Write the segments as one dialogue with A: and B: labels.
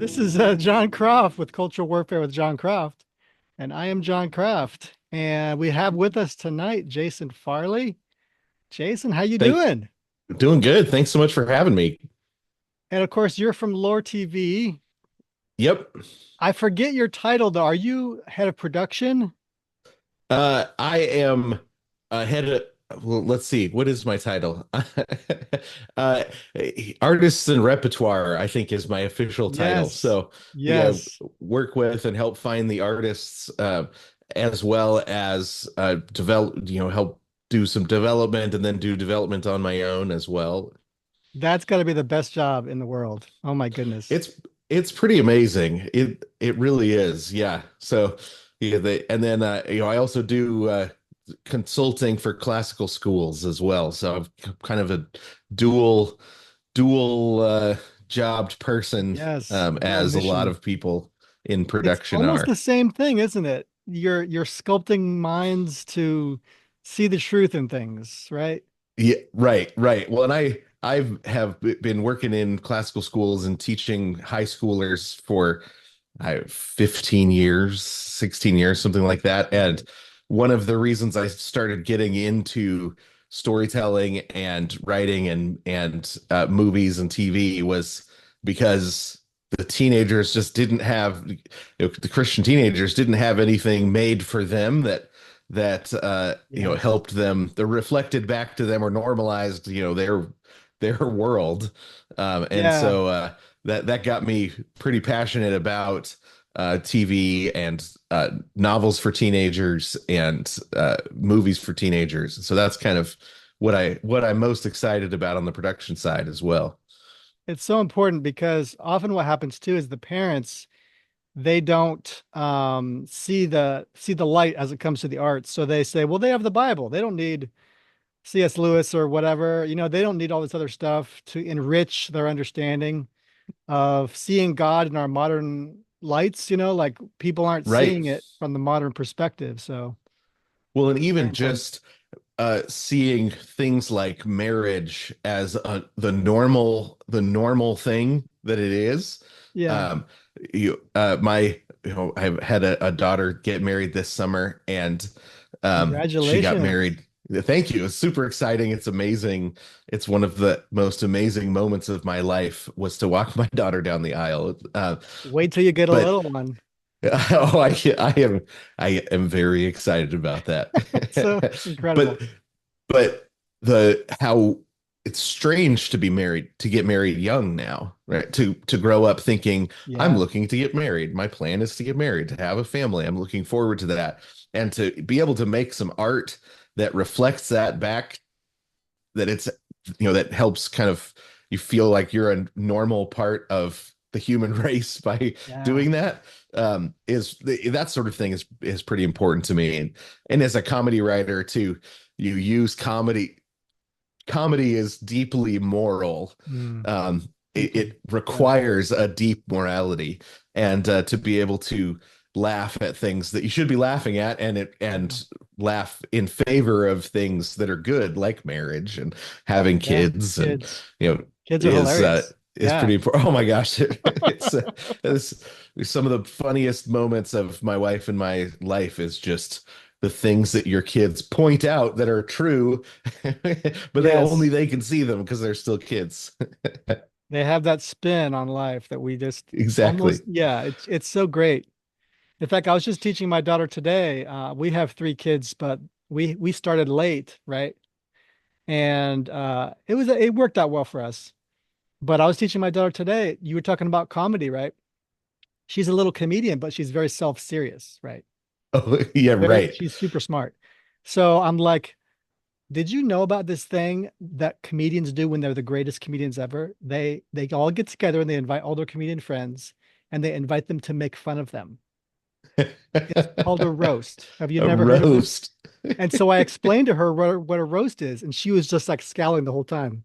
A: This is Jon Croft with Cultural Warfare with Jon Croft, and I am Jon Croft. And we have with us tonight Jason Farley. Jason, how you
B: Thank
A: doing?
B: Doing good. Thanks so much for having me.
A: And of course, you're from Lore TV.
B: Yep.
A: I forget your title though. Are you head of production?
B: I am head of, well, let's see, what is my title? Uh, Artists and Repertoire, I think is my official title.
A: Yes,
B: So yeah,
A: yes.
B: work with and help find the artists, as well as develop, help do some development and then do development on my own as well.
A: That's got to be the best job in the world. Oh my goodness.
B: It's it's pretty amazing. It really is. Yeah. So yeah, and then I also do consulting for classical schools as well. So I'm kind of a dual jobbed person,
A: Yes, dual
B: as a lot
A: mission.
B: of people in
A: It's
B: production
A: almost
B: are.
A: the same thing, isn't it? You're sculpting minds to see the truth in things, right?
B: Yeah, right, right. Well, and been working in classical schools and teaching high schoolers for 15 years, 16 years, something like that. And one of the reasons I started getting into storytelling and writing and movies and TV was because the teenagers just didn't have, the Christian teenagers didn't have anything made for them that
A: Yes.
B: helped them, that reflected back to them or normalized their world. And
A: Yeah.
B: so that got me pretty passionate about TV and novels for teenagers and movies for teenagers. So that's kind of what I'm most excited about on the production side as well.
A: It's so important because often what happens too is the parents they don't see the light as it comes to the arts. So they say, well, they have the Bible. They don't need C.S. Lewis or whatever. They don't need all this other stuff to enrich their understanding of seeing God in our modern lights, like people aren't
B: Right.
A: seeing it from the modern perspective. So
B: Well, and
A: very
B: even
A: important.
B: just seeing things like marriage as the normal thing that it is.
A: Yeah.
B: Um, I've had a daughter get married this summer, and she got
A: Congratulations.
B: married. Thank you. It's super exciting. It's amazing. It's one of the most amazing moments of my life was to walk my daughter down the aisle.
A: Wait till you get a
B: But
A: little one.
B: oh, I am very excited about that.
A: So incredible.
B: But but the how it's strange to be married, to get married young now, right? To grow up thinking I'm
A: Yeah.
B: looking to get married. My plan is to get married, to have a family. I'm looking forward to that. And to be able to make some art that reflects that back, that it's that helps kind of you feel like you're a normal part of the human race by
A: Yeah.
B: doing that, is that sort of thing is pretty important to me. And as a comedy writer too, you use comedy is deeply moral.
A: Mm,
B: It
A: deeply. Yeah.
B: requires a deep morality, and to be able to laugh at things that you should be laughing at,
A: Yeah.
B: and laugh in favor of things that are good, like marriage and having
A: Yeah.
B: kids, and
A: Kids.
B: you know
A: Kids are
B: is
A: hilarious. Yeah.
B: pretty important. Oh my gosh, it's some of the funniest moments of my wife and my life is just the things that your kids point out that are true, but
A: Yes.
B: they can see them because they're still kids.
A: They have that spin on life that we just almost,
B: Exactly.
A: yeah, it's so great. In fact, I was just teaching my daughter today. We have three kids, but we started late, right? And it worked out well for us. But I was teaching my daughter today. You were talking about comedy, right? She's a little comedian, but she's very self-serious, right?
B: Oh, yeah, right.
A: She's super smart. So I'm like, did you know about this thing that comedians do when they're the greatest comedians ever? They all get together and they invite all their comedian friends and they invite them to make fun of them. It's called a roast. Have you
B: A
A: never heard of it?
B: roast.
A: And so I explained to her what a roast is, and she was just like scowling the whole time.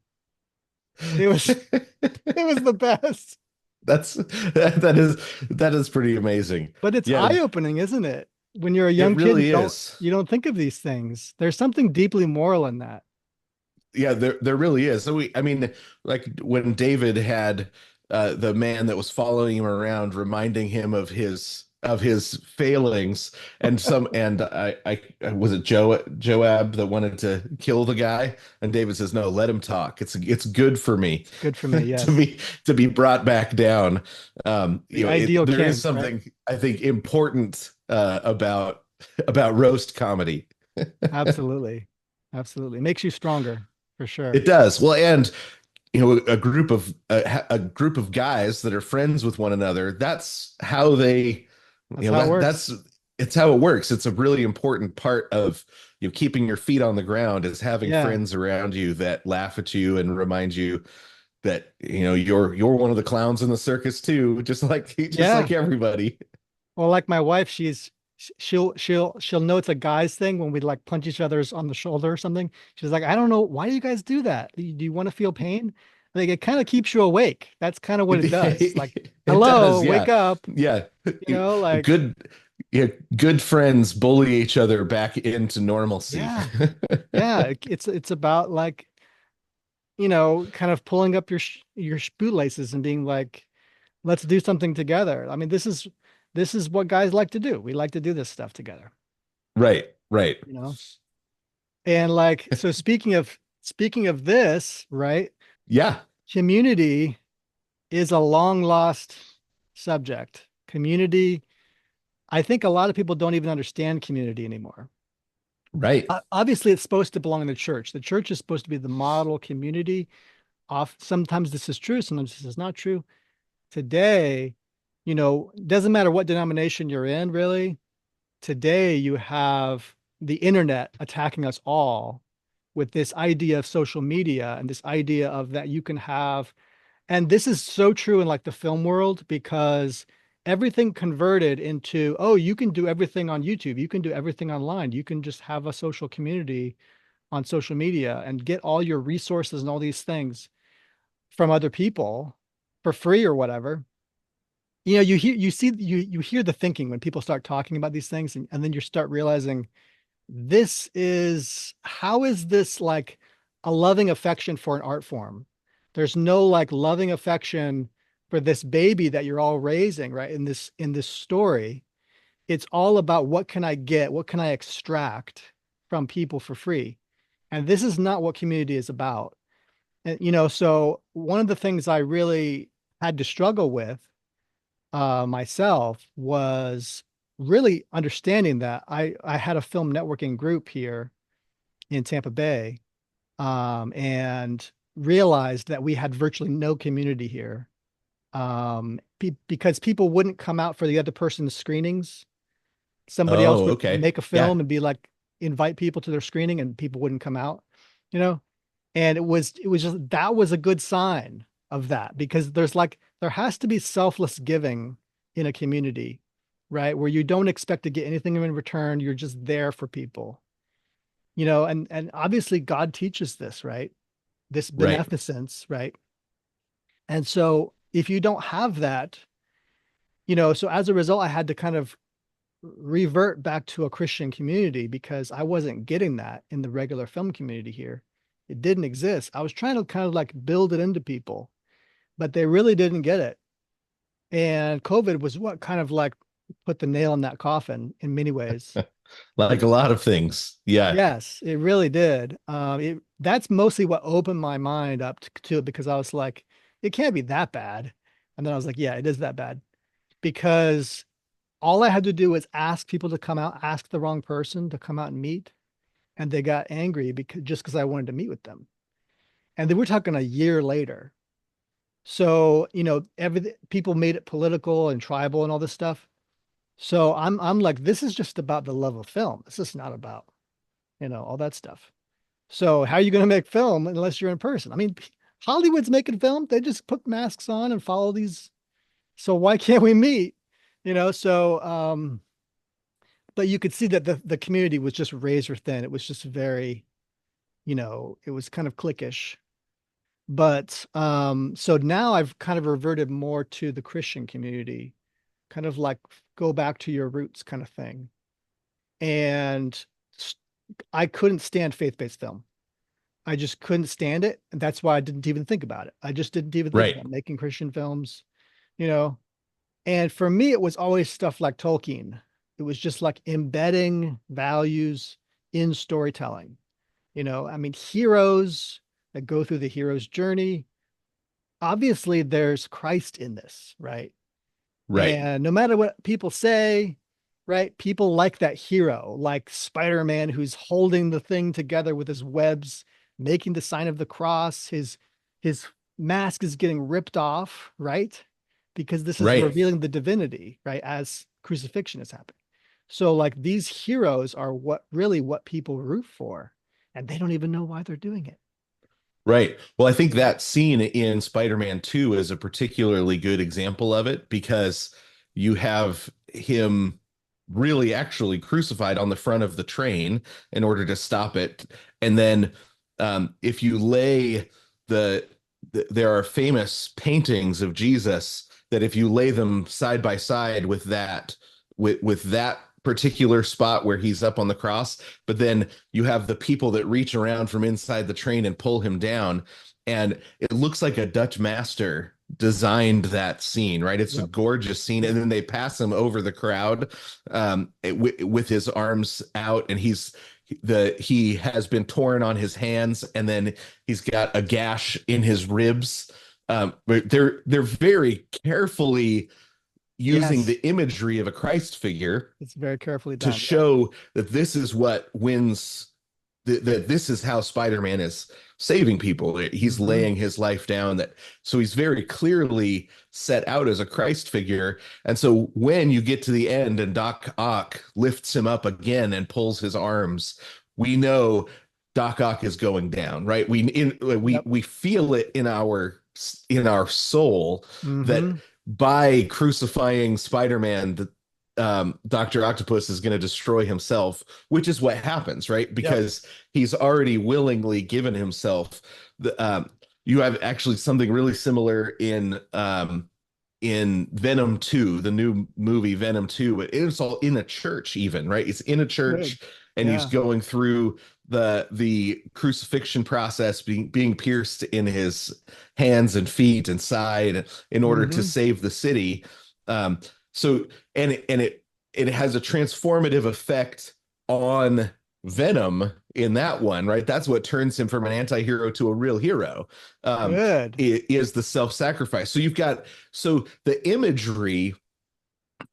A: It was it was the best.
B: That is pretty amazing.
A: But it's
B: Yeah,
A: eye-opening, isn't it? When you're a
B: it
A: young kid,
B: really is.
A: you don't think of these things. There's something deeply moral in that.
B: Yeah, there really is. So I mean, like when David had the man that was following him around, reminding him of his failings, and I was it Joab that wanted to kill the guy, and David says, "No, let him talk. It's good for me
A: It's good for me.
B: to
A: Yes.
B: be brought back down."
A: The ideal
B: There is
A: king, right?
B: something I think important about roast comedy.
A: Absolutely. Absolutely. Makes you stronger for
B: It
A: sure.
B: does. Well, and a group of guys that are friends with one another, that's how they,
A: That's how it works.
B: that's it's how it works. It's a really important part of keeping your feet on the ground, is having
A: Yeah.
B: friends around you that laugh at you and remind you that you're one of the clowns in the circus too, just
A: Yeah.
B: like everybody.
A: Well, like my wife, she'll know it's a guy's thing when we like punch each other's on the shoulder or something. She's like, I don't know, why do you guys do that? Do you want to feel pain? Like it kind of keeps you awake. That's kind of what it does. Like,
B: It
A: hello,
B: does,
A: wake
B: yeah.
A: up.
B: Yeah.
A: Like,
B: Good yeah, good friends bully each other back into normalcy.
A: yeah, yeah. It's about like, kind of pulling up your bootlaces and being like, let's do something together. I mean, this is what guys like to do. We like to do this stuff together,
B: Right, right.
A: you know? And like, so speaking of this, right?
B: Yeah,
A: Community is a long lost subject. Community, I think a lot of people don't even understand community anymore.
B: right.
A: Obviously, it's supposed to belong in the church. The church is supposed to be the model community. Sometimes this is true, sometimes this is not true. Today, doesn't matter what denomination you're in, really. Today, you have the internet attacking us all with this idea of social media and this idea of that you can have. And this is so true in like the film world because everything converted into, oh, you can do everything on YouTube. You can do everything online. You can just have a social community on social media and get all your resources and all these things from other people for free or whatever. You hear the thinking when people start talking about these things, and then you start realizing how is this like a loving affection for an art form? There's no like loving affection for this baby that you're all raising, right? In this story, it's all about what can I get, what can I extract from people for free. And this is not what community is about. And so one of the things I really had to struggle with myself was really understanding that I had a film networking group here in Tampa Bay, and realized that we had virtually no community here, because people wouldn't come out for the other person's screenings. Somebody else
B: Oh,
A: would
B: okay.
A: make a
B: Yeah,
A: film and be like, invite people to their screening, and people wouldn't come out, you know? And it was just, that was a good sign of that, because there has to be selfless giving in a community, right? Where you don't expect to get anything in return. You're just there for people, and obviously God teaches this, right? This
B: right.
A: beneficence, right? And so if you don't have that, so as a result, I had to kind of revert back to a Christian community because I wasn't getting that in the regular film community here. It didn't exist. I was trying to kind of like build it into people, but they really didn't get it. And COVID was what kind of like put the nail in that coffin in many ways.
B: Like a lot of things. Yeah.
A: Yes, it really did. That's mostly what opened my mind up to it, because I was like, it can't be that bad. And then I was like, yeah, it is that bad, because all I had to do was ask people to come out, ask the wrong person to come out and meet, and they got angry because I wanted to meet with them. And they were talking a year later. So, every people made it political and tribal and all this stuff. So I'm like, this is just about the love of film. This is not about, all that stuff. So how are you going to make film unless you're in person? I mean, Hollywood's making film. They just put masks on and follow these. So why can't we meet? But you could see that the community was just razor thin. It was just very, it was kind of cliquish. But so now I've kind of reverted more to the Christian community, kind of like go back to your roots kind of thing. And I couldn't stand faith-based film. I just couldn't stand it. And that's why I didn't even think about it. I just didn't even think
B: Right.
A: about making Christian films, you know. And for me, it was always stuff like Tolkien. It was just like embedding values in storytelling. I mean, heroes that go through the hero's journey. Obviously, there's Christ in this, right?
B: Right.
A: And no matter what people say, right, people like that hero, like Spider-Man, who's holding the thing together with his webs, making the sign of the cross. His mask is getting ripped off, right? Because this is
B: Right.
A: revealing the divinity, right? As crucifixion is happening. So, like, these heroes are what people root for, and they don't even know why they're doing it.
B: Right. Well, I think that scene in Spider-Man 2 is a particularly good example of it because you have him really actually crucified on the front of the train in order to stop it. And then if you lay there are famous paintings of Jesus that if you lay them side by side with with that particular spot where he's up on the cross, but then you have the people that reach around from inside the train and pull him down. And it looks like a Dutch master designed that scene, right? It's a
A: Yep.
B: gorgeous scene. And then they pass him over the crowd with his arms out, and he has been torn on his hands, and then he's got a gash in his ribs. But they're very carefully using
A: Yes,
B: the imagery of a Christ figure
A: it's very carefully
B: to
A: done. Yeah.
B: show that this is what wins, that this is how Spider-Man is saving people. He's
A: Hmm.
B: laying his life down, that so he's very clearly set out as a Christ figure. And so when you get to the end and Doc Ock lifts him up again and pulls his arms, we know Doc Ock is going down, right?
A: Yep.
B: We feel it in our soul that
A: Hmm.
B: by crucifying Spider-Man, Dr. Octopus is going to destroy himself, which is what happens, right?
A: Yep.
B: Because he's already willingly given himself. You have actually something really similar in Venom 2, the new movie Venom 2, but it's all in a church even, right? It's in a
A: Good.
B: church and he's
A: Yeah.
B: going through the crucifixion process, being pierced in his hands and feet and side in order to
A: Hmm.
B: save the city. Um, so and it has a transformative effect on Venom in that one, right? That's what turns him from an anti-hero to a real hero. Um,
A: Good.
B: is the self-sacrifice. So you've got the imagery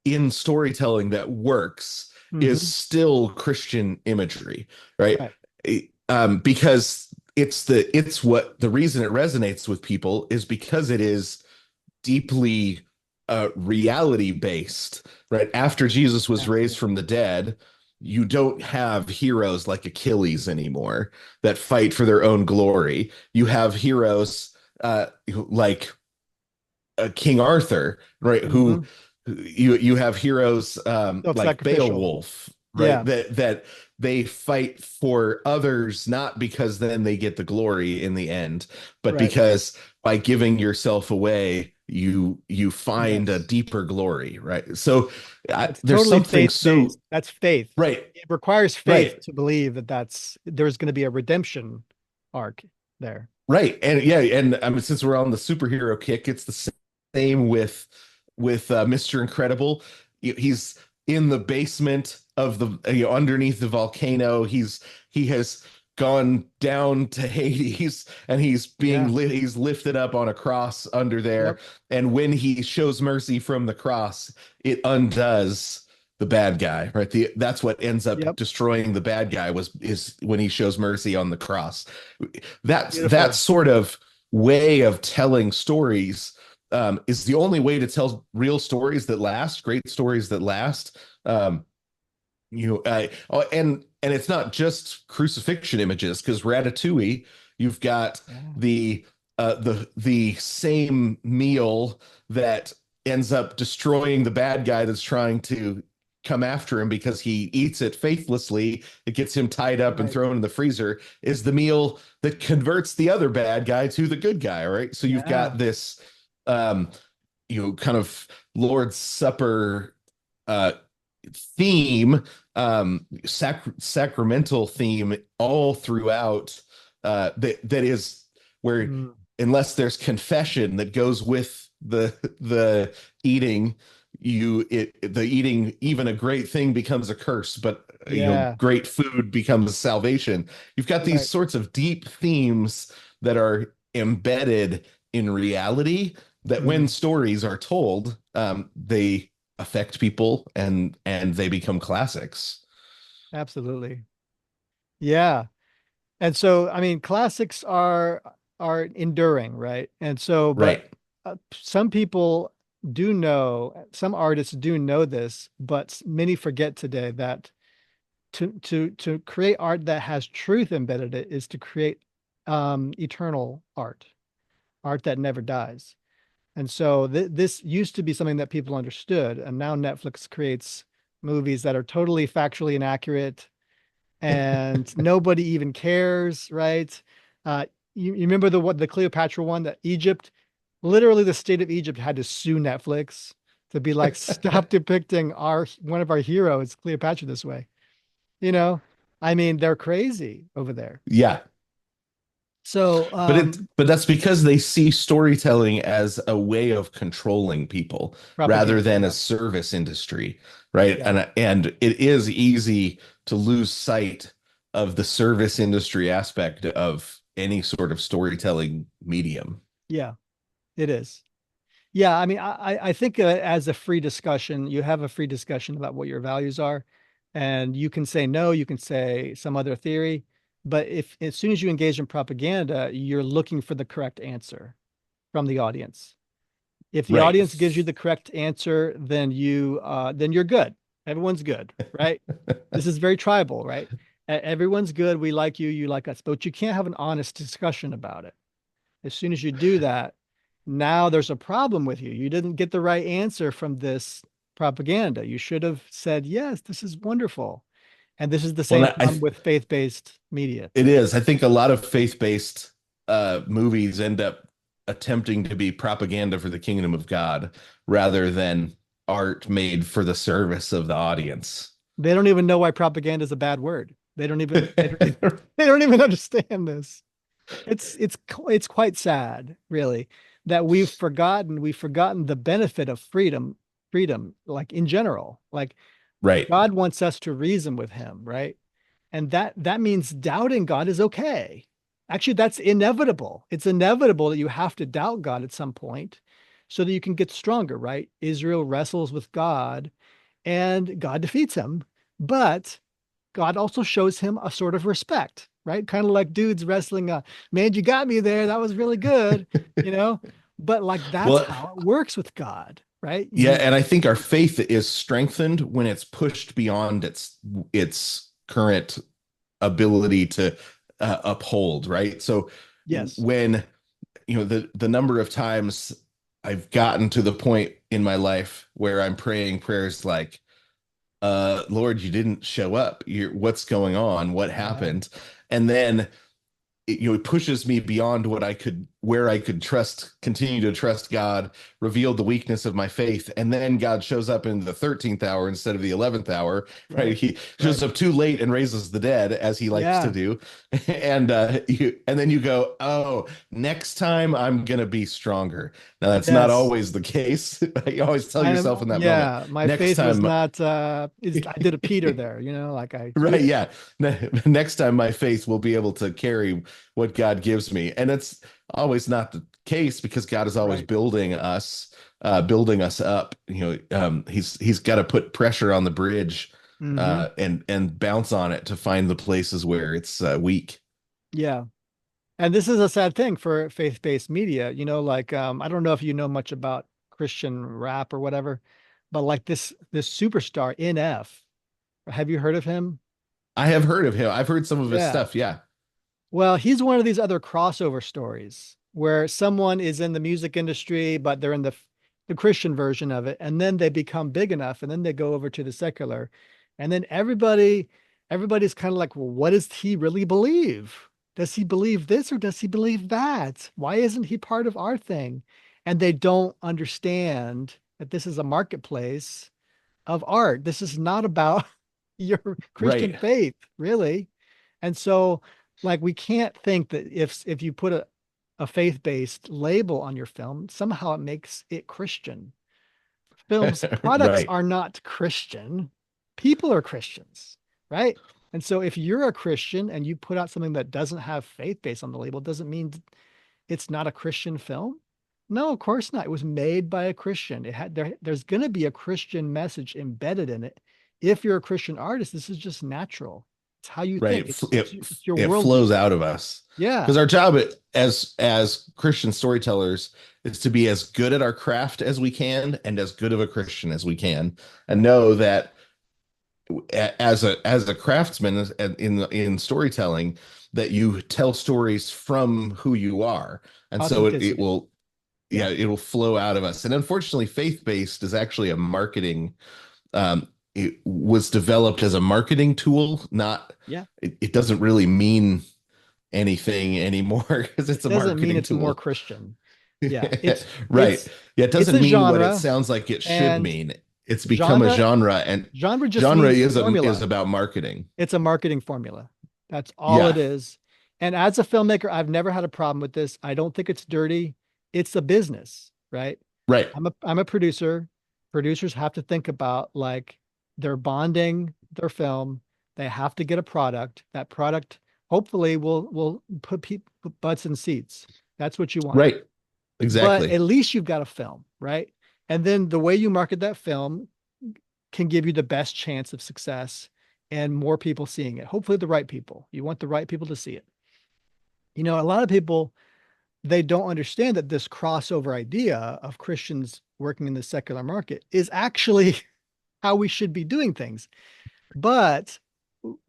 B: in storytelling that works is
A: Hmm.
B: still Christian imagery, right?
A: Right.
B: Because it's what the reason it resonates with people is because it is deeply reality based, right? After Jesus was raised
A: Absolutely.
B: from the dead, you don't have heroes like Achilles anymore that fight for their own glory. You have heroes like King Arthur, right?
A: Hmm.
B: You have heroes like
A: Self-sacrificial.
B: Beowulf, right?
A: Yeah.
B: That they fight for others not because then they get the glory in the end, but
A: Right.
B: because by giving yourself away, you find a
A: Yes.
B: deeper glory, right? So
A: That's
B: there's
A: totally
B: something so
A: faith-based. That's faith.
B: right,
A: It requires faith
B: right.
A: to believe that there's going to be a redemption arc there.
B: Right. And yeah, and I mean, since we're on the superhero kick, it's the same with Mr. Incredible. He's in the basement of underneath the volcano. He has gone down to Hades and
A: Yeah.
B: he's lifted up on a cross under there.
A: Yep.
B: And when he shows mercy from the cross, it undoes the bad guy, right? That's what ends up
A: Yep.
B: destroying the bad guy is when he shows mercy on the cross. That
A: Beautiful.
B: sort of way of telling stories is the only way to tell real stories that last, great stories that last. Um, and it's not just crucifixion images because Ratatouille, you've got
A: Yeah.
B: the same meal that ends up destroying the bad guy that's trying to come after him because he eats it faithlessly. It gets him tied up and
A: Right.
B: thrown in the freezer. Is the meal that converts the other bad guy to the good guy, right? So you've
A: Yeah.
B: got this, um, kind of Lord's Supper uh, theme, sacramental theme all throughout that is where,
A: Mm,
B: unless there's confession that goes with the eating, the eating, even a great thing becomes a curse, but
A: yeah,
B: great food becomes salvation. You've got these
A: right.
B: sorts of deep themes that are embedded in reality, that when
A: Mm,
B: stories are told, they affect people, and they become classics.
A: absolutely. Yeah. And so, I mean, classics are enduring, right? And so, but
B: Right.
A: some people do know, some artists do know this, but many forget today that to create art that has truth embedded in it is to create eternal art, art that never dies. And so this used to be something that people understood, and now Netflix creates movies that are totally factually inaccurate and nobody even cares, right? Uh, you remember the Cleopatra one, that Egypt, literally the state of Egypt had to sue Netflix to be like, stop depicting our one of our heroes, Cleopatra, this way. You know, I mean, they're crazy over there.
B: Yeah.
A: So,
B: But that's because they see storytelling as a way of controlling people rather
A: propaganda,
B: than a
A: yeah,
B: service industry, right?
A: yeah,
B: And it is easy to lose sight of the service industry aspect of any sort of storytelling medium.
A: yeah, it is. Yeah, I mean, I think as a free discussion, you have a free discussion about what your values are, and you can say no, you can say some other theory, but if as soon as you engage in propaganda, you're looking for the correct answer from the audience. If the
B: Right.
A: audience gives you the correct answer, then you're good. Everyone's good, right? This is very tribal, right? Everyone's good. We like you, you like us, but you can't have an honest discussion about it. As soon as you do that, now there's a problem with you. You didn't get the right answer from this propaganda. You should have said, yes, this is wonderful. And this is the
B: Well,
A: same problem with faith-based media
B: it
A: too.
B: is. I think a lot of faith-based movies end up attempting to be propaganda for the kingdom of God rather than art made for the service of the audience.
A: They don't even know why propaganda is a bad word. They don't even understand this. It's quite sad, really, that we've forgotten the benefit of freedom, like in general. Like
B: Right.
A: God wants us to reason with him, right? And that means doubting God is okay. Actually, that's inevitable. It's inevitable that you have to doubt God at some point so that you can get stronger, right? Israel wrestles with God and God defeats him, but God also shows him a sort of respect, right? Kind of like dudes wrestling, man, you got me there. That was really good, you know? But like that's
B: Well,
A: how it works with God, right?
B: yeah,
A: You
B: and I think our faith is strengthened when it's pushed beyond its current ability to uphold, right? So
A: yes,
B: when the number of times I've gotten to the point in my life where I'm praying prayers like, Lord, you didn't show up. What's going on? What
A: yeah,
B: happened? And then it pushes me beyond where I could continue to trust God, revealed the weakness of my faith, and then God shows up in the 13th hour instead of the 11th hour, right?
A: right,
B: He
A: right,
B: shows up too late and raises the dead, as he likes to
A: yeah.
B: do. And then you go, oh, next time I'm gonna be stronger. Now that's not
A: Yes.
B: always the case. You always tell yourself in that moment,
A: Yeah, my
B: next
A: faith was
B: time.
A: not I did a Peter there, like I
B: Right, yeah. Next time my faith will be able to carry what God gives me. And it's always not the case because God is always
A: right.
B: building us up. He's got to put pressure on the bridge
A: Hmm.
B: and bounce on it to find the places where it's weak.
A: Yeah. And this is a sad thing for faith-based media, like I don't know if you know much about Christian rap or whatever, but like this superstar NF, have you heard of him?
B: I have heard of him. I've heard some of his
A: Yeah.
B: stuff. Yeah.
A: Well, he's one of these other crossover stories where someone is in the music industry, but they're in the Christian version of it, and then they become big enough, and then they go over to the secular, and then everybody's kind of like, well, what does he really believe? Does he believe this or does he believe that? Why isn't he part of our thing? And they don't understand that this is a marketplace of art. This is not about your Christian
B: Right.
A: faith, really. And so Like we can't think that if you put a faith-based label on your film, somehow it makes it Christian. Films products
B: Right.
A: are not Christian. People are Christians, right? And so if you're a Christian and you put out something that doesn't have faith based on the label, doesn't mean it's not a Christian film. No, of course not. It was made by a Christian. There's going to be a Christian message embedded in it. If you're a Christian artist, this is just natural. It's how you
B: Right.
A: think. It's your
B: It
A: worldview.
B: flows out of us
A: Yeah,
B: because our job as Christian storytellers is to be as good at our craft as we can and as good of a Christian as we can, and
A: right.
B: know that as a craftsman in storytelling, that you tell stories from who you are, and so it
A: Authenticity.
B: will, yeah,
A: Yeah,
B: it'll flow out of us. And unfortunately, faith-based is actually a marketing, it was developed as a marketing tool, not,
A: yeah.
B: it doesn't really mean anything anymore because it's
A: It
B: a
A: doesn't mean
B: marketing
A: it's more
B: tool.
A: Christian. Yeah, it's
B: Right.
A: it's
B: Yeah, it
A: it's
B: doesn't
A: a
B: mean what it
A: genre,
B: sounds like it should
A: and
B: mean. It's become a
A: genre
B: genre, and
A: genre just
B: genre
A: means
B: is
A: formula.
B: about marketing.
A: It's a marketing formula. That's all it
B: Yeah.
A: is. And as a filmmaker, I've never had a problem with this. I don't think it's dirty. It's a business, right?
B: Right.
A: I'm a producer. Producers have to think about like they're bonding their film. They have to get a product. That product hopefully will put people butts in seats. That's what you want.
B: Right.
A: But
B: Exactly.
A: at least you've got a film, right? And then the way you market that film can give you the best chance of success and more people seeing it. Hopefully, the right people. You want the right people to see it. A lot of people, they don't understand that this crossover idea of Christians working in the secular market is actually how we should be doing things. But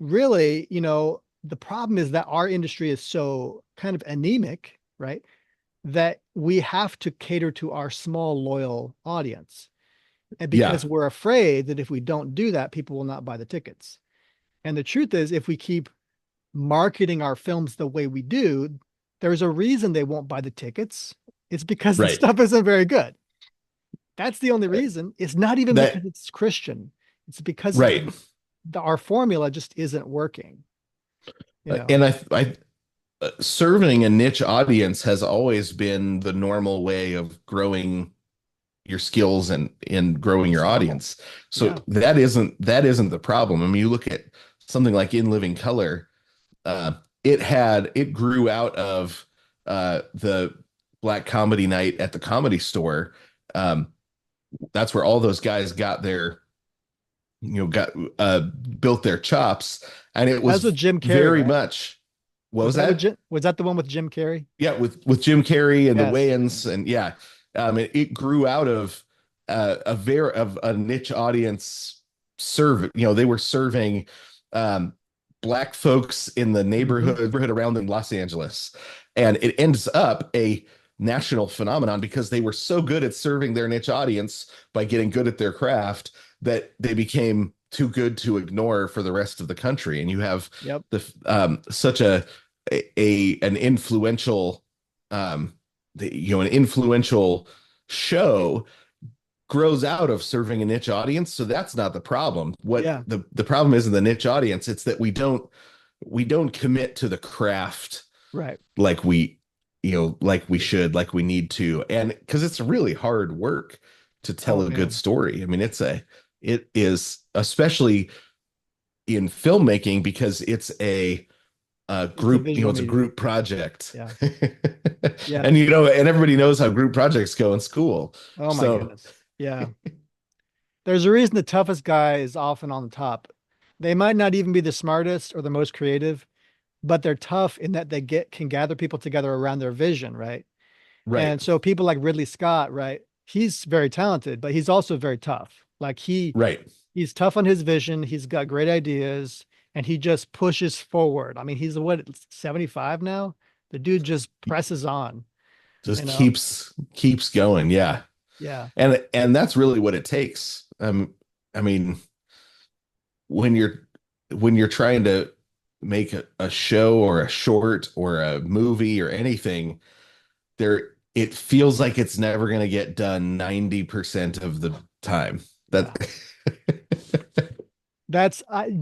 A: really, the problem is that our industry is so kind of anemic, right? That we have to cater to our small, loyal audience. And
B: Yeah.
A: because we're afraid that if we don't do that, people will not buy the tickets. And the truth is, if we keep marketing our films the way we do, there's a reason they won't buy the tickets. It's because the
B: Right.
A: stuff isn't very good. That's the only reason. It's not even because
B: That
A: it's Christian. It's because
B: right.
A: our formula just isn't working, you know.
B: And I serving a niche audience has always been the normal way of growing your skills and growing
A: It's
B: your
A: normal.
B: audience. So
A: Yeah.
B: that isn't the problem. I mean, you look at something like In Living Color, uh, it grew out of the Black Comedy Night at the Comedy Store. Um, that's where all those guys got their, got built their chops, and it
A: That was with
B: was
A: Jim Carrey,
B: very
A: right?
B: much, what was that?
A: Was that the one with Jim Carrey?
B: Yeah, with Jim Carrey and the
A: Yes.
B: Wayans, and yeah, it grew out of a niche audience. They were serving um, black folks in the
A: Hmm.
B: neighborhood around in Los Angeles, and it ends up a national phenomenon because they were so good at serving their niche audience by getting good at their craft that they became too good to ignore for the rest of the country. And you have
A: Yep.
B: such an influential, um an influential show grows out of serving a niche audience. So that's not the problem. What
A: Yeah.
B: the problem is in the niche audience, it's that we don't commit to the craft
A: Right.
B: like we should, like we need to. And because it's really hard work to tell
A: Oh
B: a good
A: man.
B: story. I mean, it is, especially in filmmaking, because
A: It's a visual
B: it's a
A: medium.
B: group project.
A: Yeah. Yeah.
B: And everybody knows how group projects go in school.
A: Oh my
B: So
A: goodness. Yeah. There's a reason the toughest guy is often on the top. They might not even be the smartest or the most creative, but they're tough in that they get can gather people together around their vision, right?
B: right,
A: And so people like Ridley Scott, right? He's very talented, but he's also very tough. Like
B: right.
A: he's tough on his vision, he's got great ideas, and he just pushes forward. I mean, he's what, 75 now? The dude just presses on, you
B: Just
A: know?
B: keeps going. Yeah.
A: Yeah.
B: And that's really what it takes. I mean, when you're trying to make a show or a short or a movie or anything, it feels like it's never going to get done 90% of the time. That
A: Yeah.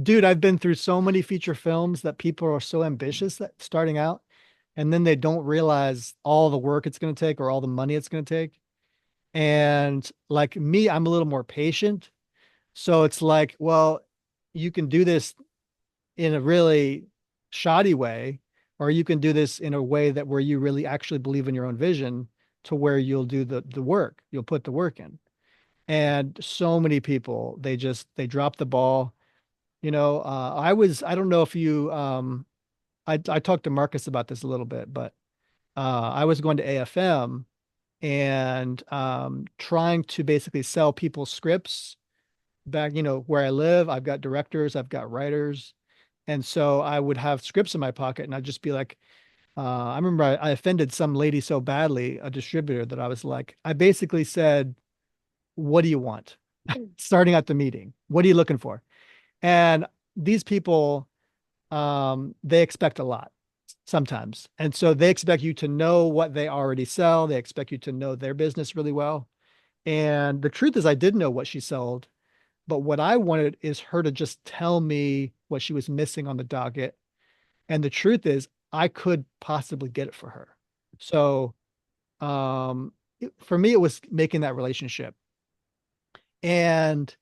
A: dude, I've been through so many feature films that people are so ambitious that starting out, and then they don't realize all the work it's going to take or all the money it's going to take. And like me, I'm a little more patient. So it's like, well, you can do this in a really shoddy way, or you can do this in a way that where you really actually believe in your own vision to where you'll do the work, you'll put the work in. And so many people, they drop the ball. I don't know if you I talked to Marcus about this a little bit, but I was going to AFM and trying to basically sell people scripts back, where I live. I've got directors, I've got writers. And so I would have scripts in my pocket and I'd just be like, I remember I offended some lady so badly, a distributor, that I was like, I basically said, what do you want? Starting at the meeting, what are you looking for? And these people, they expect a lot sometimes. And so they expect you to know what they already sell. They expect you to know their business really well. And the truth is, I did know what she sold, but what I wanted is her to just tell me what she was missing on the docket. And the truth is, I could possibly get it for her. So, for me, it was making that relationship. And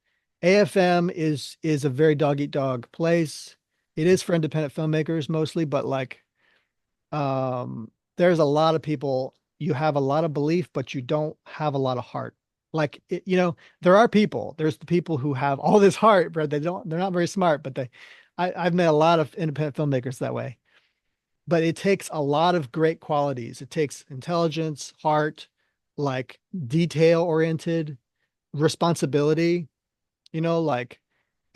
A: AFM is a very dog eat dog place. It is for independent filmmakers mostly, but like there's a lot of people, you have a lot of belief, but you don't have a lot of heart. Like there are people, there's the people who have all this heart, but they're not very smart, but I've met a lot of independent filmmakers that way. But it takes a lot of great qualities. It takes intelligence, heart, like detail oriented, responsibility, like,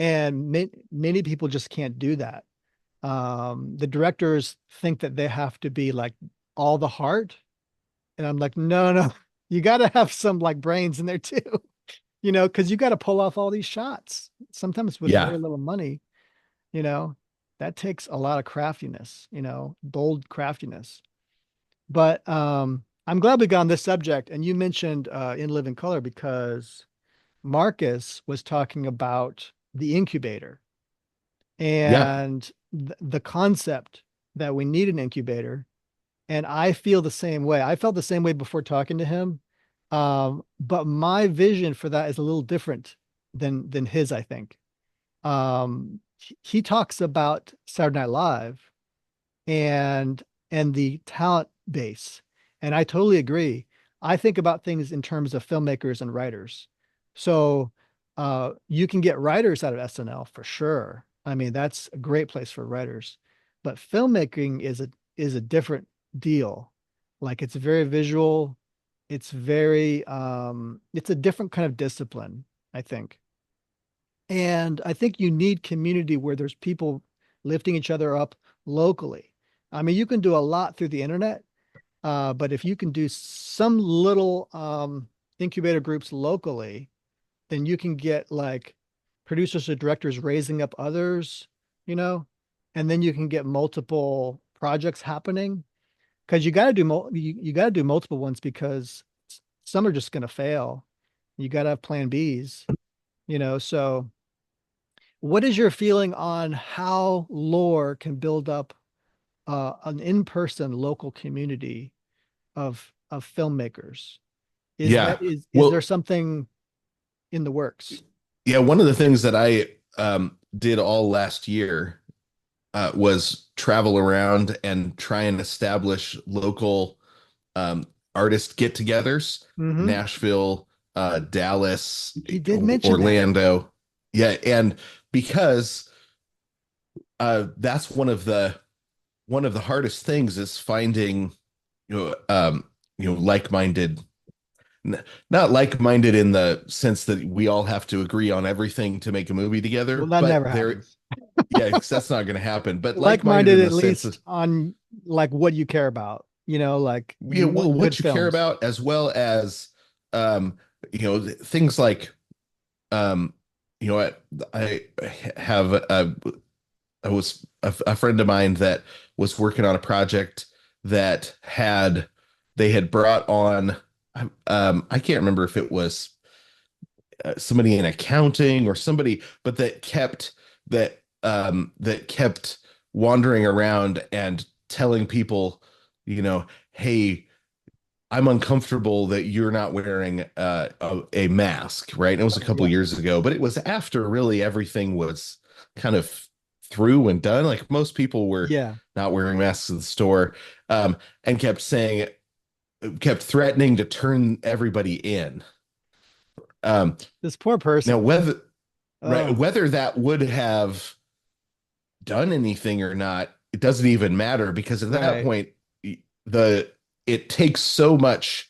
A: and many people just can't do that. The directors think that they have to be like all the heart. And I'm like, no, no, you got to have some like brains in there too, because you got to pull off all these shots, sometimes with very
B: Yeah.
A: little money, you know, that takes a lot of craftiness, bold craftiness. But I'm glad we got on this subject. And you mentioned In Living Color because Marcus was talking about the incubator
B: Yeah.
A: and the concept that we need an incubator. And I feel the same way. I felt the same way before talking to him. But my vision for that is a little different than his, I think. He talks about Saturday Night Live and the talent base. And I totally agree. I think about things in terms of filmmakers and writers. So you can get writers out of SNL for sure. I mean, that's a great place for writers. But filmmaking is a different deal. Like it's very visual. It's very it's a different kind of discipline, I think. And I think you need community where there's people lifting each other up locally. I mean, you can do a lot through the internet, but if you can do some little incubator groups locally, then you can get like producers or directors raising up others, you know, and then you can get multiple projects happening because you got to do multiple ones because some are just going to fail. You got to have plan Bs, so what is your feeling on how lore can build up an in-person local community of filmmakers? Is that
B: Yeah.
A: is there
B: Well,
A: something in the works?
B: yeah, one of the things that I did all last year was travel around and try and establish local artist get-togethers,
A: Hmm.
B: Nashville, Dallas,
A: He did mention that.
B: Orlando. Yeah, and because that's one of the hardest things is finding like-minded, not like-minded in the sense that we all have to agree on everything to make a movie
A: Well,
B: together,
A: that
B: but
A: never
B: there,
A: happens.
B: yeah, 'cause that's not going to happen. But like-minded
A: Like-minded
B: in
A: at
B: the sense
A: least
B: of,
A: on like what you care about, like
B: yeah,
A: you
B: well,
A: want good
B: what you care
A: films.
B: about, as well as um, things like um, I have I was a friend of mine that was working on a project that they had brought on I can't remember if it was somebody in accounting or somebody, but that kept that kept wandering around and telling people, hey, I'm uncomfortable that you're not wearing a mask, right? And it was a couple
A: Yeah.
B: years ago, but it was after really everything was kind of through and done. Like most people were
A: Yeah.
B: not wearing masks in the store, and kept threatening to turn everybody in. Um,
A: This poor
B: now,
A: person. Oh,
B: whether that would have done anything or not, it doesn't even matter because at that
A: right.
B: point, the it takes so much.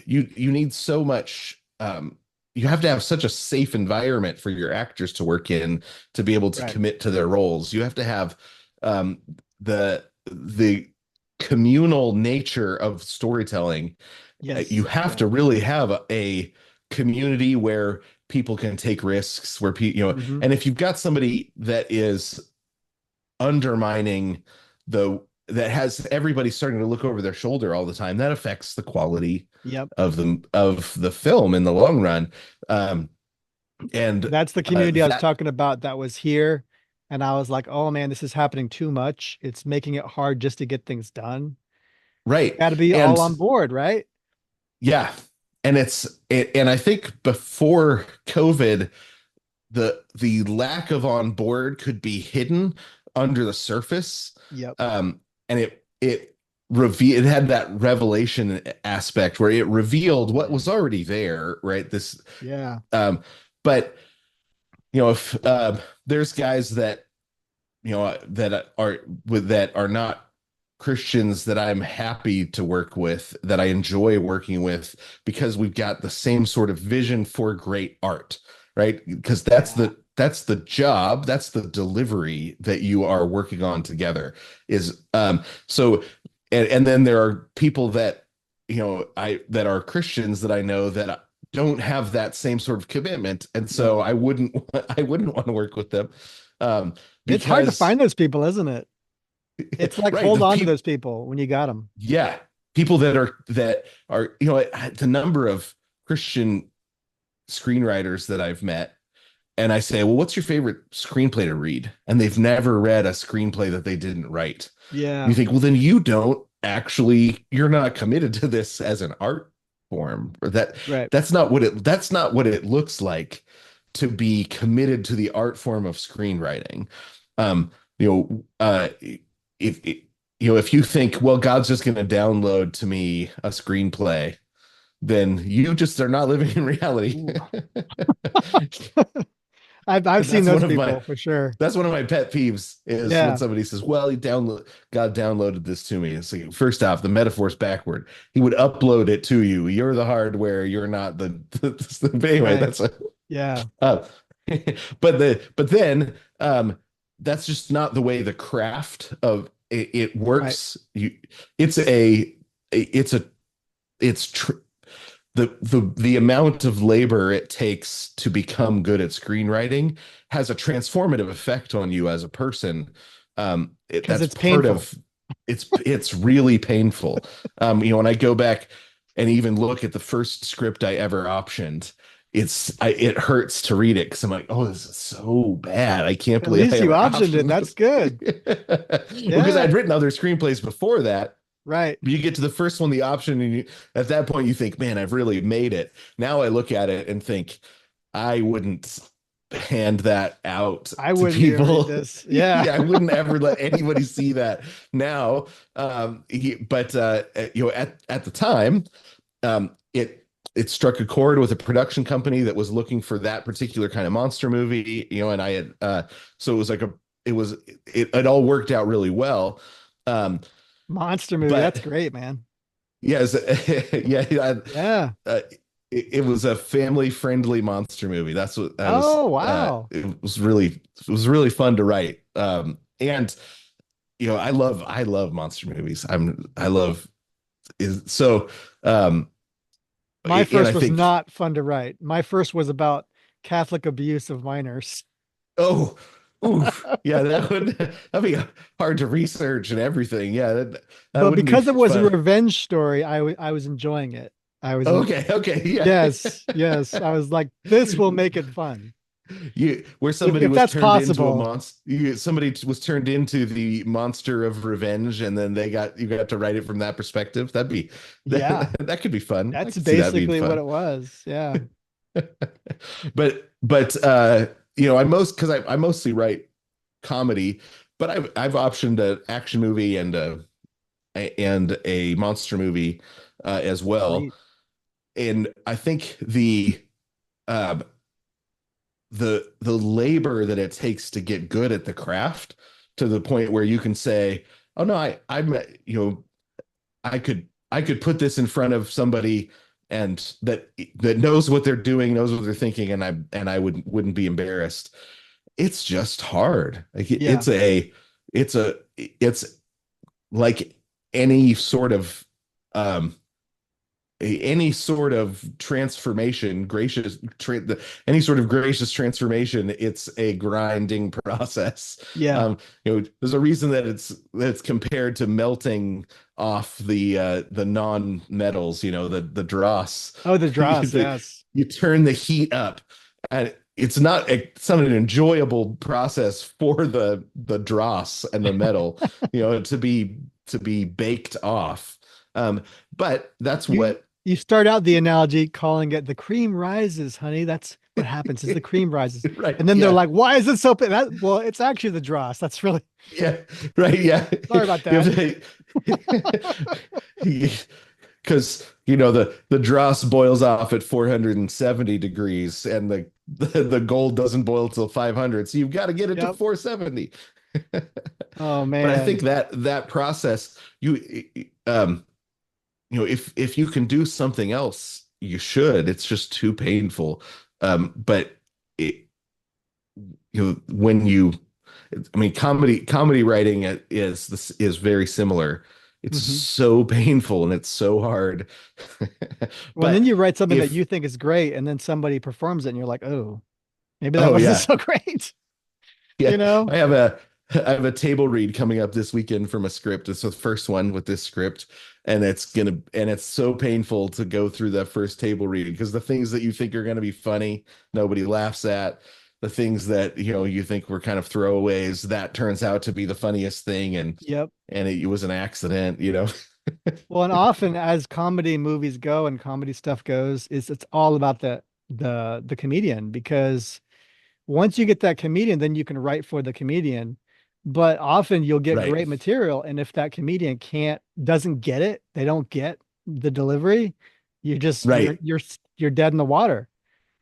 B: You need so much. You have to have such a safe environment for your actors to work in to be able to
A: Right.
B: commit to their roles. You have to have the communal nature of storytelling. You
A: Yes.
B: have
A: Yeah.
B: to really have a community where people can take risks, where
A: Hmm.
B: and if you've got somebody that is undermining that has everybody starting to look over their shoulder all the time, that affects the quality
A: Yep.
B: of the film in the long run. Um, and
A: That's the community I was
B: that
A: talking about that was here. And I was like, oh man, this is happening too much. It's making it hard just to get things done.
B: right.
A: Got to be all on
B: And
A: board, right?
B: yeah, and I think before COVID, the lack of on board could be hidden under the surface.
A: Yep.
B: And it had that revelation aspect where it revealed what was already there, right? This
A: Yeah.
B: but if there's guys that that are not Christians that I'm happy to work with, that I enjoy working with, because we've got the same sort of vision for great art, right? Because
A: Yeah.
B: that's the job, that's the delivery that you are working on together. Is so and then there are people that I that are Christians that I know that don't have that same sort of commitment, and
A: Yep.
B: so I wouldn't want to work with them, um,
A: It's hard to
B: because
A: find those people, isn't it? It's like
B: right,
A: hold on to those people when you got them.
B: yeah, people that are the number of Christian screenwriters that I've met, and I say, well, what's your favorite screenplay to read? And they've never read a screenplay that they didn't write. You
A: Yeah.
B: think, well, then you're not committed to this as an art form. Or
A: Right.
B: that's not what it looks like to be committed to the art form of screenwriting. Um, you know, if if you think, well, God's just going to download to me a screenplay, then you just are not living in reality.
A: Ooh. I've seen
B: That's
A: those
B: one of my
A: people for sure.
B: that's one of my pet peeves is when
A: Yeah.
B: somebody says, "Well, God downloaded this to me." It's like, first off, the metaphor's backward. He would upload it to you. You're the hardware. You're not but anyway,
A: Right.
B: that's a
A: Yeah.
B: uh, but then that's just not the way the craft of it
A: Right.
B: works. It's a it's a it's tr the amount of labor it takes to become good at screenwriting has a transformative effect on you as a person.
A: Because
B: That's
A: it's
B: part
A: painful.
B: of it's really painful. When I go back and even look at the first script I ever optioned, it hurts to read it because I'm like, oh, this is so bad. I can't
A: At
B: believe I
A: least you
B: ever
A: optioned it.
B: optioned
A: That's
B: this.
A: good.
B: Because
A: Yeah.
B: I'd written other screenplays before that,
A: Right.
B: you get to the first one, the option, and at that point you think, man, I've really made it. Now I look at it and think, I wouldn't hand that out
A: I
B: to
A: wouldn't even read
B: people.
A: this. Yeah.
B: Yeah, I wouldn't ever let anybody see that now. But at the time, it struck a chord with a production company that was looking for that particular kind of monster movie. And I had so it was like it all worked out really well. Um,
A: Monster movie.
B: but
A: That's great, man.
B: Yes, yeah,
A: Yeah.
B: it was a family-friendly monster movie. That's what I was.
A: Oh, wow.
B: It was really fun to write. And I love monster movies. I love is so. Um,
A: My
B: and I
A: first was
B: think,
A: not fun to write. My first was about Catholic abuse of minors.
B: oh, oof, yeah, that'd be hard to research and everything. Yeah, that
A: But
B: wouldn't be
A: because it was a
B: fun.
A: revenge story, I was enjoying it. I was in,
B: Okay, yeah.
A: yes, yes. I was like, this will make it fun.
B: where somebody
A: If
B: was
A: that's
B: turned into a
A: possible.
B: monster, somebody was turned into the monster of revenge, and then you got to write it from that perspective. That'd be
A: Yeah,
B: that could be fun. I
A: that's
B: could see that being
A: basically what
B: fun.
A: it was. Yeah.
B: But you know, I mostly write comedy, but I've optioned an action movie and a monster movie as well.
A: Sweet.
B: And I think uh, the labor that it takes to get good at the craft to the point where you can say, "Oh no, I'm you know I could put this in front of somebody and that knows what they're doing, knows what they're thinking, and I wouldn't be embarrassed." It's just hard. Like
A: Yeah.
B: it's a it's like any sort of um any sort of transformation, any sort of gracious transformation, it's a grinding process.
A: Yeah.
B: You know, there's a reason that it's compared to melting off the non-metals, you know, the dross.
A: Oh, the dross. Yes.
B: You turn the heat up, and it's not an enjoyable process for the dross and the metal, you know, to be baked off. Um, but that's
A: You
B: what
A: you start out the analogy calling it the cream rises, honey. That's what happens is the cream rises.
B: right,
A: And then they're
B: yeah,
A: like, why is it so well, it's actually the dross. That's really
B: yeah, right, yeah.
A: sorry about
B: You
A: that.
B: have to, because you know the dross boils off at 470 degrees, and the gold doesn't boil till 500. So you've got to get it to
A: Yep.
B: 470.
A: Oh
B: But I
A: man.
B: think that process, you know, if you can do something else, you should. It's just too painful. But it, you know, when you, I mean, comedy writing is very similar. It's
A: Hmm.
B: so painful and it's so hard.
A: Well, and then
B: But
A: you write something that
B: if
A: you think is great, and then somebody performs it, and you're like, oh, maybe that
B: oh
A: wasn't
B: yeah,
A: so great.
B: yeah,
A: You know?
B: I have a table read coming up this weekend from a script. It's the first one with this script, and it's so painful to go through that first table read because the things that you think are gonna be funny, nobody laughs at. The things that you know you think were kind of throwaways, that turns out to be the funniest thing,
A: Yep.
B: and it was an accident, you know.
A: Well, and often as comedy movies go and comedy stuff goes, is it's all about the comedian because once you get that comedian, then you can write for the comedian. But often you'll get
B: Right,
A: great material, and if that comedian doesn't get it, they don't get the delivery, you just
B: right,
A: you're dead in the water.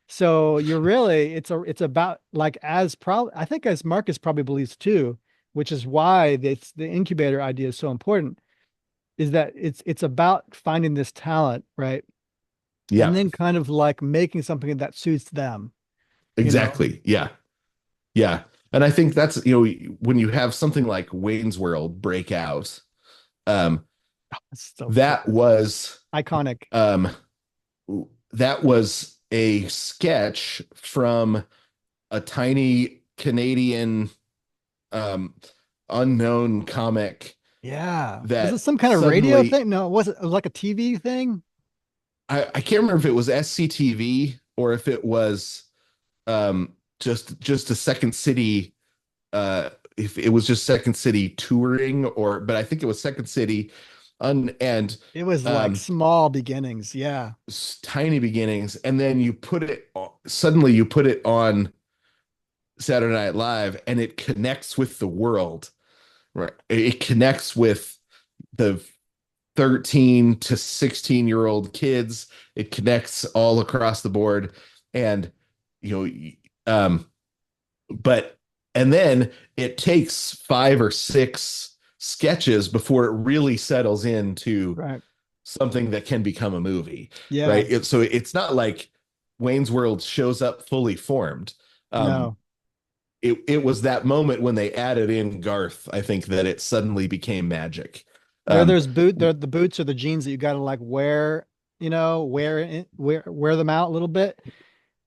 A: So you're really it's about like as probably I think as Marcus probably believes too, which is why the incubator idea is so important, is that it's about finding this talent, right? And
B: yeah,
A: then kind of like making something that suits them, you know?
B: exactly, yeah. Yeah. And I think that's, you know, when you have something like Wayne's World break out, um,
A: It's so cool.
B: that was
A: Iconic.
B: um that was a sketch from a tiny Canadian um unknown comic
A: Yeah. Was it
B: that
A: some kind of radio
B: suddenly
A: thing? No, was it like a TV thing?
B: I can't remember if it was SCTV or if it was just a Second City if it was just Second City touring or but I think it was Second City and
A: It was like
B: um
A: small beginnings. Yeah.
B: tiny beginnings and then suddenly you put it on Saturday Night Live and it connects with the world, right? It connects with the 13 to 16-year-old kids. It connects all across the board and you um but and then it takes five or six sketches before it really settles into
A: Right.
B: something that can become a movie,
A: Yeah.
B: right? So it's not like Wayne's World shows up fully formed. Um,
A: No.
B: it was that moment when they added in Garth, I think that it suddenly became magic.
A: Where
B: Um,
A: the boots or the jeans that you got to like wear, wear them out a little bit.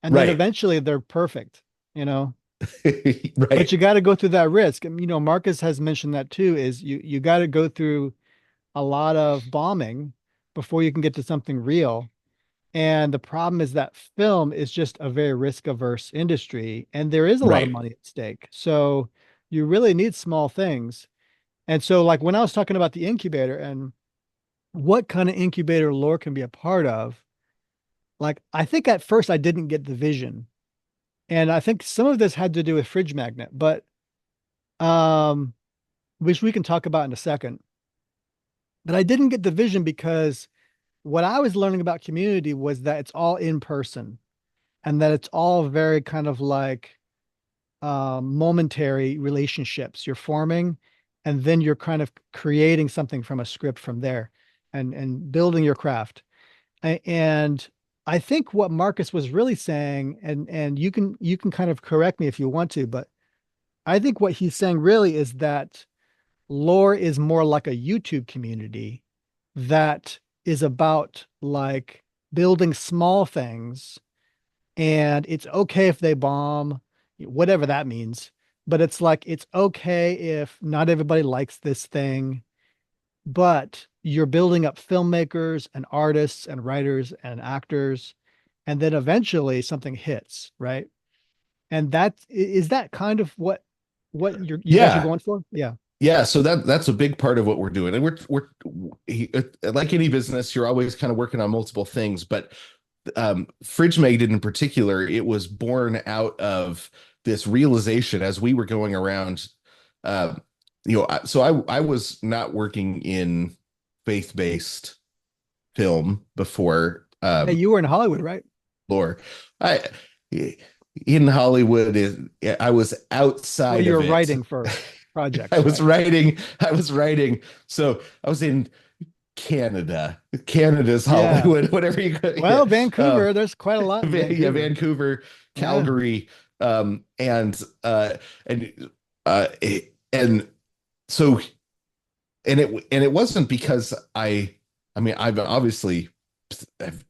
A: And then
B: right,
A: eventually they're perfect, you know? But
B: right,
A: you got to go through that risk. And, Marcus has mentioned that too, is you got to go through a lot of bombing before you can get to something real. And the problem is that film is just a very risk averse industry, and there is a lot of
B: Right.
A: money at stake. So you really need small things. And so, like when I was talking about the incubator and what kind of incubator lore can be a part of, like I think at first I didn't get the vision. And I think some of this had to do with Fridge Magnet, but um, which we can talk about in a second. But I didn't get the vision because what I was learning about community was that it's all in person and that it's all very kind of like momentary relationships you're forming, and then you're kind of creating something from a script from there and building your craft. And I think what Marcus was really saying, and you can kind of correct me if you want to, but I think what he's saying really is that lore is more like a YouTube community that is about like building small things, and it's okay if they bomb, whatever that means. But it's like it's okay if not everybody likes this thing, but you're building up filmmakers and artists and writers and actors, and then eventually something hits, right? And that is that kind of what you guys are
B: Yeah.
A: going for? Yeah.
B: Yeah, so that's a big part of what we're doing, and like any business, you're always kind of working on multiple things. But Fridge Made in particular, it was born out of this realization as we were going around. Uh, so I was not working in faith-based film before
A: Hey, you were in Hollywood, right?
B: lore. I in Hollywood is I was
A: Well,
B: outside
A: you
B: of
A: were
B: it.
A: writing for
B: I
A: projects,
B: was
A: right?
B: writing, I was writing. So I was in Canada, Canada's
A: Yeah.
B: Hollywood, whatever you yeah.
A: Well, Vancouver, there's quite a lot in
B: Yeah,
A: Vancouver.
B: Vancouver,
A: Yeah.
B: Calgary, and and so and it wasn't because I mean I've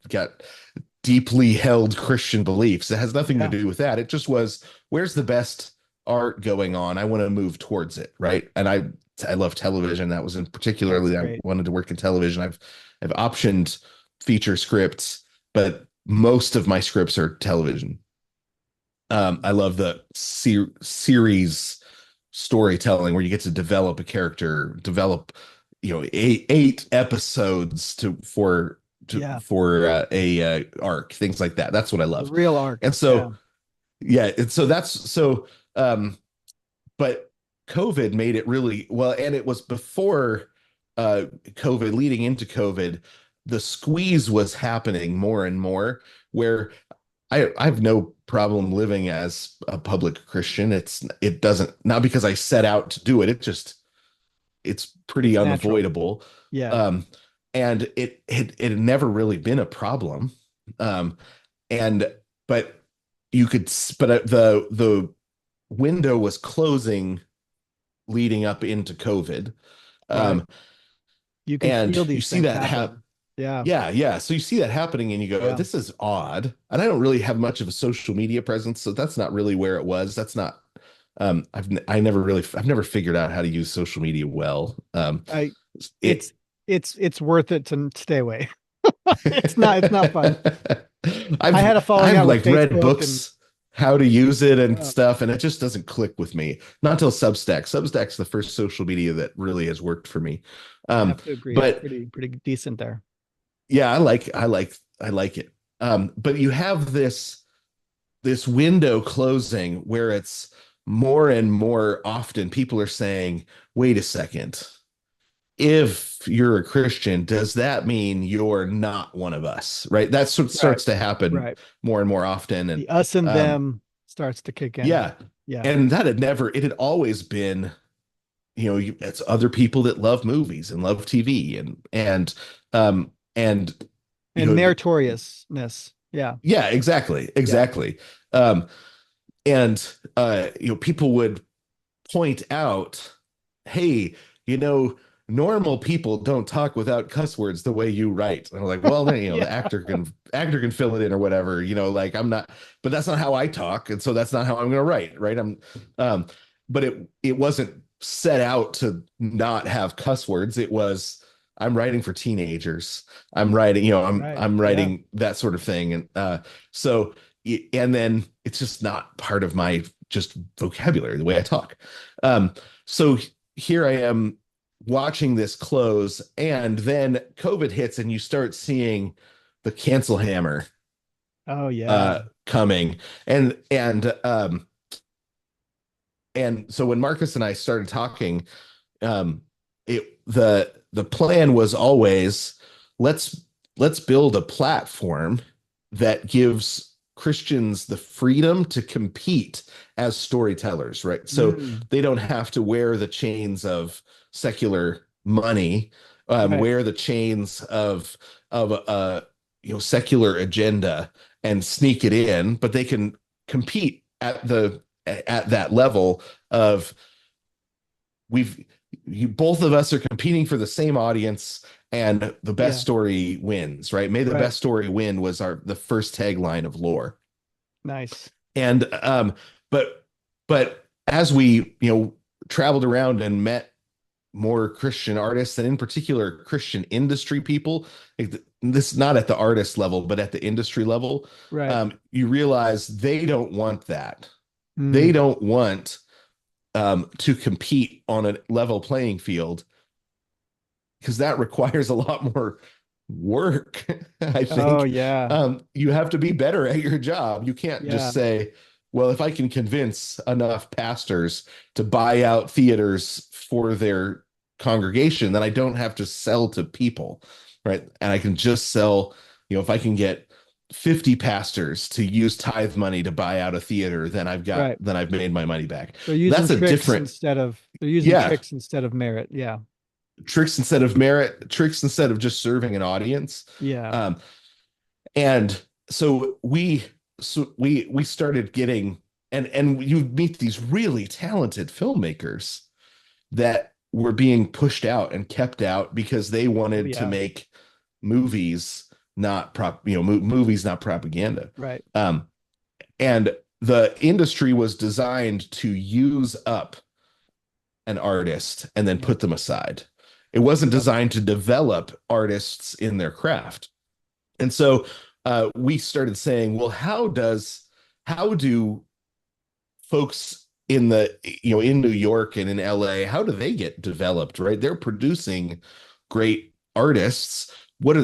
B: got deeply held Christian beliefs. It has nothing to
A: Yeah.
B: do with that. It just was, where's the best art going on? I want to move towards it, right? And I love television. That was in
A: That's
B: particularly I
A: great.
B: wanted to work in television. I've optioned feature scripts, but most of my scripts are television. I love the series storytelling where you get to develop a character, develop, eight episodes
A: Yeah.
B: for a arc, things like that. That's what I
A: The
B: love.
A: real arc.
B: And
A: Yeah.
B: so yeah, and so that's so but COVID made it really well, and it was before COVID, leading into COVID, the squeeze was happening more and more where I have no problem living as a public Christian. It doesn't, not because I set out to do it. It's pretty
A: It's natural.
B: unavoidable.
A: Yeah.
B: Um, and it had never really been a problem. Um, and but the window was closing leading up into COVID.
A: Right.
B: Um,
A: You can
B: and
A: feel
B: you
A: these
B: see
A: things
B: that happen.
A: happen. Yeah.
B: Yeah, yeah. So you see that happening and you go,
A: Yeah.
B: this is odd. And I don't really have much of a social media presence, so that's not really where it was. That's not I've never figured out how to use social media well.
A: I
B: It
A: it's it's worth it to stay away. It's not fun. I had a falling
B: I've
A: out with
B: like read
A: Facebook and
B: books how to use it and
A: yeah,
B: stuff, and it just doesn't click with me. Not until Substack. Substack's the first social media that really has worked for me.
A: I
B: Um,
A: have to agree. It's
B: but
A: pretty decent there.
B: yeah, I like it. But you have this window closing where it's more and more often people are saying, wait a second, if you're a Christian, does that mean you're not one of us? Right? That's what
A: Right.
B: starts to happen
A: Right.
B: more and more often. And
A: The us and
B: um,
A: them starts to kick in.
B: yeah,
A: Yeah.
B: and it had always been, it's other people that love movies and love TV and you
A: And
B: know,
A: meritoriousness. Yeah.
B: yeah, exactly,
A: Yeah.
B: exactly. Um, and people would point out, hey, you know, normal people don't talk without cuss words the way you write. And I'm like, well, then,
A: Yeah.
B: the actor can fill it in or whatever, like I'm not, but that's not how I talk. And so that's not how I'm going to write. Right. Um, but it wasn't set out to not have cuss words. It was, I'm writing for teenagers. I'm writing, you know,
A: Right.
B: I'm
A: Yeah.
B: writing that sort of thing. And so and then it's just not part of my just vocabulary, the way I talk. So here I am watching this close, and then COVID hits, and you start seeing the cancel hammer
A: Oh yeah.
B: coming. And so when Marcus and I started talking, um, the plan was always let's let's build a platform that gives Christians the freedom to compete as storytellers, right? So
A: Mm,
B: they don't have to wear the chains of secular money,
A: right.
B: wear the chains of a secular agenda and sneak it in, but they can compete at that level of we've both of us are competing for the same audience, and the best
A: Yeah.
B: story wins, right? May the
A: Right.
B: best story win was the first tagline of Lore.
A: Nice.
B: And but but as we traveled around and met more Christian artists, and in particular Christian industry people, like this not at the artist level but at the industry level,
A: Right.
B: you realize they don't want that. They
A: Mm,
B: don't want to compete on a level playing field, because that requires a lot more work. I
A: oh
B: think
A: yeah.
B: you have to be better at your job. You can't
A: Yeah.
B: just say, well, if I can convince enough pastors to buy out theaters for their congregation, then I don't have to sell to people, right? And I can just sell, if I can get 50 pastors to use tithe money to buy out a theater,
A: Right.
B: then I've made my money back.
A: They're using
B: That's a
A: tricks
B: different,
A: instead of they're using
B: yeah,
A: tricks instead of merit. Yeah.
B: tricks instead of merit, tricks instead of just serving an audience.
A: Yeah.
B: Um, and so we started getting, and you meet these really talented filmmakers that were being pushed out and kept out because they
A: Oh
B: wanted to
A: yeah.
B: make movies, not movies, not propaganda.
A: Right.
B: Um, and the industry was designed to use up an artist and then
A: Yeah.
B: put them aside. It wasn't
A: Yep.
B: designed to develop artists in their craft. And so we started saying, well, how do folks in in New York and in LA, how do they get developed, right? They're producing great artists. What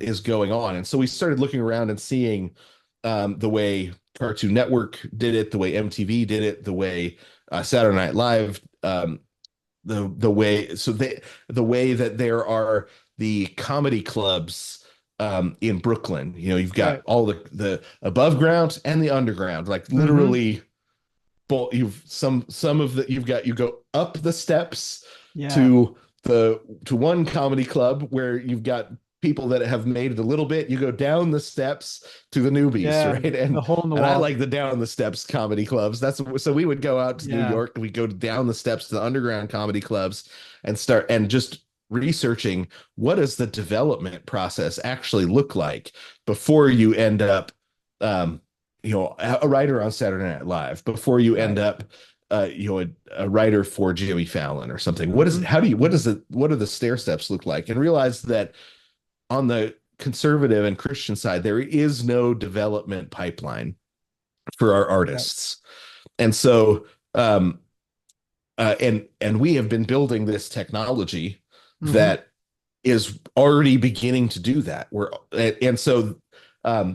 B: is going on? And so we started looking around and seeing the way Cartoon Network did it, the way MTV did it, the way Saturday Night Live, the way so they the way that there are the comedy clubs in Brooklyn. You've got
A: Right.
B: all the above ground and the underground, like
A: Mm-hmm.
B: literally both. Some of the you go up the steps
A: Yeah.
B: to to one comedy club where you've got people that have made it a little bit. You go down the steps to the newbies,
A: Yeah.
B: right?
A: The hole in the
B: And I
A: wall.
B: like the down the steps comedy clubs. That's so we would go out to New
A: Yeah.
B: York, we go down the steps to the underground comedy clubs and start and just researching what does the development process actually look like before you end up um a writer on Saturday Night Live, before you end
A: Right.
B: up a writer for Jimmy Fallon or something.
A: Mm-hmm. Mm-hmm.
B: What do the stair steps look like? And realize that on the conservative and Christian side, there is no development pipeline for our
A: Right.
B: artists. And so and we have been building this technology
A: Mm-hmm.
B: that is already beginning to do that. And so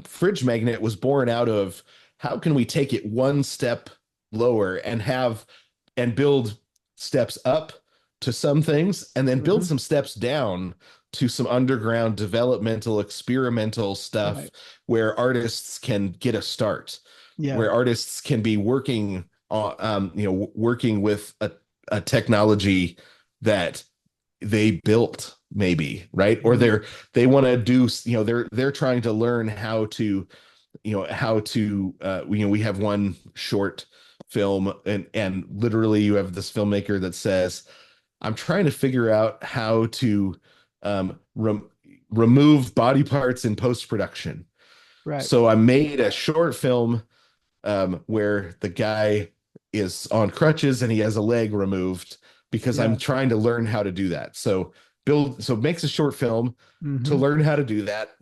B: Fridge Magnet was born out of how can we take it one step lower and build steps up to some things, and then build
A: Mm-hmm.
B: some steps down to some underground developmental experimental stuff
A: Right.
B: where artists can get a start,
A: Yeah.
B: where artists can be working on working with a technology that they built, maybe, right? Or
A: Mm.
B: they want to do, they're trying to learn how to we have one short film, and literally you have this filmmaker that says, I'm trying to figure out how to remove body parts in post-production.
A: Right.
B: So I made a short film where the guy is on crutches and he has a leg removed, because I'm
A: Yeah.
B: trying to learn how to do that. So makes a short film to
A: Hmm.
B: learn how to do that.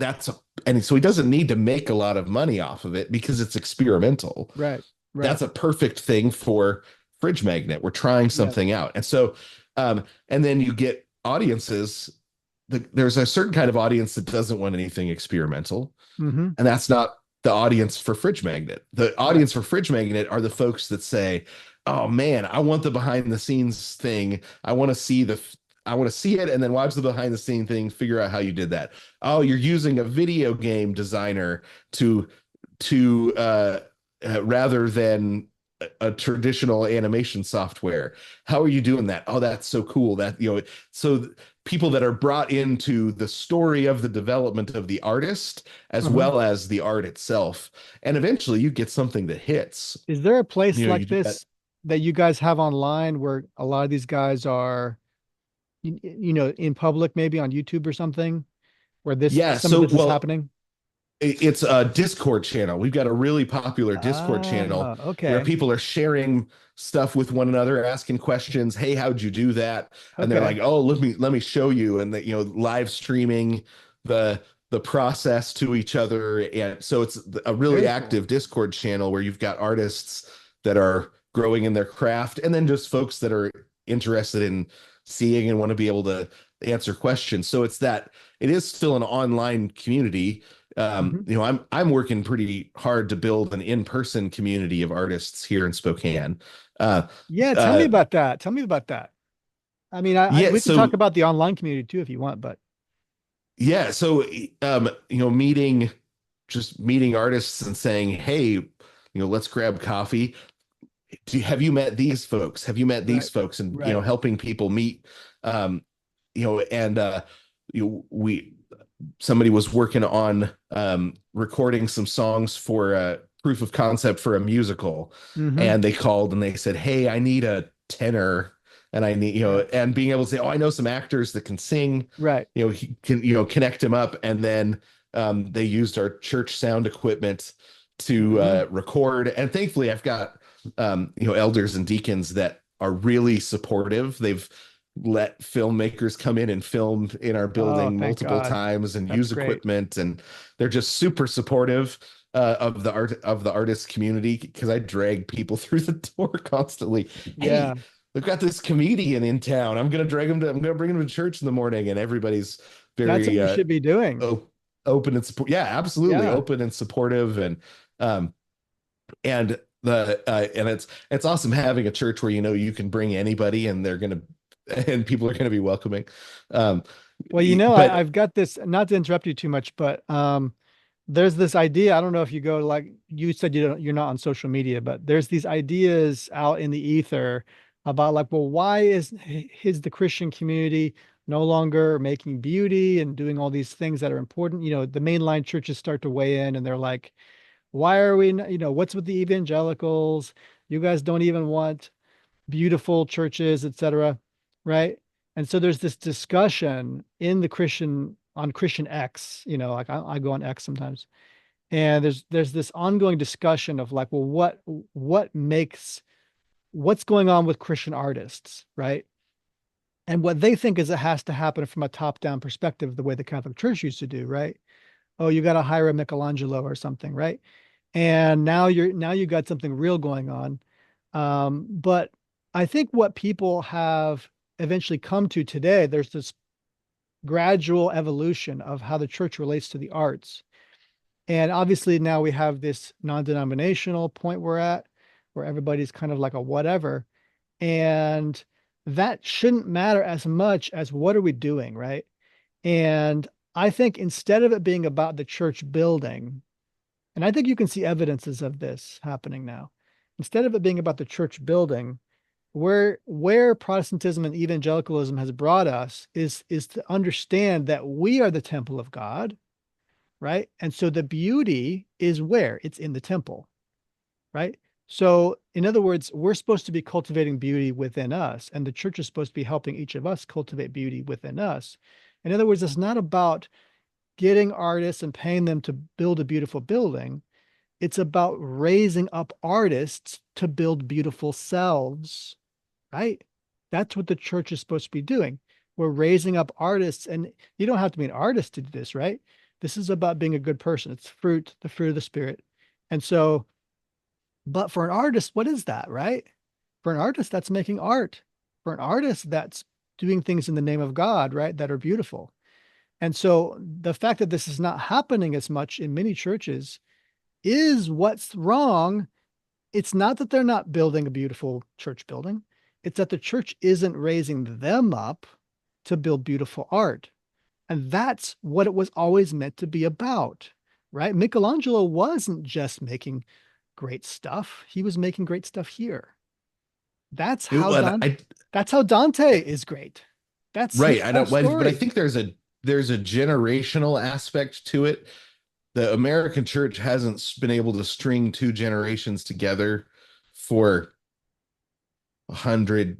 B: And so he doesn't need to make a lot of money off of it because it's experimental.
A: Right. Right.
B: That's a perfect thing for Fridge Magnet. We're trying
A: Yeah.
B: something out. And so, and then you get audiences. There's a certain kind of audience that doesn't want anything experimental,
A: Hmm.
B: and that's not the audience for Fridge Magnet. The
A: Right.
B: audience for Fridge Magnet are the folks that say, "Oh man, I want the behind the scenes thing. I want to see it and then watch the behind the scene thing, figure out how you did that. Oh, you're using a video game designer to rather than a traditional animation software. How are you doing that? Oh, that's so cool. So people that are brought into the story of the development of the artist as
A: Uh-huh.
B: well as the art itself. And eventually you get something that hits.
A: Is there a place
B: You
A: like
B: do that.
A: this that you guys have online where a lot of these guys are, in public, maybe on YouTube or something, where this
B: Yeah.
A: some of
B: So,
A: this is
B: well,
A: happening?
B: it's a Discord channel. We've got a really popular Discord channel
A: Ah,
B: where
A: okay.
B: people are sharing stuff with one another, asking questions. Hey, how'd you do that? And they're
A: Okay.
B: like, oh, let me show you. And that, live streaming the the process to each other. And so it's a really
A: Very cool.
B: active Discord channel where you've got artists that are growing in their craft, and then just folks that are interested in seeing and want to be able to answer questions. So it is still an online community.
A: Hmm.
B: I'm working pretty hard to build an in-person community of artists here in Spokane. Uh,
A: Yeah, tell me
B: uh,
A: about that. Tell me about that. I mean,
B: yeah,
A: we can talk
B: so
A: about the online community too if you want, but
B: yeah, so just meeting artists and saying, hey, let's grab coffee. Have you met these folks? Have you met these
A: right,
B: folks? And
A: right.
B: helping people meet, um, and we somebody was working on recording some songs for a proof of concept for a musical,
A: Hmm.
B: and they called and they said, hey, I need a tenor, and I need,
A: Yeah,
B: and being able to say, oh, I know some actors that can sing,
A: right.
B: he can, connect him up. And then they used our church sound equipment to
A: Hmm.
B: record. And thankfully I've got elders and deacons that are really supportive. They've let filmmakers come in and film in our
A: Oh,
B: building
A: thank
B: multiple
A: God.
B: times and
A: That's
B: use
A: great.
B: equipment, and they're just super supportive of the artist community, because I drag people through the door constantly.
A: Yeah,
B: Hey, we've got this comedian in town. I'm gonna bring him to church in the morning, and everybody's
A: that's what
B: very
A: you should be doing.
B: o- open and support. Yeah, absolutely
A: Yeah,
B: open and supportive, um and it's awesome having a church where you can bring anybody, and people are gonna be welcoming. Um,
A: well,
B: but
A: I've got this, not to interrupt you too much, but there's this idea. I don't know if you go, like you said, you're not on social media, but there's these ideas out in the ether about, like, well, why is the Christian community no longer making beauty and doing all these things that are important? The mainline churches start to weigh in and they're like, why are we, what's with the evangelicals? You guys don't even want beautiful churches, etc. Right? And so there's this discussion in the Christian X, like I go on X sometimes, and there's this ongoing discussion of, like, well, what's going on with Christian artists, right? And what they think is it has to happen from a top-down perspective, the way the Catholic Church used to do, right? Oh, you got to hire a Michelangelo or something, right? And now you got something real going on. But I think what people have eventually come to today, there's this gradual evolution of how the church relates to the arts. And obviously now we have this non-denominational point we're at, where everybody's kind of like a whatever. And that shouldn't matter as much as what are we doing, right? And I think instead of it being about the church building, and I think you can see evidences of this happening now. Instead of it being about the church building, where Protestantism and evangelicalism has brought us is to understand that we are the temple of God, right? And so the beauty is where? It's in the temple, right? So in other words, we're supposed to be cultivating beauty within us, and the church is supposed to be helping each of us cultivate beauty within us. In other words, it's not about getting artists and paying them to build a beautiful building. It's about raising up artists to build beautiful selves, right? That's what the church is supposed to be doing. we're raising up artists, and you don't have to be an artist to do this, right? This is about being a good person. It's fruit, the fruit of the spirit. And so, but for an artist, what is that, right? For an artist, that's making art. For an artist, that's doing things in the name of God, right? That are beautiful. And so the fact that this is not happening as much in many churches is what's wrong. It's not that they're not building a beautiful church building. It's that the church isn't raising them up to build beautiful art. And that's what it was always meant to be about, right? Michelangelo wasn't just making great stuff. He was making great stuff here. That's how
B: And
A: Don that's how Dante is great. That's his
B: right. I
A: whole
B: don't, but I
A: story.
B: think there's a generational aspect to it. The American church hasn't been able to string two generations together for 100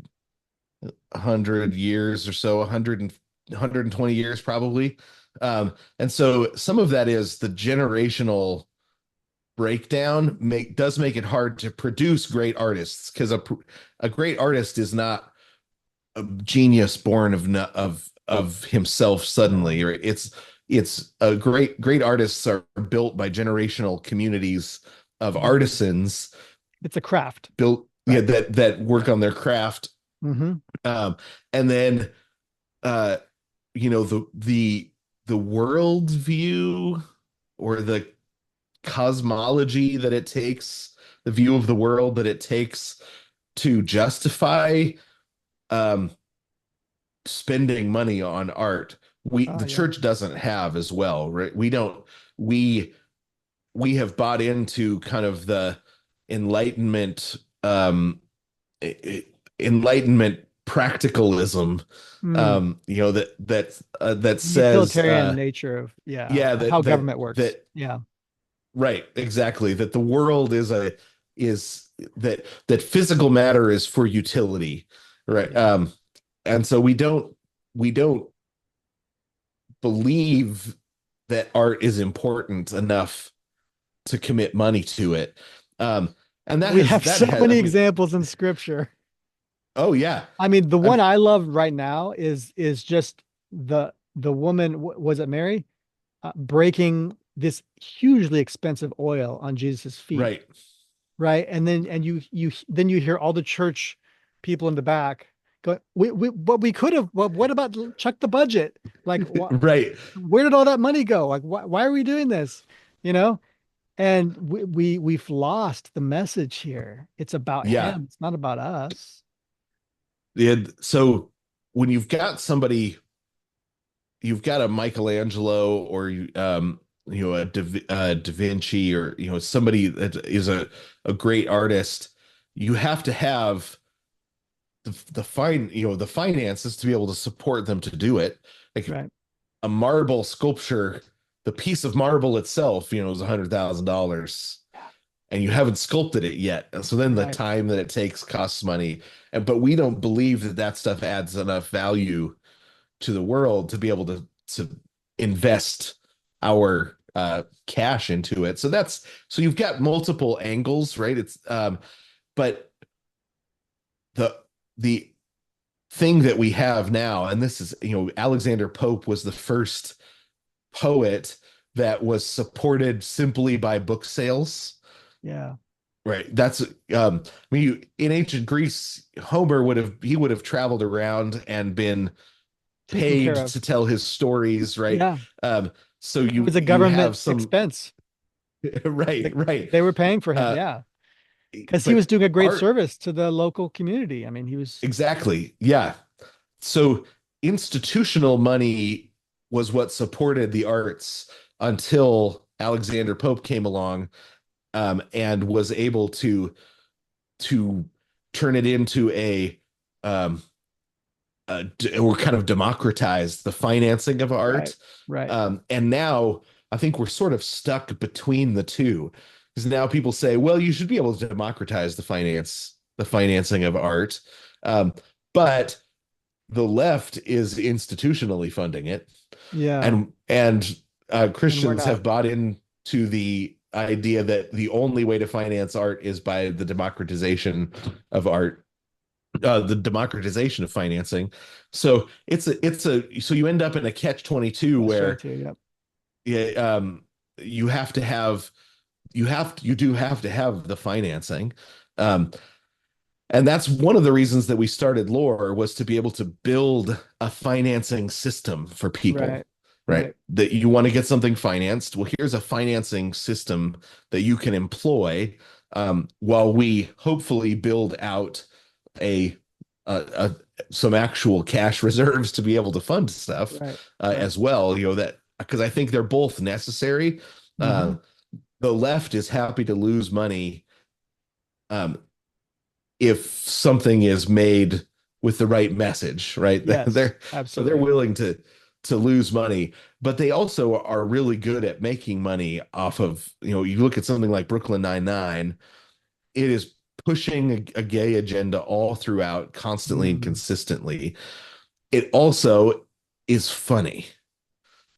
B: years or so, 120 years probably. And so some of that is the generational breakdown does make it hard to produce great artists, because a great artist is not a genius born of himself suddenly, right? It's a great artists are built by generational communities of
A: Mhm.
B: artisans
A: It's a craft,
B: built, yeah,
A: right?
B: that work on their craft.
A: Hmm.
B: um and then uh the world view, or the cosmology that it takes, the view of the world that it takes to justify um spending money on art,
A: Oh,
B: the
A: yeah.
B: church doesn't have as well, right? We don't we we have bought into kind of the enlightenment enlightenment practicalism,
A: Mm.
B: that says
A: Utilitarian nature of, yeah,
B: yeah,
A: of how government works.
B: that
A: Yeah.
B: right, exactly, that the world is that physical matter is for utility, right?
A: Yeah.
B: And so we don't believe that art is important enough to commit money to it. Um, and
A: We have
B: that
A: so
B: has, I
A: many
B: mean,
A: examples in scripture.
B: oh yeah,
A: I mean, the one
B: I'm
A: I love right now is just the woman, was it Mary, breaking this hugely expensive oil on Jesus's feet,
B: right.
A: right? And then then you hear all the church people in the back going, we but we could have, well, what about check the budget? Like, what,
B: Right.
A: where did all that money go? Like, why are we doing this? You know? And we've lost the message here. It's about
B: Yeah.
A: him. It's not about us.
B: Yeah. So when you've got a Michelangelo, or a Da Vinci, or somebody that is a great artist, you have to have the finances to be able to support them to do it. Like
A: Right.
B: a marble sculpture, the piece of marble itself, is $100,000, and you haven't sculpted it yet. And so then the
A: Right.
B: time that it takes costs money. But we don't believe that that stuff adds enough value to the world to be able to invest our cash into it. So you've got multiple angles, right? But the the thing that we have now, and this is, Alexander Pope was the first poet that was supported simply by book sales.
A: Yeah.
B: Right. I mean, in ancient Greece, Homer would have traveled around and been
A: Taken
B: paid
A: care of.
B: to tell his stories, right?
A: Yeah.
B: So
A: It was a
B: you have
A: government
B: some
A: expense.
B: right,
A: They,
B: right.
A: they were paying for him.
B: Uh,
A: Yeah. Because he was
B: but
A: doing a great
B: art,
A: service to the local community. I mean, he was,
B: exactly. Yeah. So institutional money was what supported the arts until Alexander Pope came along, and was able to turn it into um, or kind of democratize the financing of
A: right.
B: art.
A: Right.
B: And now I think we're sort of stuck between the two, because now people say, well, you should be able to democratize the financing of art. Um, but the left is institutionally funding it,
A: Yeah.
B: and
A: And we're
B: Christians
A: not.
B: have bought into the idea that the only way to finance art is by the democratization of art. the democratization of financing. So so you end up in a catch 22
A: That's
B: where
A: 22. Yep.
B: yeah, you have to have you do have to have the financing. Um, and that's one of the reasons that we started Lore was to be able to build a financing system for people,
A: Right.
B: right?
A: Right.
B: That you want to get something financed. Well, here's a financing system that you can employ while we hopefully build out a, a some actual cash reserves to be able to fund stuff
A: Right. Right.
B: as well. You know that because I think they're both necessary.
A: Hmm.
B: Uh, the left is happy to lose money um, if something is made with the right message, right?
A: Yes,
B: They're
A: absolutely.
B: willing to lose money, but they also are really good at making money off of, you look at something like Brooklyn Nine-Nine, it is pushing a gay agenda all throughout constantly and
A: Mm,
B: consistently. It also is funny.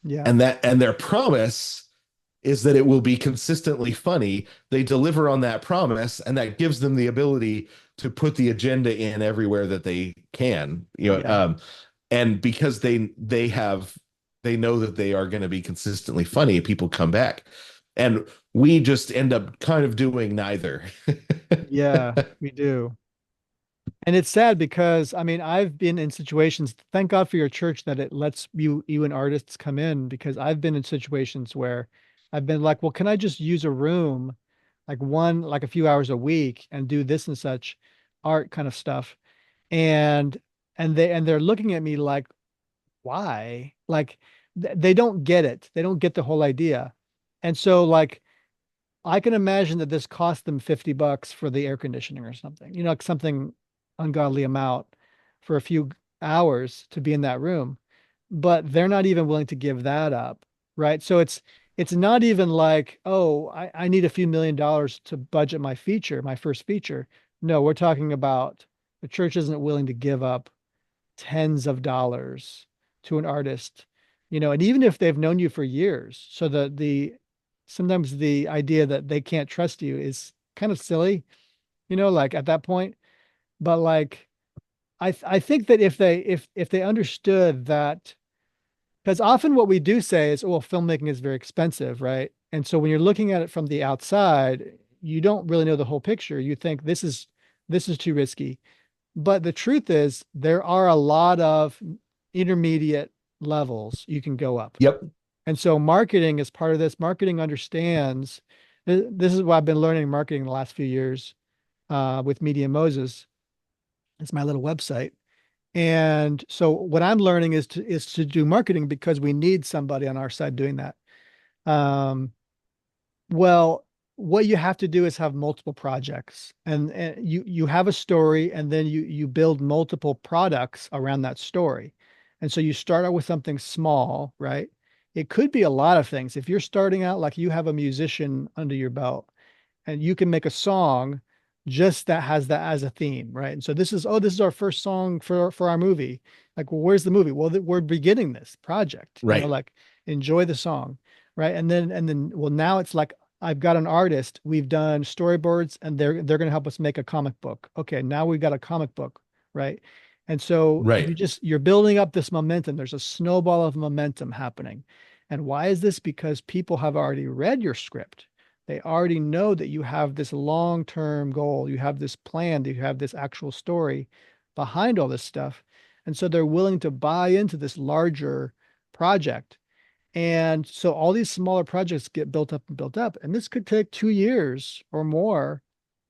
A: yeah.
B: And their promise is that it will be consistently funny. They deliver on that promise, and that gives them the ability to put the agenda in everywhere that they can.
A: Yeah.
B: And because they know that they are going to be consistently funny, people come back. And we just end up kind of doing neither.
A: Yeah, we do. And it's sad because I mean, I've been in situations, thank God for your church that it lets you and artists come in because I've been in situations where I've been like, well, can I just use a room like a few hours a week and do this and such art kind of stuff. And they're looking at me like, why? Like they don't get it. They don't get the whole idea. And so like I can imagine that this cost them $50 for the air conditioning or something, like something ungodly amount for a few hours to be in that room. But they're not even willing to give that up, right? So it's not even like, oh, I need a few $1 million to budget my feature, my first feature. No, we're talking about the church isn't willing to give up tens of dollars to an artist, and even if they've known you for years. So the sometimes the idea that they can't trust you is kind of silly, like at that point. But like I think that if they understood that, because often what we do say is, well, filmmaking is very expensive, right? And so when you're looking at it from the outside, you don't really know the whole picture. You think this is too risky. But the truth is, there are a lot of intermediate levels you can go up.
B: Yep.
A: And so marketing is part of this. Marketing understands this is what I've been learning in marketing the last few years with Media Moses. It's my little website. And so what I'm learning is to do marketing because we need somebody on our side doing that. Um, well, what you have to do is have multiple projects, and you have a story, and then you build multiple products around that story. And so you start out with something small, right? It could be a lot of things. If you're starting out like you have a musician under your belt, and you can make a song just that has that as a theme, right? And so this is our first song for our movie. Like, well, where's the movie? Well, we're beginning this project,
B: Right.
A: like enjoy the song, right? And then well, now it's like I've got an artist, we've done storyboards, and they're going to help us make a comic book. Okay, now we've got a comic book, right? And so
B: Right.
A: you're building up this momentum. There's a snowball of momentum happening. And why is this? Because people have already read your script. They already know that you have this long-term goal, you have this plan, you have this actual story behind all this stuff. And so they're willing to buy into this larger project. And so all these smaller projects get built up and built up. And this could take 2 years or more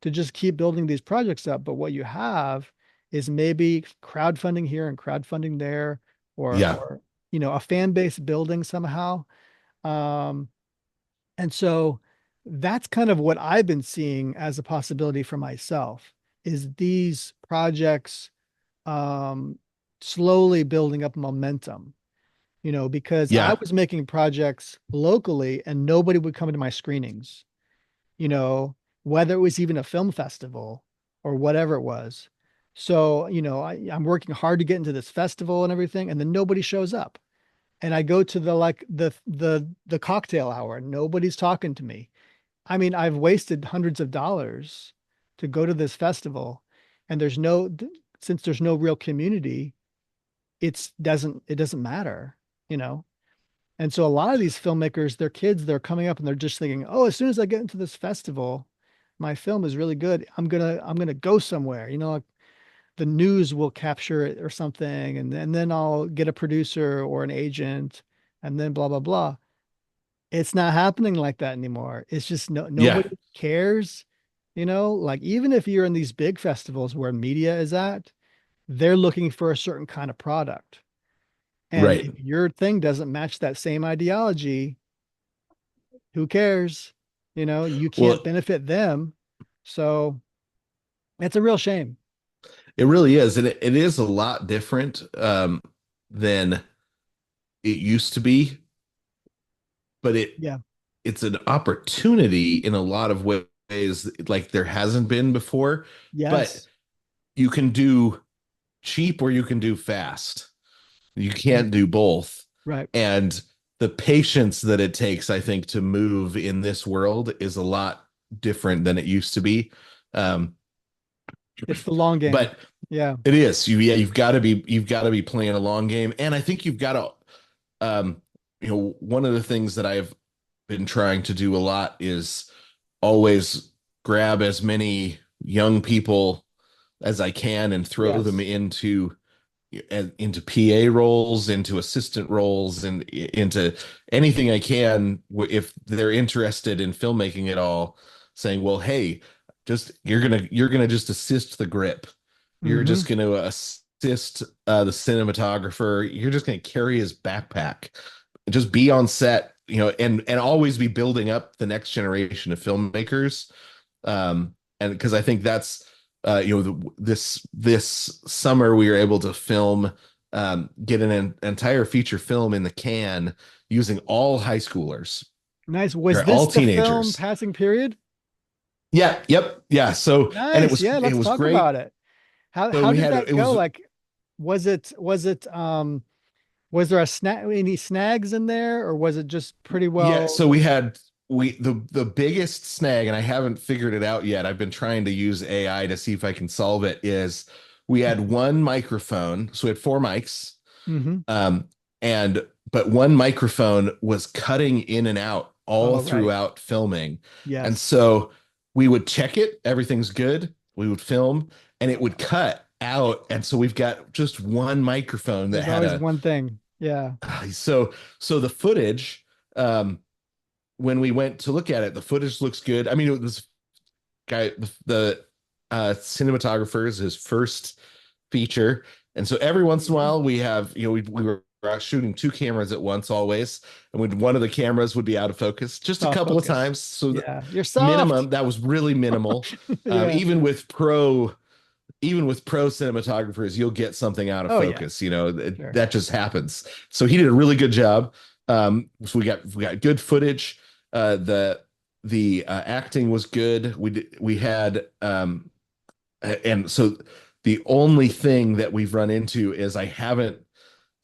A: to just keep building these projects up. But what you have is maybe crowdfunding here and crowdfunding there, or
B: Yeah.
A: or a fan base building somehow. Um, and so that's kind of what I've been seeing as a possibility for myself is these projects um, slowly building up momentum, because I
B: Yeah.
A: was making projects locally and nobody would come to my screenings, you know, whether it was even a film festival or whatever it was. So, I'm working hard to get into this festival and everything, and then nobody shows up. And I go to the cocktail hour, and nobody's talking to me. I mean, I've wasted hundreds of dollars to go to this festival, and there's no since there's no real community, it doesn't matter, you know. And so a lot of these filmmakers, their kids, they're coming up and they're just thinking, oh, as soon as I get into this festival, my film is really good. I'm gonna go somewhere. You know, like the news will capture it or something, and then I'll get a producer or an agent, and then blah blah blah. It's not happening like that anymore. It's just
B: Yeah,
A: nobody cares. You know, like even if you're in these big festivals where media is at, they're looking for a certain kind of product. And
B: right.
A: if your thing doesn't match that same ideology, who cares? You know, you can't
B: Well,
A: benefit them. So it's a real shame.
B: it really is, and it is a lot different than it used to be, but
A: Yeah.
B: it's an opportunity in a lot of ways like there hasn't been before. But
A: Yes.
B: you can do cheap or you can do fast. You
A: Mm.
B: can't do both.
A: Right.
B: And the patience that it takes, I think, to move in this world is a lot different than it used to be. Um,
A: It's the long game.
B: but
A: Yeah.
B: it is yeah, you've got to be playing a long game, and I think you've got to one of the things that I've been trying to do a lot is always grab as many young people as I can and throw them
A: Yes.
B: into PA roles, into assistant roles, and into anything I can if they're interested in filmmaking at all, saying, "Well, hey, just you're gonna just assist the grip. You're
A: Mm-hmm.
B: just gonna assist the cinematographer. You're just gonna carry his backpack. Just be on set, and always be building up the next generation of filmmakers." And because I think that's this summer we were able to film get an entire feature film in the can using all high schoolers.
A: Nice. Was
B: They're
A: this
B: all
A: the film
B: teenagers.
A: Passing Period?
B: Yeah, yep, yeah. So and it
A: Nice.
B: was
A: Yeah,
B: it
A: let's
B: was
A: talk
B: great.
A: about it. How
B: So
A: how
B: we
A: did
B: had
A: that
B: it
A: go?
B: was
A: Like, was there any snags in there, or was it just pretty
B: yeah.
A: well?
B: So we had we the biggest snag, and I haven't figured it out yet. I've been trying to use AI to see if I can solve it. Is we had one microphone, so we had four mics.
A: Mm-hmm.
B: Um, and but one microphone was cutting in and out all
A: Oh, right.
B: throughout filming. And
A: Yes.
B: so we would check it, everything's good. We would film and it would cut out. And so we've got just one microphone that
A: There's
B: had
A: always
B: a
A: one thing. Yeah.
B: so the footage, when we went to look at it, the footage looks good. I mean, it was guy the cinematographer is his first feature, and so every once in a
A: Hmm.
B: while we have we were shooting two cameras at once always, and when one of the cameras would be out of focus just a
A: Soft
B: couple of
A: focus.
B: times, so the
A: Yeah. You're soft.
B: minimum that was really minimal.
A: Yeah.
B: Even with pro cinematographers, you'll get something out of
A: Oh, yeah.
B: focus.
A: Sure.
B: That just happens. So he did a really good job. So we got good footage. The acting was good. We had and so the only thing that we've run into is I haven't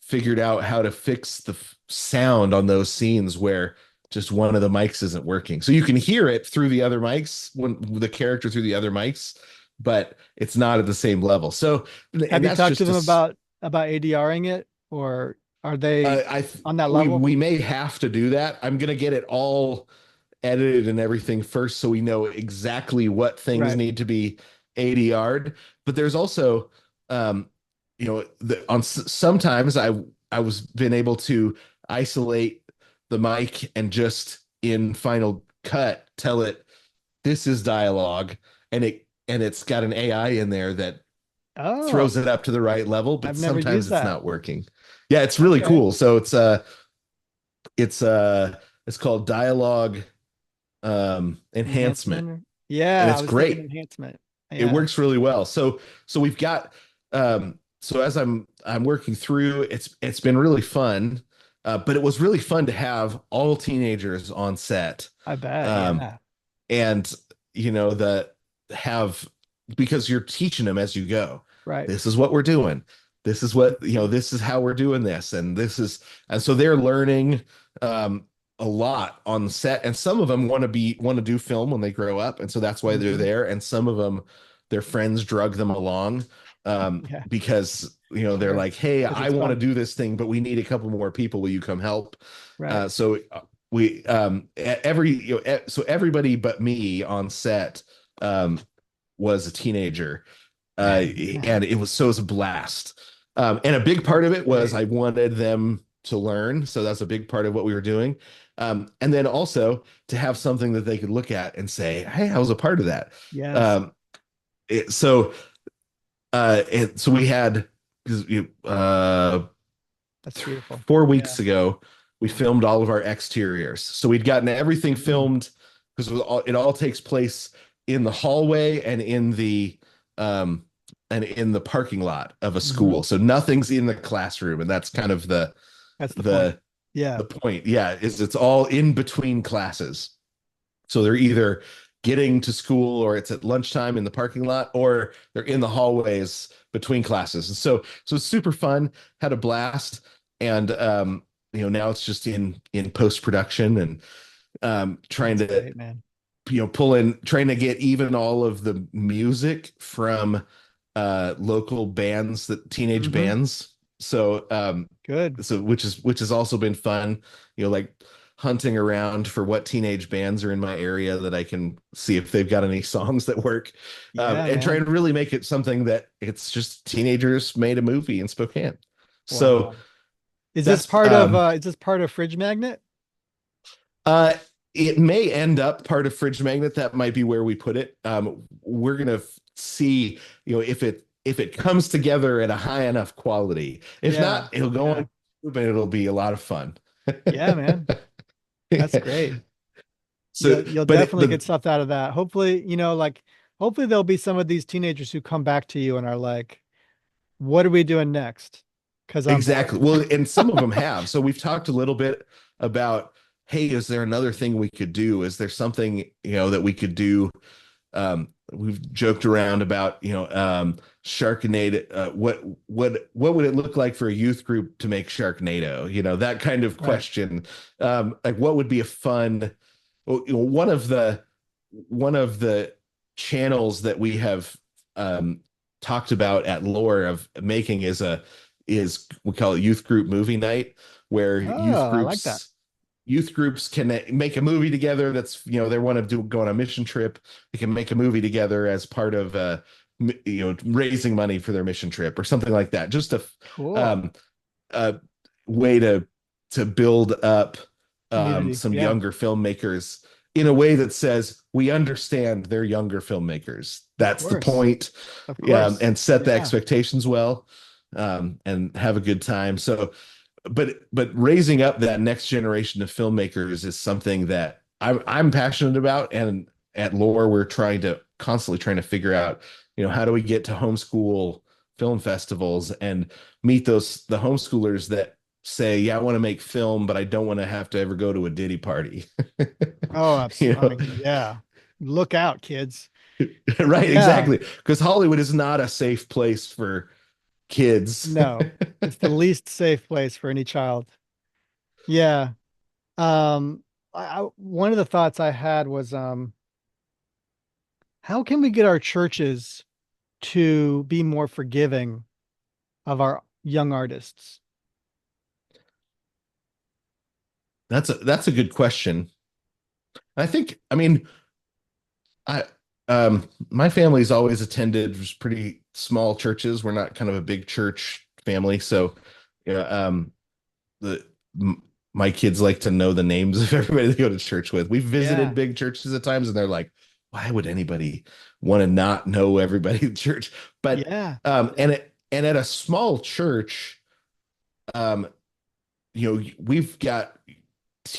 B: figured out how to fix the sound on those scenes where just one of the mics isn't working. So you can hear it through the other mics when the character through the other mics, but it's not at the same level. So,
A: Have
B: and
A: you
B: that's
A: talked to
B: just
A: them
B: a
A: about ADRing it, or are they
B: I
A: on that
B: we
A: level?
B: we may have to do that. I'm gonna get it all edited and everything first so we know exactly what things
A: Right.
B: need to be ADR'd. But there's also sometimes I was been able to isolate the mic and just in Final Cut tell it this is dialogue, and it's got an AI in there that
A: Oh,
B: throws it up to the right level, but
A: I've never
B: sometimes
A: used
B: it's
A: that.
B: not working. Yeah, it's really
A: Okay.
B: cool. So it's called dialogue enhancement, and
A: Yeah, I
B: it's
A: was thinking
B: great.
A: enhancement.
B: It
A: Yeah.
B: works really well. So we've got so as I'm working through, it's been really fun. But it was really fun to have all teenagers on set.
A: I bet.
B: Um,
A: Yeah.
B: and the have because you're teaching them as you go.
A: Right.
B: This is what we're doing. This is what this is how we're doing this, and so they're learning a lot on the set. And some of them want to do film when they grow up, and so that's why they're
A: Hmm.
B: there. And some of them, their friends drug them along.
A: Yeah,
B: because they're
A: sure.
B: like, hey,
A: Because
B: I
A: it's
B: want to
A: fun.
B: do this thing, but we need a couple more people. Will you come help?
A: Right.
B: So we every so everybody but me on set um, was a teenager, and it was a blast. And a big part of
A: That's
B: it was
A: great.
B: I wanted them to learn, so that's a big part of what we were doing. And then also to have something that they could look at and say, "Hey, I was a part of that."
A: Yes.
B: Um, so so we had
A: That's beautiful.
B: 4 weeks
A: Yeah.
B: ago, we filmed all of our exteriors. So we'd gotten everything
A: Mm.
B: filmed because it all takes place in the hallway um and in the parking lot of a
A: Hmm.
B: school. So nothing's in the classroom, and that's kind of
A: That's the point.
B: the
A: Yeah.
B: the point. Yeah, is it's all in between classes. So they're either getting to school or it's at lunchtime in the parking lot or they're in the hallways between classes. And so it's super fun, had a blast. And now it's just in post-production and trying
A: That's
B: to
A: great, man.
B: pull in, trying to get even all of the music from local bands, that teenage
A: Hmm.
B: bands. So
A: Good.
B: which has also been fun, like hunting around for what teenage bands are in my area that I can see if they've got any songs that work.
A: Yeah,
B: And trying
A: man.
B: to really make it something that it's just teenagers made a movie in Spokane. So
A: Wow. Is this
B: that's
A: part of Fridge Magnet?
B: uh it may end up part of Fridge Magnet. That might be where we put it. We're gonna see, if it comes together at a high enough quality. If
A: Yeah.
B: not, it'll go on
A: Yeah.
B: YouTube and it'll be a lot of fun.
A: Yeah, man. That's great.
B: So,
A: You'll
B: but
A: definitely get stuff out of that. Hopefully, hopefully there'll be some of these teenagers who come back to you and are like, "What are we doing next?" Because I'm bored.
B: exactly. Well, and some of them have. So we've talked a little bit about, hey, is there another thing we could do? Is there something, that we could do? We've joked around about, Sharknado. What would it look like for a youth group to make Sharknado? That kind of
A: Right.
B: question. Like what would be a fun, well, one of the channels that we have talked about at Lore of making is we call it youth group movie night, where
A: Oh, I like that.
B: youth groups can make a movie together. That's they want to go on a mission trip. They can make a movie together as part of raising money for their mission trip or something like that. Just
A: Cool.
B: um, a way to build up
A: Community.
B: some
A: Yeah,
B: younger filmmakers in a way that says we understand they're younger filmmakers.
A: of
B: That's the
A: course.
B: point.
A: Of course.
B: And set the
A: Yeah.
B: expectations well, and have a good time. So, but raising up that next generation of filmmakers is something that I'm passionate about, and at Lore we're constantly trying to figure out, how do we get to homeschool film festivals and meet the homeschoolers that say, yeah, I want to make film, but I don't want to have to ever go to a Diddy party.
A: Oh,
B: you
A: absolutely. I
B: know,
A: mean, yeah. Look out, kids.
B: right?
A: Yeah.
B: Exactly. Because Hollywood is not a safe place for kids.
A: No, it's the least safe place for any child. Yeah. One of the thoughts I had was, how can we get our churches to be more forgiving of our young artists?
B: That's a good question. I think, I mean, I my family's always attended just pretty small churches. We're not kind of a big church family, so yeah, the my kids like to know the names of everybody they go to church with. We've visited
A: Yeah.
B: big churches at times, and they're like, "Why would anybody want to not know everybody at church?" But
A: Yeah.
B: and at a small church, um, we've got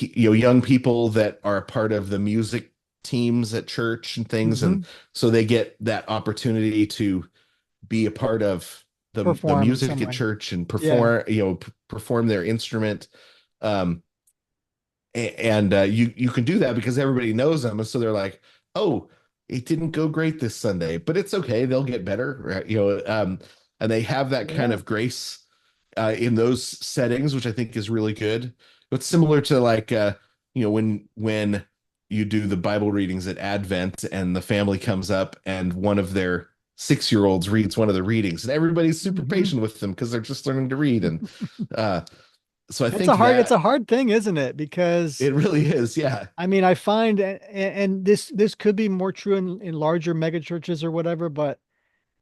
B: young people that are a part of the music teams at church and things,
A: Hmm.
B: and so they get that opportunity to be a part of the
A: Perform in
B: music
A: some
B: at
A: way.
B: church and
A: Yeah.
B: perform their instrument. um and you can do that because everybody knows them, and so they're like, oh, it didn't go great this Sunday, but it's okay, they'll get better, right? And they have that kind
A: Yeah.
B: of grace in those settings, which I think is really good. It's similar to like when you do the Bible readings at Advent and the family comes up and one of their 6-year-olds reads one of the readings, and everybody's super
A: Mhm.
B: patient with them because they're just learning to read. And uh, so I think
A: It's a
B: that
A: hard thing, isn't it? Because
B: it really is. Yeah.
A: I mean, I find, and this could be more true in larger mega churches or whatever, but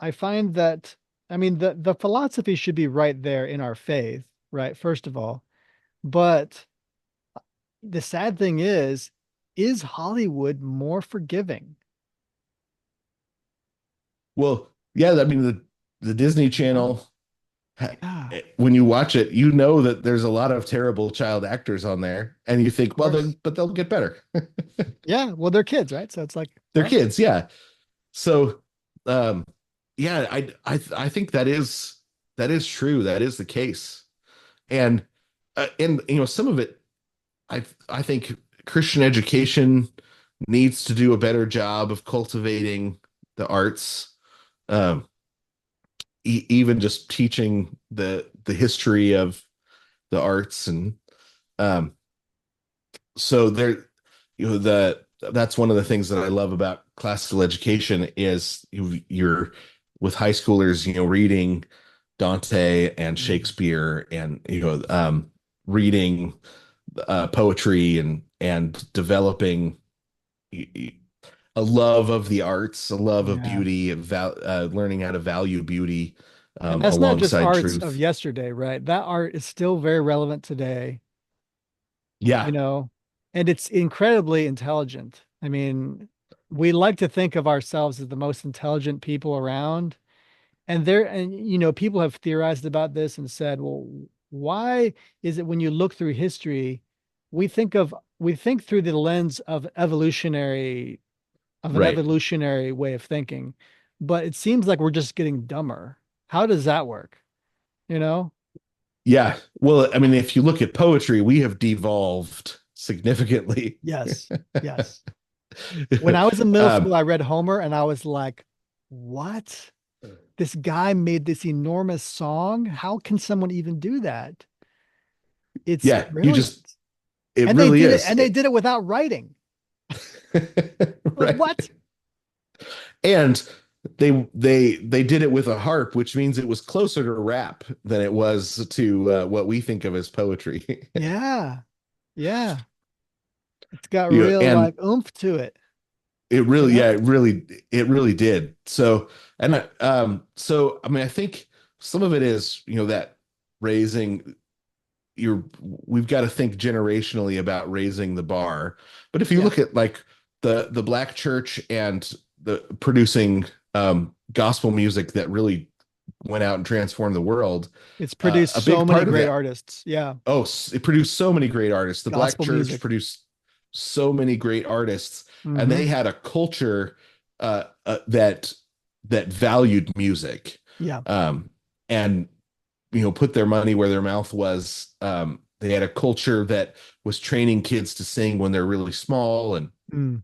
A: I find that, I mean, the philosophy should be right there in our faith, right? First of all, but the sad thing is Hollywood more forgiving?
B: Well, yeah. I mean, the Disney
A: You know?
B: Channel,
A: Yeah,
B: when you watch it, you know that there's a lot of terrible child actors on there, and you
A: of
B: think, well,
A: course.
B: but they'll get better.
A: Yeah, well, they're kids, right? So it's like,
B: They're
A: well,
B: kids, yeah. So, um, yeah, I think that is true. That is the case, and you know, some of it, I think Christian education needs to do a better job of cultivating the arts. Um, even just teaching the history of the arts, and um, so there, you know, that's one of the things that I love about classical education is you're with high schoolers, you know, reading Dante and
A: mm,
B: Shakespeare, and you know, reading poetry, and developing a love of the arts, a love of
A: yeah.
B: beauty, and learning how to value beauty
A: And that's not just
B: alongside
A: arts of
B: truth.
A: yesterday, right? That art is still very relevant today, you
B: Yeah,
A: know, and it's incredibly intelligent. I mean, we like to think of ourselves as the most intelligent people around. And people have theorized about this and said, well, why is it when you look through history, we think through the lens of an
B: right.
A: evolutionary way of thinking, but it seems like we're just getting dumber. How does that work? You know?
B: Yeah. Well, I mean, if you look at poetry, we have devolved significantly.
A: Yes. Yes. When I was in middle
B: um,
A: school, I read Homer and I was like, what? This guy made this enormous song. How can someone even do that? It's
B: yeah,
A: brilliant.
B: it
A: And they
B: really
A: did it,
B: is.
A: and they did it without writing. Like
B: Right.
A: what?
B: And they did it with a harp, which means it was closer to rap than it was to what we think of as poetry.
A: Yeah. Yeah. It's got
B: You know,
A: real
B: and
A: like oomph to it,
B: it
A: you
B: really,
A: know?
B: yeah, it really did. So, so I mean, I think some of it is, you know, that raising you're we've got to think generationally about raising the bar. But if you
A: Yeah.
B: look at like the black church and the producing gospel music that really went out and transformed the world,
A: It's produced
B: a
A: so
B: big
A: many
B: part of
A: great
B: that,
A: artists. Yeah.
B: oh, it produced so many great artists. The black
A: Gospel
B: church
A: music.
B: produced so many great artists, and
A: Hmm.
B: they had a culture that valued music,
A: Yeah.
B: um, and you know, put their money where their mouth was. They had a culture that was training kids to sing when they're really small,
A: Mm.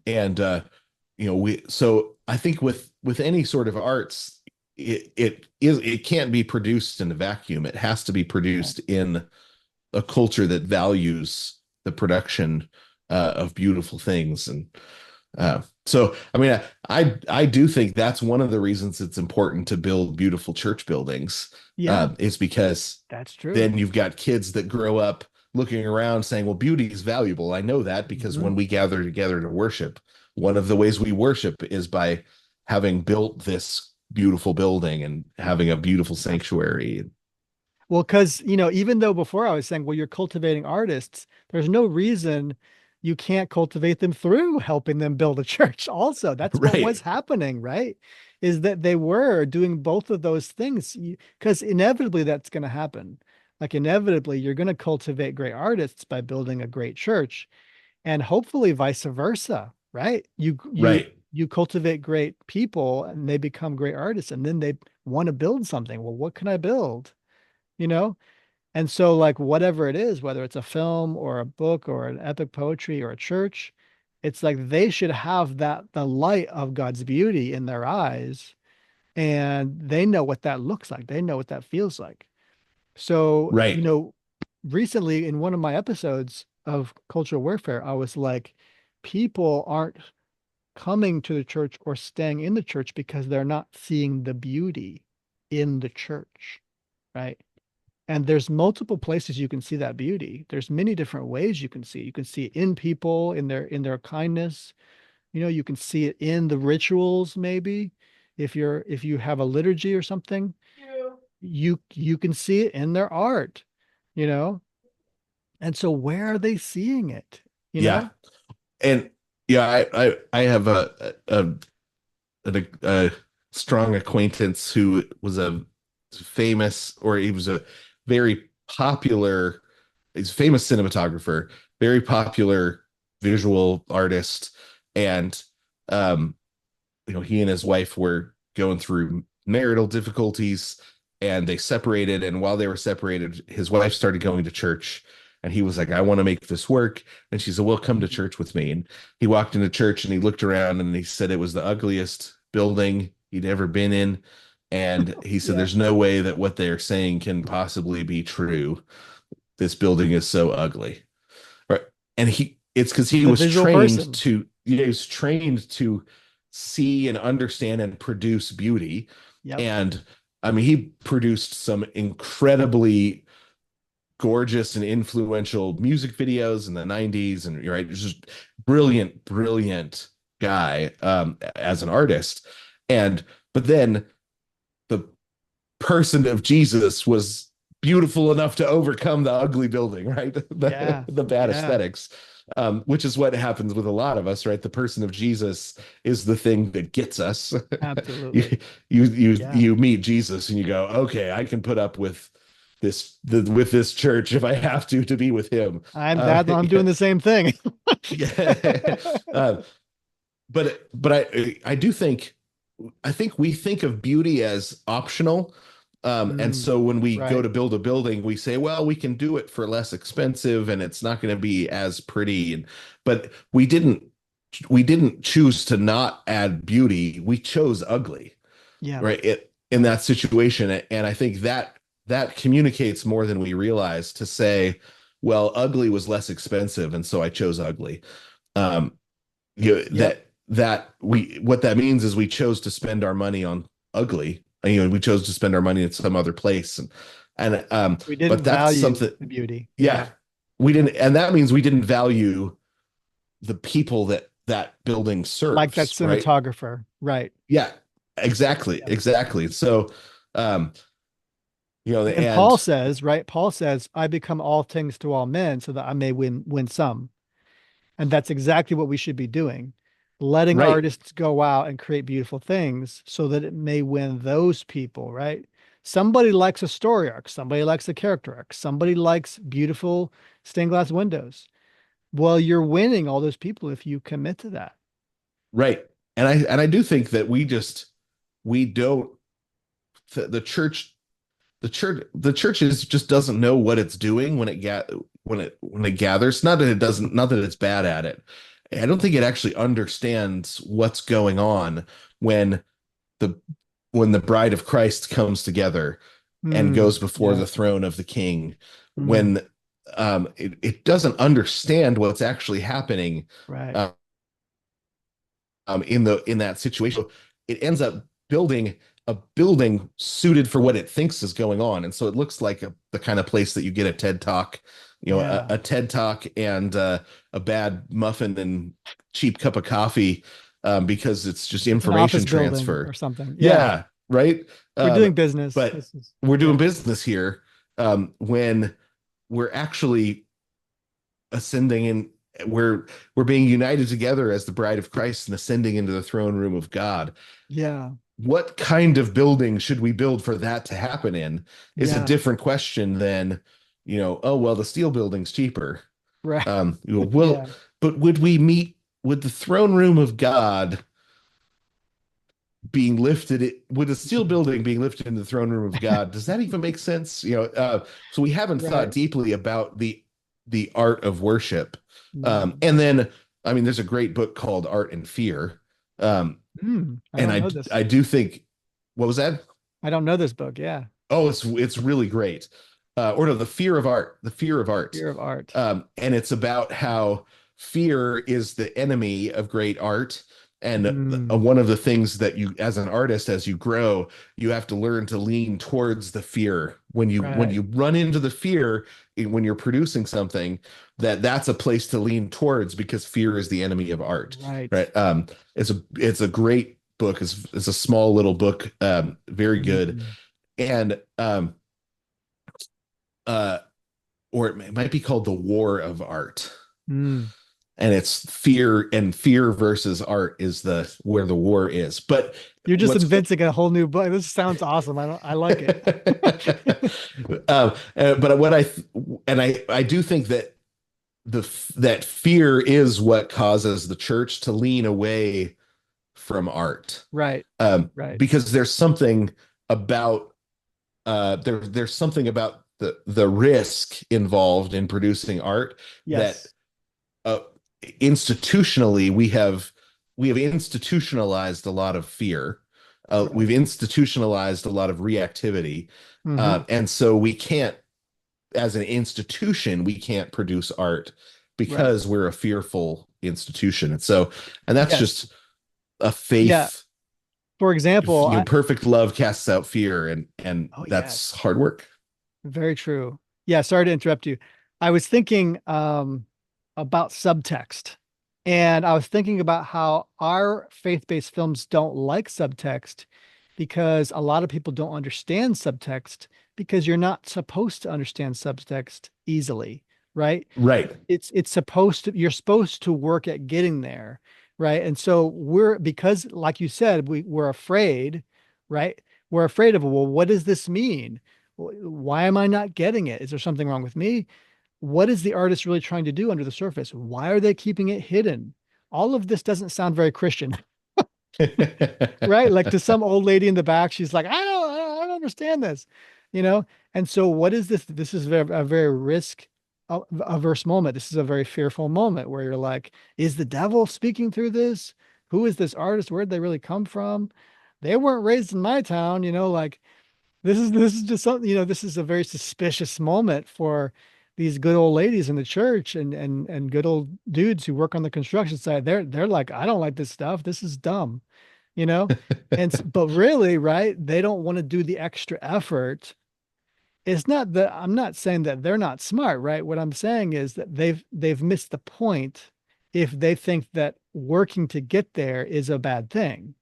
B: and you know, we so I think with any sort of arts, it can't be produced in a vacuum. It has to be
A: Yeah.
B: produced in a culture that values the production of beautiful things. And so, I mean, I do think that's one of the reasons it's important to build beautiful church buildings,
A: Yeah.
B: is because
A: That's true.
B: then you've got kids that grow up looking around saying, well, beauty is valuable. I know that because
A: Hmm.
B: when we gather together to worship, one of the ways we worship is by having built this beautiful building and having a beautiful sanctuary.
A: Well, because, even though before I was saying, well, you're cultivating artists, there's no reason you can't cultivate them through helping them build a church. Also, that's what was
B: Right,
A: happening, right? Is that they were doing both of those things because inevitably that's going to happen. Like, inevitably, you're going to cultivate great artists by building a great church, and hopefully vice versa, right?
B: right,
A: You cultivate great people and they become great artists, and then they want to build something. Well, what can I build? You know? And so, like, whatever it is, whether it's a film or a book or an epic poetry or a church, it's like they should have the light of God's beauty in their eyes, and they know what that looks like. They know what that feels like. So,
B: right.
A: recently in one of my episodes of Cultural Warfare, I was like, people aren't coming to the church or staying in the church because they're not seeing the beauty in the church, right? And there's multiple places you can see that beauty. There's many different ways you can see. You can see it in people, in their kindness. You can see it in the rituals, maybe. If you have a liturgy or something, you can see it in their art, you know? And so where are they seeing it? You
B: Yeah.
A: know?
B: And yeah, I have a strong acquaintance who was a famous, or he was a very popular, he's a famous cinematographer, very popular visual artist. And um he and his wife were going through marital difficulties, and they separated. And while they were separated, his wife started going to church, and he was like, I want to make this work. And she said, well, come to church with me. And he walked into church and he looked around and he said it was the ugliest building he'd ever been in. And he said,
A: Yeah.
B: there's no way that what they're saying can possibly be true. This building is so ugly. Right. And it's because he
A: He's a
B: was
A: visual
B: trained
A: person.
B: to, he was trained to see and understand and produce beauty.
A: Yep.
B: And I mean, he produced some incredibly gorgeous and influential music videos in the 90s. And you're right, just brilliant, brilliant guy as an artist. And but then the person of Jesus was beautiful enough to overcome the ugly building, right?
A: Yeah.
B: The bad
A: Yeah.
B: aesthetics, which is what happens with a lot of us, right? The person of Jesus is the thing that gets us.
A: Absolutely.
B: you,
A: Yeah.
B: you meet Jesus and you go, okay, I can put up with with this church if I have to be with him.
A: I'm
B: Yeah,
A: doing the same thing.
B: yeah. uh, but I do think we think of beauty as optional. And
A: Mm,
B: so when we go
A: right.
B: to build a building, we say, well, we can do it for less expensive and it's not going to be as pretty. But we didn't choose to not add beauty. We chose ugly,
A: Yeah.
B: right? In
A: Yeah.
B: that situation. And I think that communicates more than we realize, to say, well, ugly was less expensive, and so I chose ugly. Um,
A: Yep.
B: that we what that means is we chose to spend our money on ugly. We chose to spend our money in some other place. And
A: We
B: but
A: didn't
B: that's
A: value
B: something.
A: the beauty.
B: Yeah,
A: Yeah.
B: we didn't, and that means we didn't value the people that building
A: Like that
B: serves, right?
A: cinematographer. Right.
B: Yeah, exactly,
A: Yeah.
B: exactly. So um
A: And Paul
B: and
A: says, right? Paul says, I become all things to all men so that I may win some. And that's exactly what we should be doing. Letting
B: right,
A: artists go out and create beautiful things so that it may win those people, right? Somebody likes a story arc, somebody likes a character arc, somebody likes beautiful stained glass windows. Well, you're winning all those people if you commit to that.
B: right. And I do think that we don't, the church, the church is just doesn't know what it's doing when it gathers. Not that it doesn't, not that it's bad at it. I don't think it actually understands what's going on when the the bride of Christ comes together and
A: Hmm.
B: goes before
A: Yeah.
B: the throne of the King.
A: Hmm.
B: When it doesn't understand what's actually happening
A: Right.
B: uh, in that situation. It ends up building a building suited for what it thinks is going on, and so it looks like the kind of place that you get a TED talk,
A: Yeah.
B: a TED talk and a bad muffin and cheap cup of coffee, because it's just
A: It's an
B: information
A: office building
B: transfer.
A: or something. Yeah.
B: Yeah, right.
A: We're doing business.
B: But
A: This is,
B: we're doing
A: yeah.
B: business here, when we're actually ascending, and we're being united together as the bride of Christ and ascending into the throne room of God.
A: Yeah.
B: What kind of building should we build for that to happen in is a
A: Yeah.
B: different question than, oh, well, the steel building's cheaper.
A: Right.
B: Well,
A: Yeah.
B: but would the throne room of God being lifted, would a steel building being lifted in the throne room of God, does that even make sense? So we haven't thought
A: Right.
B: deeply about the art of worship.
A: No.
B: And then, I mean, there's a great book called Art and Fear.
A: I
B: And
A: don't know this.
B: I do think, what was that?
A: I don't know this book. Yeah.
B: Oh, it's really great. Or no, the fear of art.
A: Fear of art.
B: And it's about how fear is the enemy of great art, And
A: Mm,
B: one of the things that you, as an artist, as you grow, you have to learn to lean towards the fear. When
A: right,
B: you run into the fear when you're producing something, that's a place to lean towards, because fear is the enemy of art,
A: right.
B: right? It's a great book. It's a small little book, very good.
A: Mm,
B: And uh, or it might be called The War of Art.
A: mm.
B: And it's fear, and fear versus art is the where the war is. But
A: You're just
B: what's
A: inventing a whole new book. This sounds awesome. I like it.
B: but what I do think that that fear is what causes the church to lean away from art,
A: Right, right.
B: because there's something about there's something about the risk involved in producing art that
A: Yes,
B: uh, institutionally we have institutionalized a lot of fear. We've
A: right.
B: institutionalized a lot of reactivity,
A: Hmm.
B: and so we can't, as an institution, we can't produce art
A: Right.
B: because we're a fearful institution. And that's
A: Yes.
B: just a
A: Yeah.
B: faith.
A: For example,
B: Perfect love casts out fear, and
A: oh
B: that's
A: yes,
B: hard work.
A: very true. Yeah, sorry to interrupt you. I was thinking about subtext. And I was thinking about how our faith-based films don't like subtext because a lot of people don't understand subtext because you're not supposed to understand subtext easily, right?
B: Right.
A: It's supposed to, you're supposed to work at getting there, right? And so because like you said, we're afraid, right? We're afraid of, well, what does this mean? Why am I not getting it? Is there something wrong with me? What is the artist really trying to do under the surface? Why are they keeping it hidden? All of this doesn't sound very Christian, right? Like to some old lady in the back, she's like, I don't understand this, you know? And so what is this? This is a very risk averse moment. This is a very fearful moment where you're like, is the devil speaking through this? Who is this artist? Where'd they really come from? They weren't raised in my town, like this is just something, this is a very suspicious moment for these good old ladies in the church and good old dudes who work on the construction site. They're like, I don't like this stuff. This is dumb, you know? But really, right, they don't want to do the extra effort. It's not that I'm not saying that they're not smart, right? What I'm saying is that they've missed the point if they think that working to get there is a bad thing.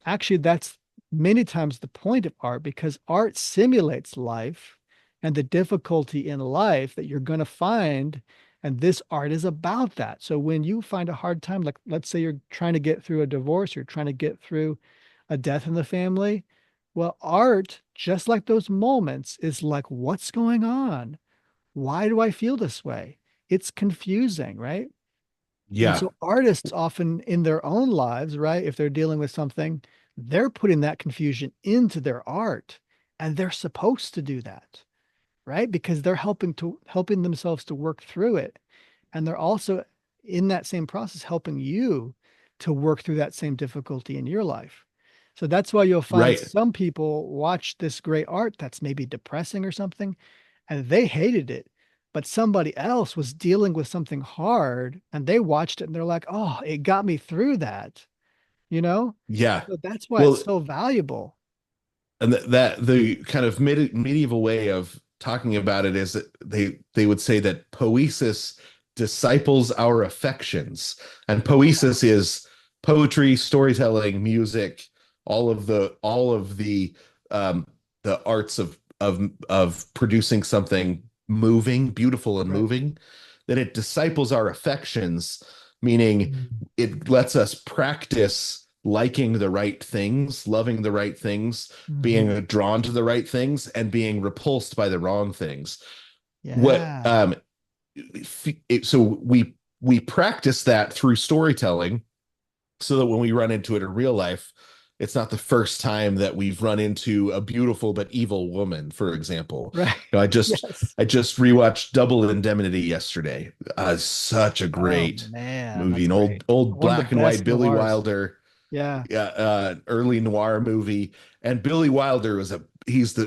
A: Actually, that's many times the point of art because art simulates life and the difficulty in life that you're going to find. And this art is about that. So when you find a hard time, like let's say you're trying to get through a divorce, you're trying to get through a death in the family. Well, art, just like those moments, is like, what's going on? Why do I feel this way? It's confusing, right? And
B: Yeah.
A: so artists often in their own lives, right, if they're dealing with something, they're putting that confusion into their art and they're supposed to do that, right? Because they're helping themselves to work through it. And they're also in that same process helping you to work through that same difficulty in your life. So that's why you'll find
B: Right.
A: some people watch this great art that's maybe depressing or something, and they hated it. But somebody else was dealing with something hard and they watched it and they're like, oh, it got me through that, you know?
B: Yeah.
A: So that's why it's
B: Well,
A: so valuable.
B: and that the kind of medieval way of talking about it is that they would say that poesis disciples our affections, and poesis is poetry, storytelling, music, all of the arts of producing something moving, beautiful and
A: Right.
B: moving. That it disciples our affections, meaning
A: Mm-hmm.
B: it lets us practice liking the right things, loving the right things, being drawn to the right things, and being repulsed by the wrong things. What
A: Yeah.
B: so we practice that through storytelling, so that when we run into it in real life, it's not the first time that we've run into a beautiful but evil woman, for example.
A: Right. Yes.
B: I just rewatched Double Indemnity yesterday. Such a
A: Oh
B: great
A: man,
B: movie,
A: that's
B: an
A: great.
B: old
A: One of the
B: black and white
A: best
B: Billy
A: noirs.
B: Wilder,
A: Yeah.
B: early noir movie. And Billy Wilder was he's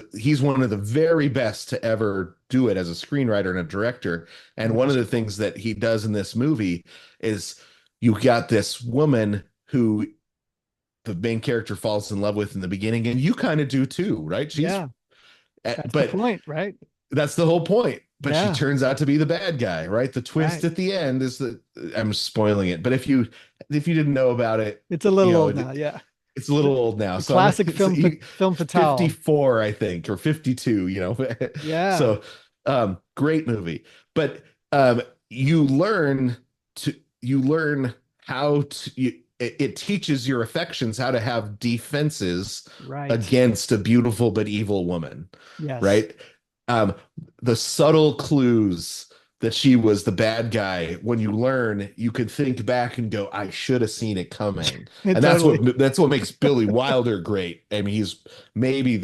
B: one of the very best to ever do it as a screenwriter and a director. And one of the
A: Interesting.
B: things that he does in this movie is, you got this woman who the main character falls in love with in the beginning, and you kind of do too, right?
A: Yeah. That's the
B: But
A: point, right?
B: that's the whole point. But she
A: Yeah.
B: turns out to be the bad guy, right? The twist
A: Right.
B: at the end is that I'm spoiling it, but if you didn't know about it,
A: It's a
B: you
A: little
B: know,
A: old now. Yeah.
B: it's a little old now.
A: The
B: So I'm
A: classic
B: it's
A: film fatale.
B: 54, I think, or 52, you know.
A: Yeah.
B: So great movie. But um you learn you learn how to it teaches your affections how to have defenses
A: Right.
B: against a beautiful but evil woman,
A: Yes.
B: right? Um, the subtle clues that she was the bad guy, when you learn, you could think back and go, I should have seen it coming. And
A: Totally.
B: that's what makes Billy Wilder great. I mean, he's maybe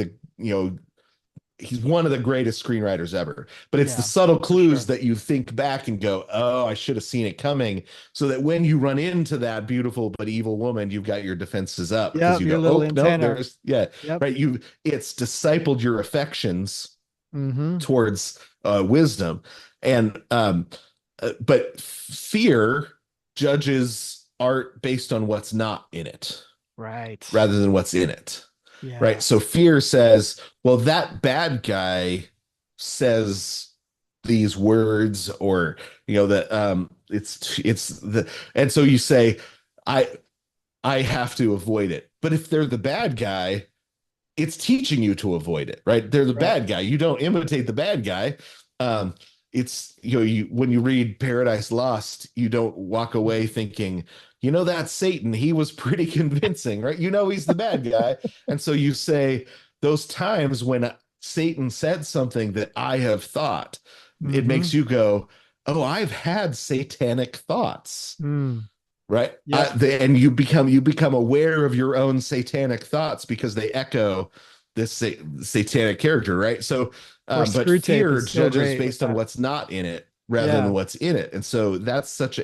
B: he's one of the greatest screenwriters ever. But it's the
A: Yeah,
B: subtle
A: for
B: clues
A: sure.
B: that you think back and go, oh, I should have seen it coming. So that when you run into that beautiful but evil woman, you've got your defenses up because
A: Yep,
B: you
A: your
B: go,
A: little
B: oh no,
A: antenna.
B: there's yeah,
A: Yep.
B: right. It's discipled your affections
A: Mm-hmm.
B: towards wisdom. And but fear judges art based on what's not in it
A: Right.
B: rather than what's in it. Right.
A: Yeah.
B: So fear says, well, that bad guy says these words, or that it's the and so you say, I I have to avoid it. But if they're the bad guy, it's teaching you to avoid it, right? They're the
A: Right.
B: bad guy. You don't imitate the bad guy. Um, it's when you read Paradise Lost, you don't walk away thinking, that's Satan. He was pretty convincing, right? He's the bad guy. And so you say those times when Satan said something that I have thought, it
A: Mm-hmm.
B: makes you go, oh, I've had satanic thoughts,
A: Mm.
B: right?
A: Yep.
B: And you become aware of your own satanic thoughts because they echo this satanic character, right? So,
A: Or
B: but
A: Screw Tape
B: fear
A: is so
B: judges
A: great with
B: based on
A: that.
B: what's not in it rather than
A: Yeah.
B: what's in it, and so that's such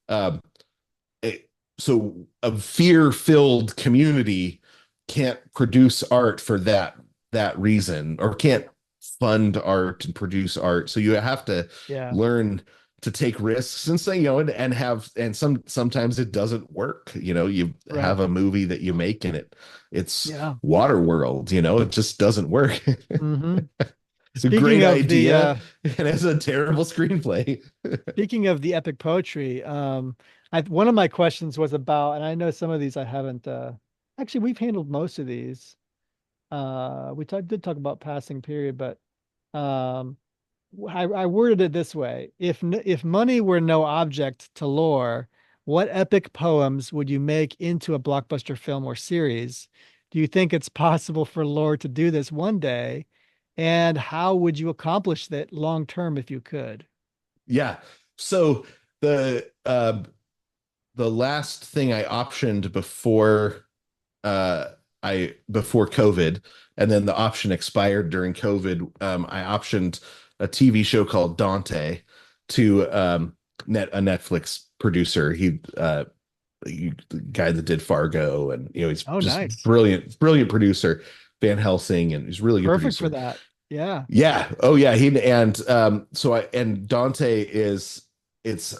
B: um, a so a fear-filled community can't produce art for that reason, or can't fund art and produce art. So you have to
A: Yeah.
B: learn to take risks and say, and have, and sometimes it doesn't work. You
A: Right.
B: have a movie that you make and it's
A: Yeah.
B: Waterworld, it just doesn't work.
A: Mm-hmm.
B: It's a
A: Speaking
B: great
A: of the
B: idea and it's a terrible screenplay.
A: speaking of the epic poetry, one of my questions was about, and I know some of these I haven't actually we've handled most of these. Did talk about passing period, but um I worded it this way. If money were no object to lore, what epic poems would you make into a blockbuster film or series? Do you think it's possible for lore to do this one day? And how would you accomplish that long term if you could?
B: Yeah. So the last thing I optioned uh before COVID, and then the option expired during COVID. I optioned a TV show called Dante to a Netflix producer. The guy that did Fargo, and he's
A: Oh,
B: just
A: nice.
B: brilliant producer. Van Helsing, and he's a really good
A: Perfect for
B: producer.
A: that. Yeah.
B: Yeah. Oh yeah. And Dante is it's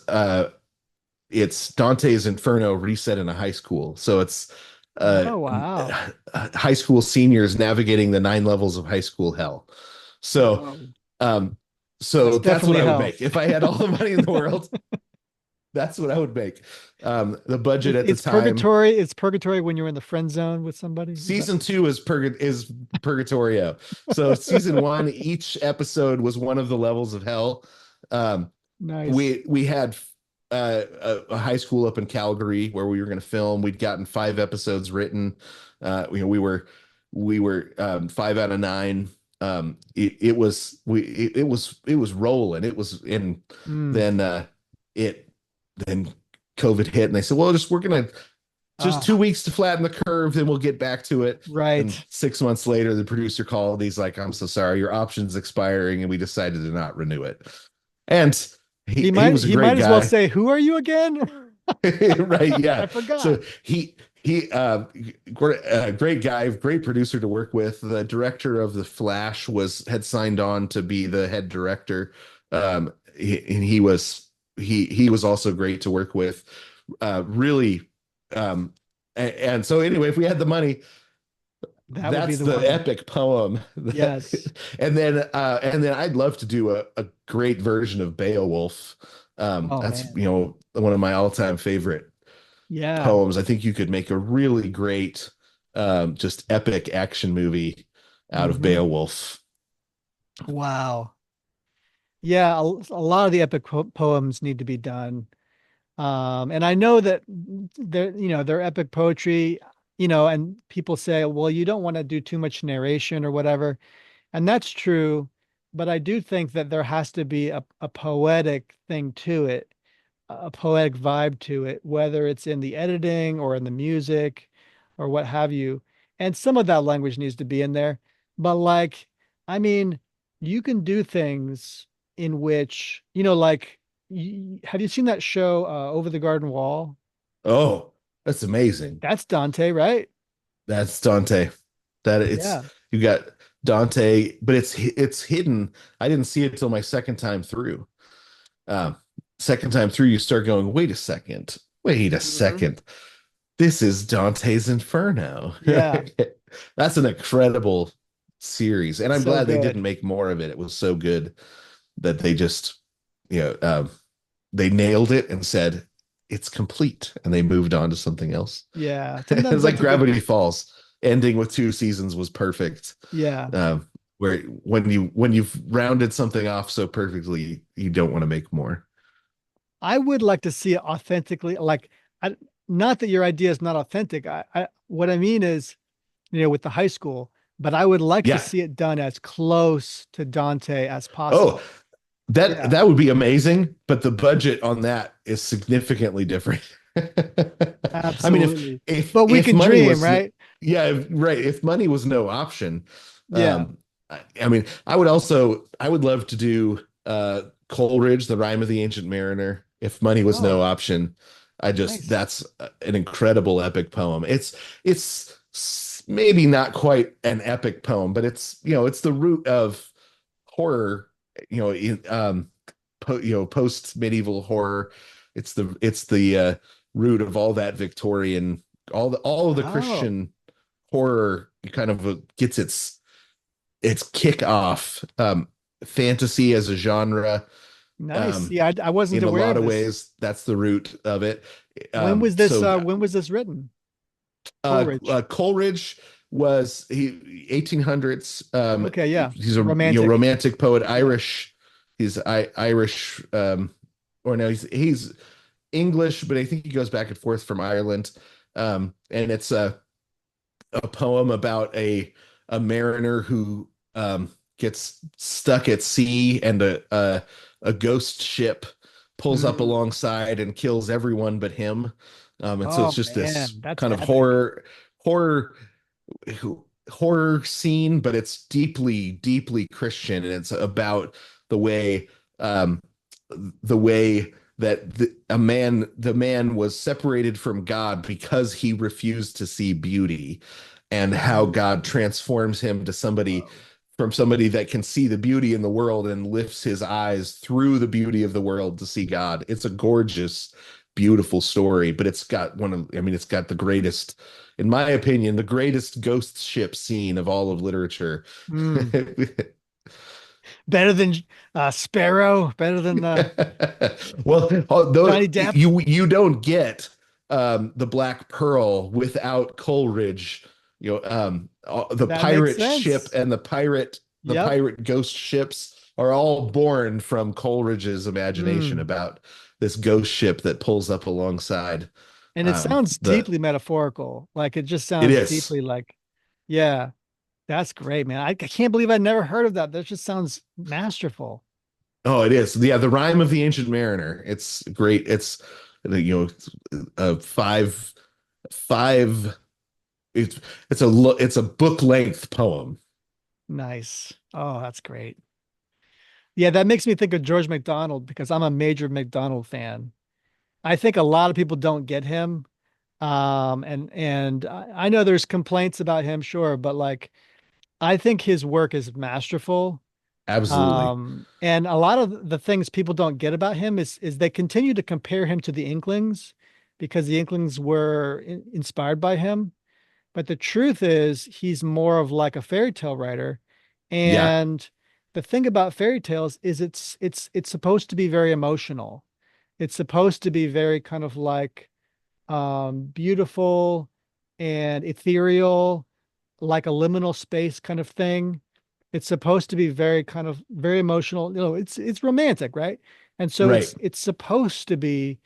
B: Dante's Inferno reset in a high school. So it's uh
A: Oh, wow.
B: high school seniors navigating the 9 levels of high school hell. So
A: Whoa.
B: um
A: That's
B: that's what
A: definitely
B: I would
A: hell.
B: make if I had all the money in the world. That's what I would make. The budget at the
A: It's
B: time.
A: purgatory. It's purgatory when you're in the friend zone with somebody. Is that
B: Season two is Purgatorio. So season one, each episode was one of the levels of hell. Um,
A: nice?
B: we had a high school up in Calgary where we were going to film. We'd gotten 5 episodes written. We were 5 out of 9. It was rolling. It was in
A: Mm.
B: then it then COVID hit, and they said, well, we're gonna just
A: Ah,
B: 2 weeks to flatten the curve, then we'll get back to it. And
A: right.
B: 6 months later, the producer called. He's like, I'm so sorry, your option's expiring, and we decided to not renew it. And he was a
A: He
B: great
A: might as well
B: guy.
A: say, "Who are you again?"
B: Right,
A: I
B: yeah.
A: forgot.
B: So great guy, great producer to work with. The director of The Flash had signed on to be the head director. And he was also great to work with. Really And so anyway, if we had the money,
A: That would be
B: that's
A: the
B: the
A: one.
B: epic poem.
A: Yes.
B: And then I'd love to do a great version of Beowulf.
A: Oh
B: That's,
A: man.
B: one of my all-time favorite
A: Yeah.
B: poems. I think you could make a really great, just epic action movie out of
A: Hmm.
B: Beowulf.
A: Wow. Yeah, a lot of the epic poems need to be done. And I know that they're epic poetry, and people say, well, you don't want to do too much narration or whatever. And that's true, but I do think that there has to be a poetic thing to it, a poetic vibe to it, whether it's in the editing or in the music or what have you. And some of that language needs to be in there. But like, I mean, you can do things in which, have you seen that show, Over the Garden Wall?
B: Oh, that's amazing.
A: That's Dante, right?
B: That's Dante. That it's
A: Yeah.
B: you got Dante, but it's hidden. I didn't see it till my second time through. Um, Second time through, you start going, wait a second, wait a
A: Mhm.
B: second. This is Dante's Inferno.
A: Yeah.
B: That's an incredible series, and I'm
A: So
B: glad they
A: good.
B: didn't make more of it. It was so good that they just, you know, um, they nailed it and said it's complete, and they moved on to something else.
A: Yeah. Sometimes
B: It's like
A: that's a good,
B: Gravity Falls. Ending with two seasons was perfect.
A: yeah.
B: Um, where when you've rounded something off so perfectly, you don't want to make more.
A: I would like to see it authentically. I, not that your idea is not authentic. What I mean is, with the high school, but I would like to
B: Yeah.
A: see it done as close to Dante as
B: Oh,
A: possible.
B: that
A: Yeah,
B: that would be amazing, but the budget on that is significantly different. I mean,
A: absolutely. But we
B: if
A: can
B: money
A: dream,
B: was,
A: right?
B: yeah, right, if money was no option,
A: Yeah.
B: I mean, I would love to do Coleridge, The Rime of the Ancient Mariner. If money was no
A: Oh,
B: option,
A: nice.
B: that's an incredible epic poem. Maybe not quite an epic poem, but it's the root of horror, in post medieval horror. It's the root of all that Victorian, all of the
A: Oh,
B: Christian horror kind of gets its kick off. Fantasy as a genre,
A: nice.
B: um,
A: Yeah, I wasn't
B: in a
A: aware
B: lot
A: of
B: of
A: this.
B: ways, that's the root of it.
A: When was this?
B: So
A: When was this written? Coleridge.
B: Coleridge was he 1800s.
A: Okay, yeah.
B: He's a
A: Romantic.
B: romantic poet,
A: Yeah.
B: Irish. He's Irish, or no, he's English, but I think he goes back and forth from Ireland. And it's a poem about a mariner who gets stuck at sea, and a ghost ship pulls up
A: Mhm.
B: alongside and kills everyone but him. And so
A: Oh
B: it's just this
A: man, that's
B: kind of
A: epic.
B: horror horror scene, but it's deeply, deeply Christian, and it's about the way um, the way that the man was separated from God because he refused to see beauty, and how God
A: Mm.
B: transforms him to somebody
A: Whoa.
B: from somebody that can see the beauty in the world and lifts his eyes through the beauty of the world to see God. It's a gorgeous, beautiful story, but it's got the greatest, in my opinion, the greatest ghost ship scene of all of literature.
A: Mm. Better than Sparrow, better than
B: Well,
A: Johnny Depp.
B: you don't get the Black Pearl without Coleridge. The
A: That makes
B: pirate ship
A: sense.
B: and the
A: Yep.
B: pirate ghost ships are all born from Coleridge's imagination
A: Mm.
B: about this ghost ship that pulls up alongside.
A: And it sounds
B: The
A: deeply metaphorical. Like it just
B: It
A: sounds
B: is.
A: deeply like, yeah, that's great, man. I can't believe I never heard of that. That just sounds masterful.
B: Oh, it is. Yeah, the Rime of the Ancient Mariner. It's great. It's five five. It's a book length poem.
A: Nice. Oh, that's great. Yeah, that makes me think of George MacDonald because I'm a major MacDonald fan. I think a lot of people don't get him. And I know there's complaints about him, sure, but like I think his work is masterful.
B: Absolutely.
A: And a lot of the things people don't get about him is they continue to compare him to the Inklings, because the Inklings were inspired by him. But the truth is, he's more of like a fairy tale writer.
B: Yeah.
A: And the thing about fairy tales is it's supposed to be very emotional. It's supposed to be very kind of like beautiful and ethereal, like a liminal space kind of thing. It's supposed to be very kind of very emotional. You know, it's romantic, right? And so
B: Right.
A: it's supposed to be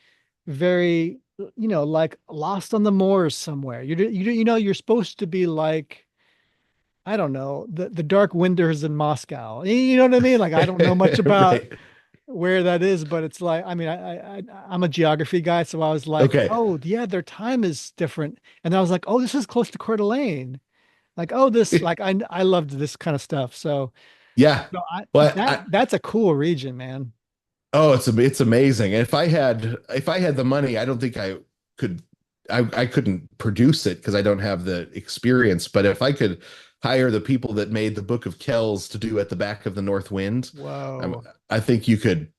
A: very, you know, like lost on the moors somewhere. You know, you're supposed to be like, I don't know, the dark winters in Moscow. You know what I mean? Like I don't know much about
B: Right.
A: where that is, but it's like, I mean, I'm a geography guy, so I was like,
B: Okay.
A: oh yeah, their time is different. And I was like, oh, this is close to Coeur d'Alene. Like, oh, this, like I loved this kind of stuff. So
B: Yeah.
A: no,
B: But
A: that's a cool region, man.
B: oh, it's amazing. And if I had the money, I don't think I could I couldn't produce it because I don't have the experience. But if I could hire the people that made the Book of Kells to do At the Back of the North Wind, I'm,
A: Whoa.
B: I think you could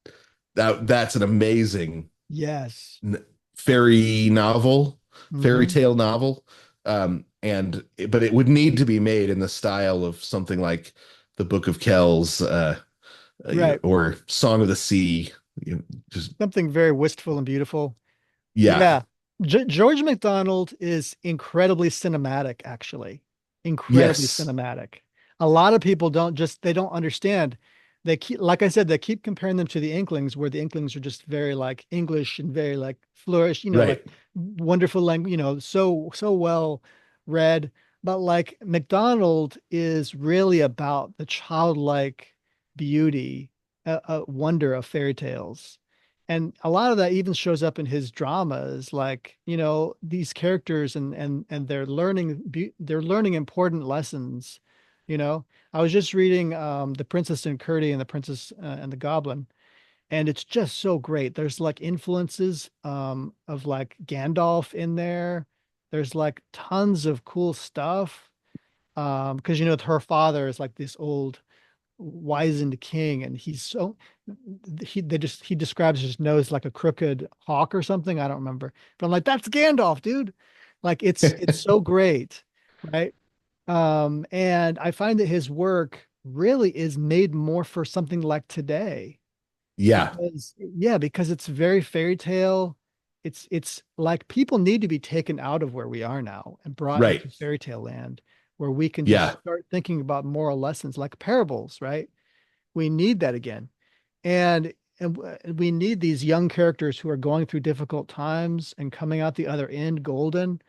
B: that's an amazing
A: Yes.
B: fairy novel, fairy
A: Hmm.
B: tale novel. And but it would need to be made in the style of something like the Book of Kells,
A: Right.
B: or Song of the Sea. You know, just
A: Something very wistful and beautiful.
B: yeah,
A: Yeah. George MacDonald is incredibly cinematic, actually. Incredibly
B: yes,
A: cinematic. A lot of people they don't understand. They keep, like I said, they keep comparing them to the Inklings, where the Inklings are just very like English and very like flourish, you know, like
B: right,
A: wonderful language, you know, so well read. But like MacDonald is really about the childlike beauty, wonder of fairy tales. And a lot of that even shows up in his dramas, like, you know, these characters and they're learning important lessons, you know. I was just reading The Princess and Curdie and The Princess and the Goblin, and it's just so great. There's like influences of like Gandalf in there. There's like tons of cool stuff. Because you know her father is like this old wizened king, and he's so he describes his nose like a crooked hawk or something. I don't remember, but I'm like, that's Gandalf, dude. Like it's so great, right? And I find that his work really is made more for something like today
B: yeah,
A: because yeah, because it's very fairy tale. It's like people need to be taken out of where we are now and brought
B: right,
A: into fairy tale land where we can just
B: yeah,
A: start thinking about moral lessons like parables, right? We need that again. And we need these young characters who are going through difficult times and coming out the other end golden,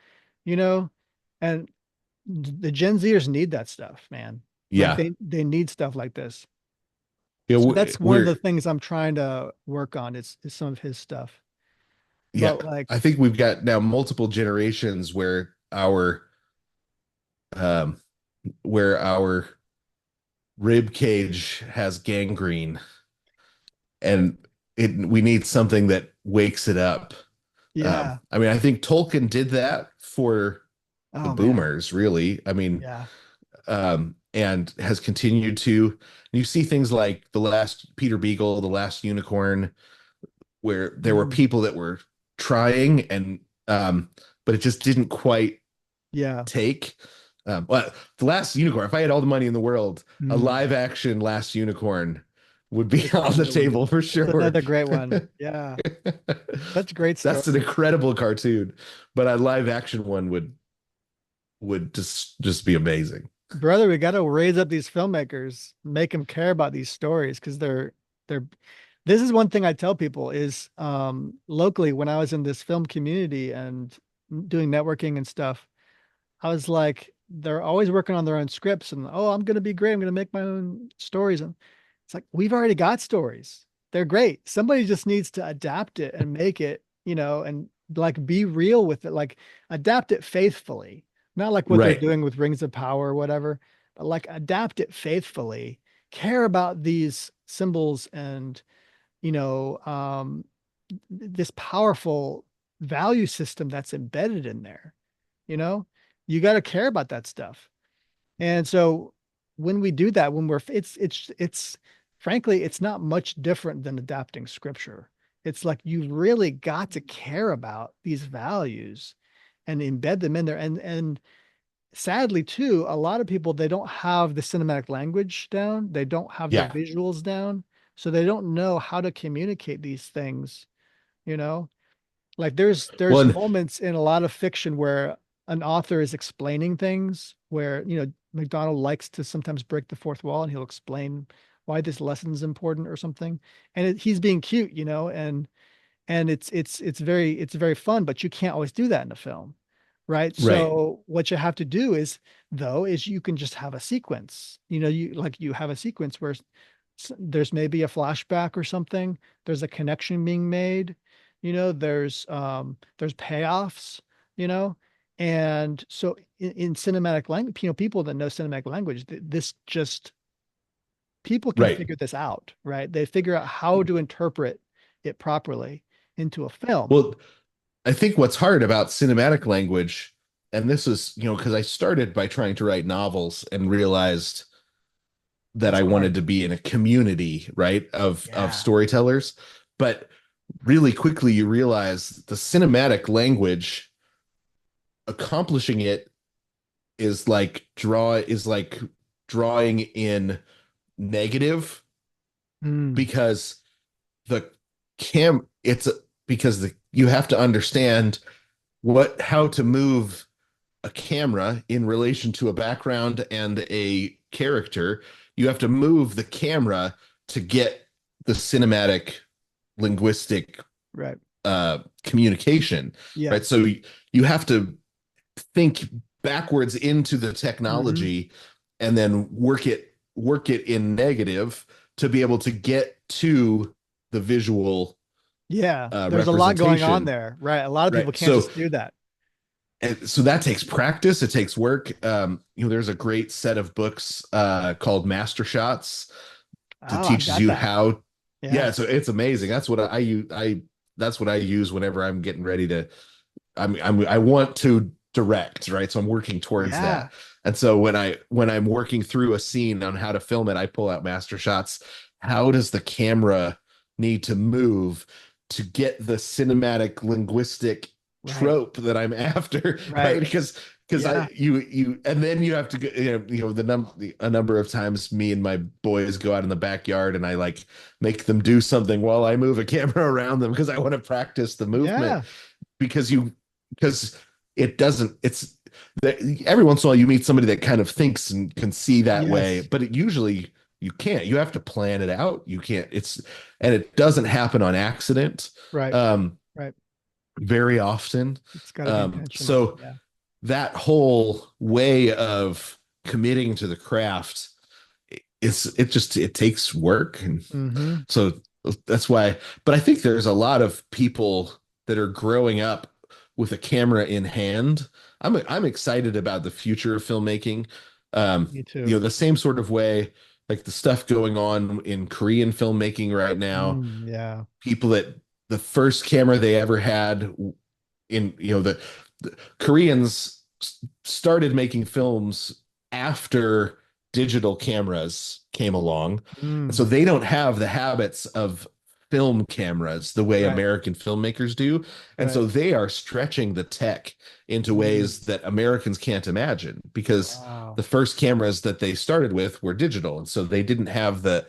A: you know? And the Gen Zers need that stuff, man. Like
B: yeah.
A: they need stuff like this.
B: You
A: So
B: know,
A: that's one of
B: we're
A: the things I'm trying to work on is some of his stuff.
B: yeah.
A: But like,
B: I think we've got now multiple generations um where our rib cage has gangrene, and we need something that wakes it up.
A: yeah.
B: I mean, I think Tolkien did that for the
A: Oh man.
B: boomers, really. I mean,
A: Yeah.
B: and has continued to. You see things like the last Peter Beagle, the last unicorn, where there were
A: Mhm.
B: people that were trying and but it just didn't quite
A: Yeah.
B: take. Well, the last unicorn, if I had all the money in the world, a
A: Mhm.
B: live action last unicorn would be
A: It's
B: on the
A: another,
B: table for
A: it's
B: sure.
A: another great one. Yeah. Such great
B: That's an
A: stories.
B: incredible cartoon, but a live action one would just be amazing.
A: Brother, we got to raise up these filmmakers, make them care about these stories because they're this is one thing I tell people is locally when I was in this film community and doing networking and stuff, I was like, they're always working on their own scripts and oh, I'm gonna be great. I'm gonna make my own stories. And it's like we've already got stories. They're great. Somebody just needs to adapt it and make it, you know, and like be real with it, like adapt it faithfully. Not like what they're
B: Right.
A: doing with Rings of Power or whatever, but like adapt it faithfully. Care about these symbols and, you know, this powerful value system that's embedded in there, you know? You got to care about that stuff. And so when we do that, when we're it's frankly, it's not much different than adapting scripture. It's like you've really got to care about these values and embed them in there. And sadly too, a lot of people they don't have the cinematic language down. They don't have the
B: Yeah.
A: visuals down. So they don't know how to communicate these things, you know? Like
B: Well,
A: there's
B: and
A: moments in a lot of fiction where an author is explaining things where, McDonald likes to sometimes break the fourth wall and he'll explain why this lesson is important or something. And he's being cute, and it's very fun, but you can't always do that in a film, right?
B: right.
A: So what you have to do is you can just have a sequence. You have a sequence where there's maybe a flashback or something. There's a connection being made. There's payoffs. You know, and so in cinematic language, people that know cinematic language, this just people can
B: Right.
A: figure this out, right? They figure out how to interpret it properly into a film.
B: Well, I think what's hard about cinematic language, and this is, because I started by trying to write novels and realized that
A: It's
B: I wanted
A: hard.
B: to be in a community, right, of
A: Yeah.
B: storytellers. But really quickly you realize the cinematic language accomplishing it is like drawing in negative
A: Mm,
B: because the cam it's because you have to understand how to move a camera in relation to a background and a character. You have to move the camera to get the cinematic linguistic
A: right.
B: communication,
A: Yeah.
B: right? So you have to think backwards into the
A: Hmm.
B: technology and then work it in negative to be able to get to the visual
A: Yeah. There's a lot going on
B: representation,
A: there, right? A lot of people
B: right?
A: can't
B: So
A: just do that.
B: and so that takes practice, it takes work. There's a great set of books called Master Shots that
A: Oh, I've
B: teaches
A: got
B: you
A: that.
B: how.
A: Yeah.
B: Yeah, so it's amazing. That's what I use. That's what I use whenever I'm getting ready to. I want to direct, right? So I'm working towards
A: Yeah.
B: that. And so when I'm working through a scene on how to film it, I pull out Master Shots. How does the camera need to move to get the cinematic linguistic
A: Right.
B: trope that I'm after, right?
A: Right.
B: Because
A: Yeah.
B: and then you have to go, a number of times me and my boys go out in the backyard and I like make them do something while I move a camera around them because I want to practice the movement
A: Yeah.
B: because because it doesn't it's that every once in a while you meet somebody that kind of thinks and can see that way,
A: Yes.
B: but usually you can't. You have to plan it out. You can't. And it doesn't happen on accident
A: Right.
B: um
A: Right.
B: very often.
A: It's got to be intentional.
B: So
A: Yeah.
B: that whole way of committing to the craft, it takes work. And
A: Hmm.
B: so that's why, but I think there's a lot of people that are growing up with a camera in hand. I'm excited about the future of filmmaking.
A: Me too.
B: The same sort of way, like the stuff going on in Korean filmmaking right now,
A: Yeah.
B: people that the first camera they ever had in, the Koreans started making films after digital cameras came along. And so
A: Mm,
B: they don't have the habits of film cameras the way
A: right.
B: American filmmakers do. And
A: Right.
B: so they are stretching the tech into
A: Mm,
B: ways that Americans can't imagine because
A: wow.
B: the first cameras that they started with were digital. And so they didn't have the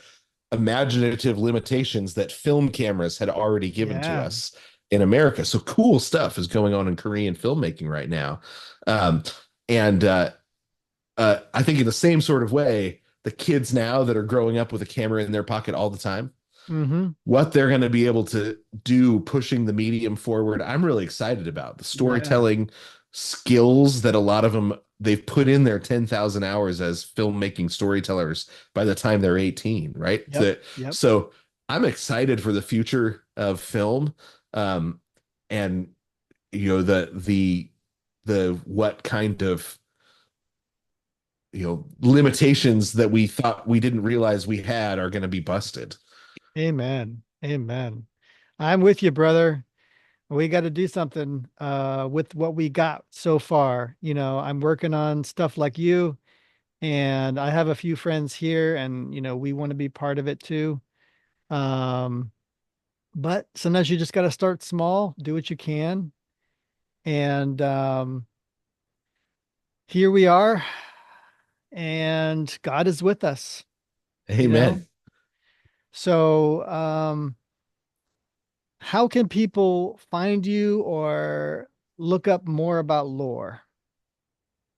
B: imaginative limitations that film cameras had already given to
A: Yeah.
B: us in America. So cool stuff is going on in Korean filmmaking right now. Um, and I think in the same sort of way, the kids now that are growing up with a camera in their pocket all the time,
A: Hmm.
B: what they're going to be able to do pushing the medium forward, I'm really excited about the
A: Yeah.
B: storytelling skills that a lot of them they've put in their 10,000 hours as filmmaking storytellers by the time they're 18, right?
A: Yep. Yep.
B: So I'm excited for the future of film. And the what kind of limitations that we thought we didn't realize we had are going to be busted.
A: Amen. Amen. I'm with you, brother. We got to do something with what we got so far. I'm working on stuff like you, and I have a few friends here, and we want to be part of it too. Um, But sometimes you just got to start small, do what you can. And here we are, and God is with us, you know?
B: Amen.
A: So, how can people find you or look up more about lore?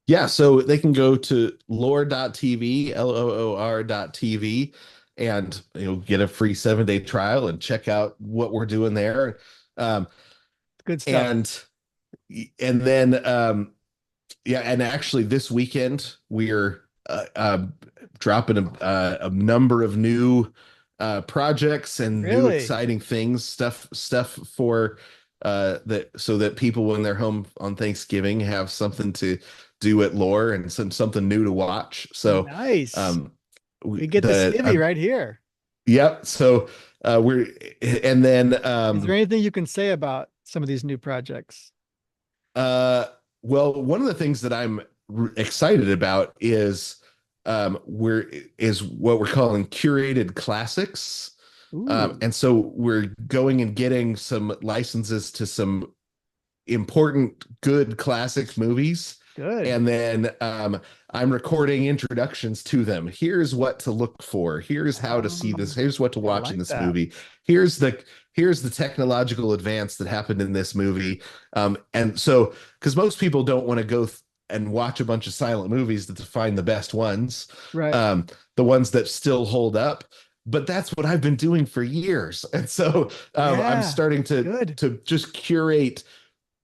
B: Yeah, so they can go to lore.tv, LOOR.tv, and get a free 7-day trial and check out what we're doing there. Um,
A: Good stuff.
B: and and then yeah, and actually this weekend we're dropping a number of new projects and new
A: Really?
B: exciting things, stuff for that so that people when they're home on Thanksgiving have something to do at Lore and something new to watch. So
A: Nice.
B: um
A: We get the
B: the
A: skivvy right here.
B: yep, so we're and then
A: Is there anything you can say about some of these new projects?
B: Uh, well, one of the things that I'm excited about is what we're calling curated classics.
A: Ooh,
B: And so we're going and getting some licenses to some important, good classic movies.
A: good.
B: And then I'm recording introductions to them. Here's what to look for. Here's how to see this.
A: Um,
B: Here's what to
A: I
B: watch in
A: like
B: this
A: that.
B: movie. Here's the technological advance that happened in this movie. And so, because most people don't want to go and watch a bunch of silent movies to find the best ones,
A: Right.
B: um, the ones that still hold up. But that's what I've been doing for years. And so I'm
A: Yeah.
B: starting to
A: Good.
B: just curate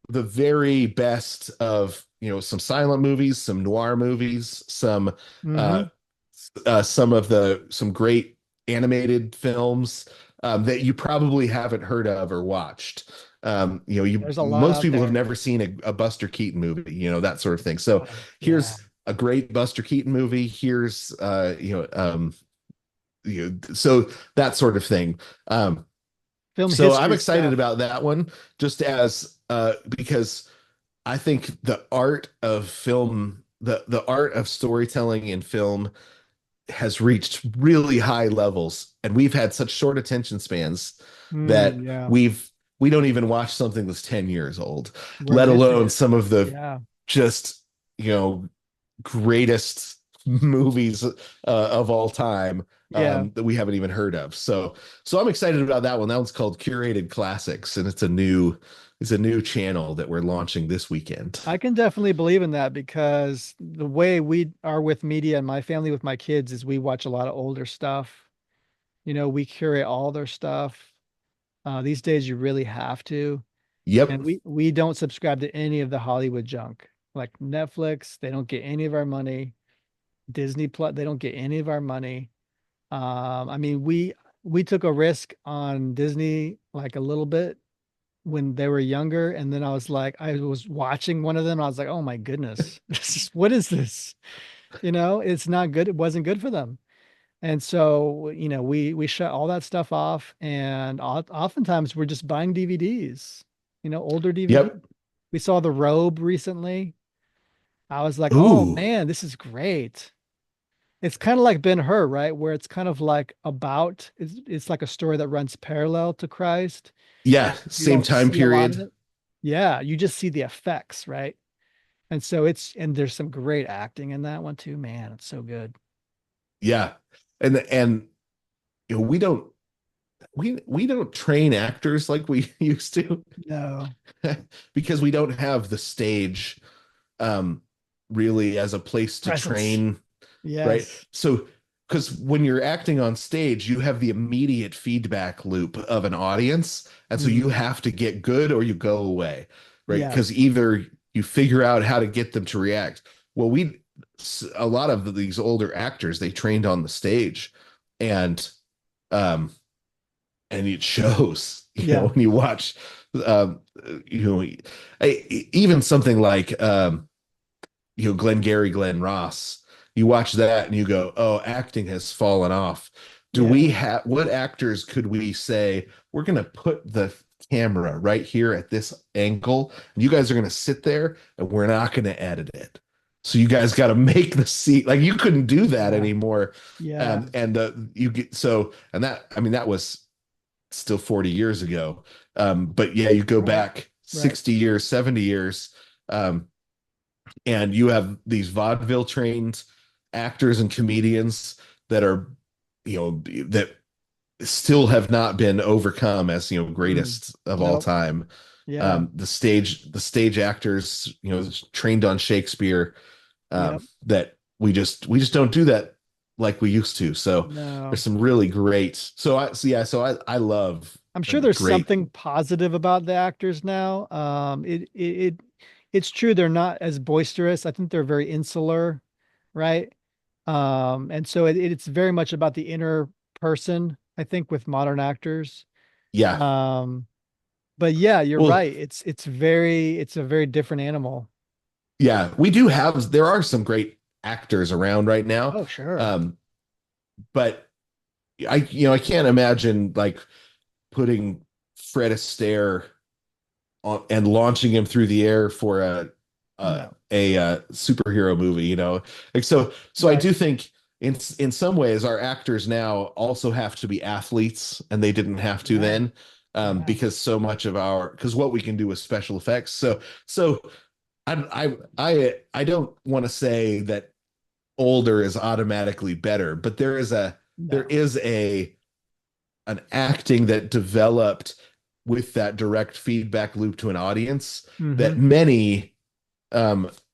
B: the very best of some silent movies, some noir movies, uh,
A: Hmm.
B: some great animated films that you probably haven't heard of or watched. You
A: There's a lot
B: most
A: out
B: people have
A: there.
B: never seen a Buster Keaton movie, that sort of thing. So
A: Yeah.
B: here's a great Buster Keaton movie. Here's so that sort of thing.
A: Film
B: So I'm
A: history
B: excited
A: stuff.
B: about that one, just as because I think the art of film, the art of storytelling in film has reached really high levels, and we've had such short attention spans
A: Mm,
B: that
A: yeah.
B: we don't even watch something that's 10 years old,
A: We're
B: let
A: missing
B: alone
A: it.
B: some of the
A: Yeah.
B: just, you know, greatest movies of all time
A: Yeah.
B: that we haven't even heard of. So I'm excited about that one. That one's called Curated Classics, and it's a new channel that we're launching this weekend.
A: I can definitely believe in that because the way we are with media and my family with my kids is we watch a lot of older stuff. We curate all their stuff. These days you really have to.
B: Yep.
A: And we don't subscribe to any of the Hollywood junk. Like Netflix, they don't get any of our money. Disney Plus, they don't get any of our money. I mean, we took a risk on Disney like a little bit when they were younger, and then I was watching one of them, and I was like, oh my goodness, what is this? It's not good. It wasn't good for them. And so, we shut all that stuff off, and oftentimes we're just buying DVDs, older DVD.
B: Yep.
A: We saw The Robe recently. I was like, oh
B: Ooh.
A: man, this is great. It's kind of like Ben-Hur, right? Where it's kind of like it's like a story that runs parallel to Christ,
B: Yeah,
A: and you
B: same
A: don't
B: time
A: see a lot of
B: period.
A: it. Yeah, you just see the effects, right? And there's some great acting in that one too, man. It's so good.
B: Yeah. And we don't train actors like we used to
A: No,
B: because we don't have the stage um really as a place to
A: presence.
B: train, right?
A: Yes.
B: So because when you're acting on stage, you have the immediate feedback loop of an audience, and so you
A: Hmm.
B: have to get good or you go away, right? Because
A: Yes.
B: either you figure out how to get them to react. Well, a lot of these older actors, they trained on the stage, and um and it shows,
A: Yeah.
B: when you watch um you know even something like Glenn Ross. You watch that and you go, "Oh, acting has fallen off." Do we
A: Yeah.
B: have what actors could we say we're going to put the camera right here at this angle, and you guys are going to sit there, and we're not going to edit it. So you guys got to make the seat. Like, you couldn't do that
A: Yeah.
B: anymore.
A: Yeah.
B: And you get so and that I mean that was still 40 years ago. But yeah, you go
A: Right.
B: back
A: Right.
B: 60 years, 70 years, um, and you have these vaudeville trained actors and comedians that are, that still have not been overcome as,
A: Mm.
B: greatest of all
A: Nope.
B: time.
A: Yeah.
B: The stage actors, trained on Shakespeare,
A: Yep.
B: that we just don't do that like we used to. So there's
A: No.
B: some really great. So I love
A: I'm
B: a
A: sure there's
B: great.
A: something positive about the actors now. It's true they're not as boisterous. I think they're very insular, right? And so it's very much about the inner person, I think, with modern actors.
B: Yeah.
A: Um, but yeah, you're
B: Well,
A: right. It's a very different animal.
B: yeah, there are some great actors around right now.
A: Oh, sure.
B: Um, but I can't imagine like putting Fred Astaire on and launching him through the air for
A: No.
B: a superhero movie, like so I
A: Right.
B: do think in some ways our actors now also have to be athletes, and they didn't have to
A: Yeah.
B: then,
A: Yeah.
B: because so much of our because what we can do with special effects. So I don't want to say that older is automatically better, but there
A: No.
B: is an acting that developed with that direct feedback loop to an audience
A: Hmm.
B: that many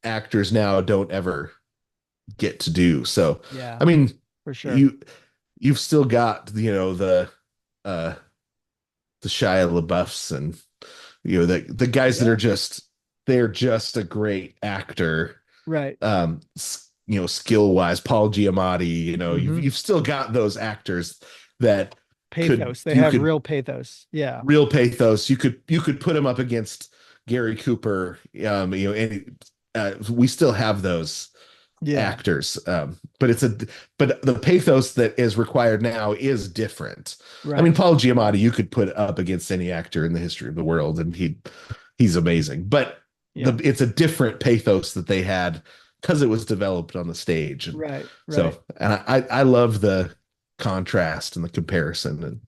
B: actors now don't ever get to do. So,
A: Yeah,
B: I mean,
A: for sure.
B: you've still got uh the Shia LaBeoufs, and the guys that are
A: Yeah.
B: just they're just a great actor,
A: Right.
B: skill wise. Paul Giamatti,
A: Hmm.
B: you've still got those actors that could
A: Pathos. They
B: you
A: have
B: could
A: real pathos. Yeah.
B: real pathos. You could put him up against Gary Cooper, and we still have those
A: Yeah.
B: actors. But the pathos that is required now is different. I mean,
A: Right.
B: Paul Giamatti, you could put up against any actor in the history of the world, and he's amazing. But
A: Yeah.
B: it's a different pathos that they had because it was developed on the stage, and
A: Right. Right.
B: I love the contrast and the comparison. And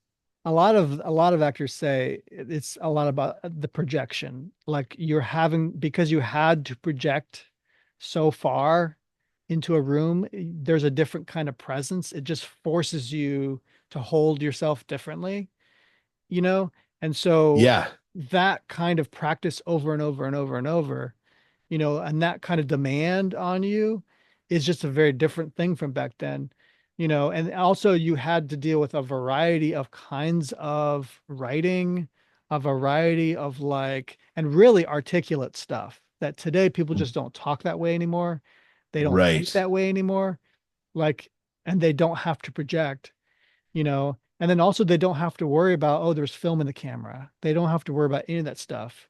A: A lot of actors say it's a lot about the projection. Like you're having because you had to project so far into a room, there's a different kind of presence. It just forces you to hold yourself differently, you know? And so
B: yeah,
A: that kind of practice over and over and over and over, and that kind of demand on you is just a very different thing from back then, and also you had to deal with a variety of kinds of writing, a variety of like, and really articulate stuff that today people just don't talk that way anymore. They don't think
B: right.
A: that way anymore. Like, and they don't have to project, and then also they don't have to worry about, oh, there's film in the camera. They don't have to worry about any of that stuff,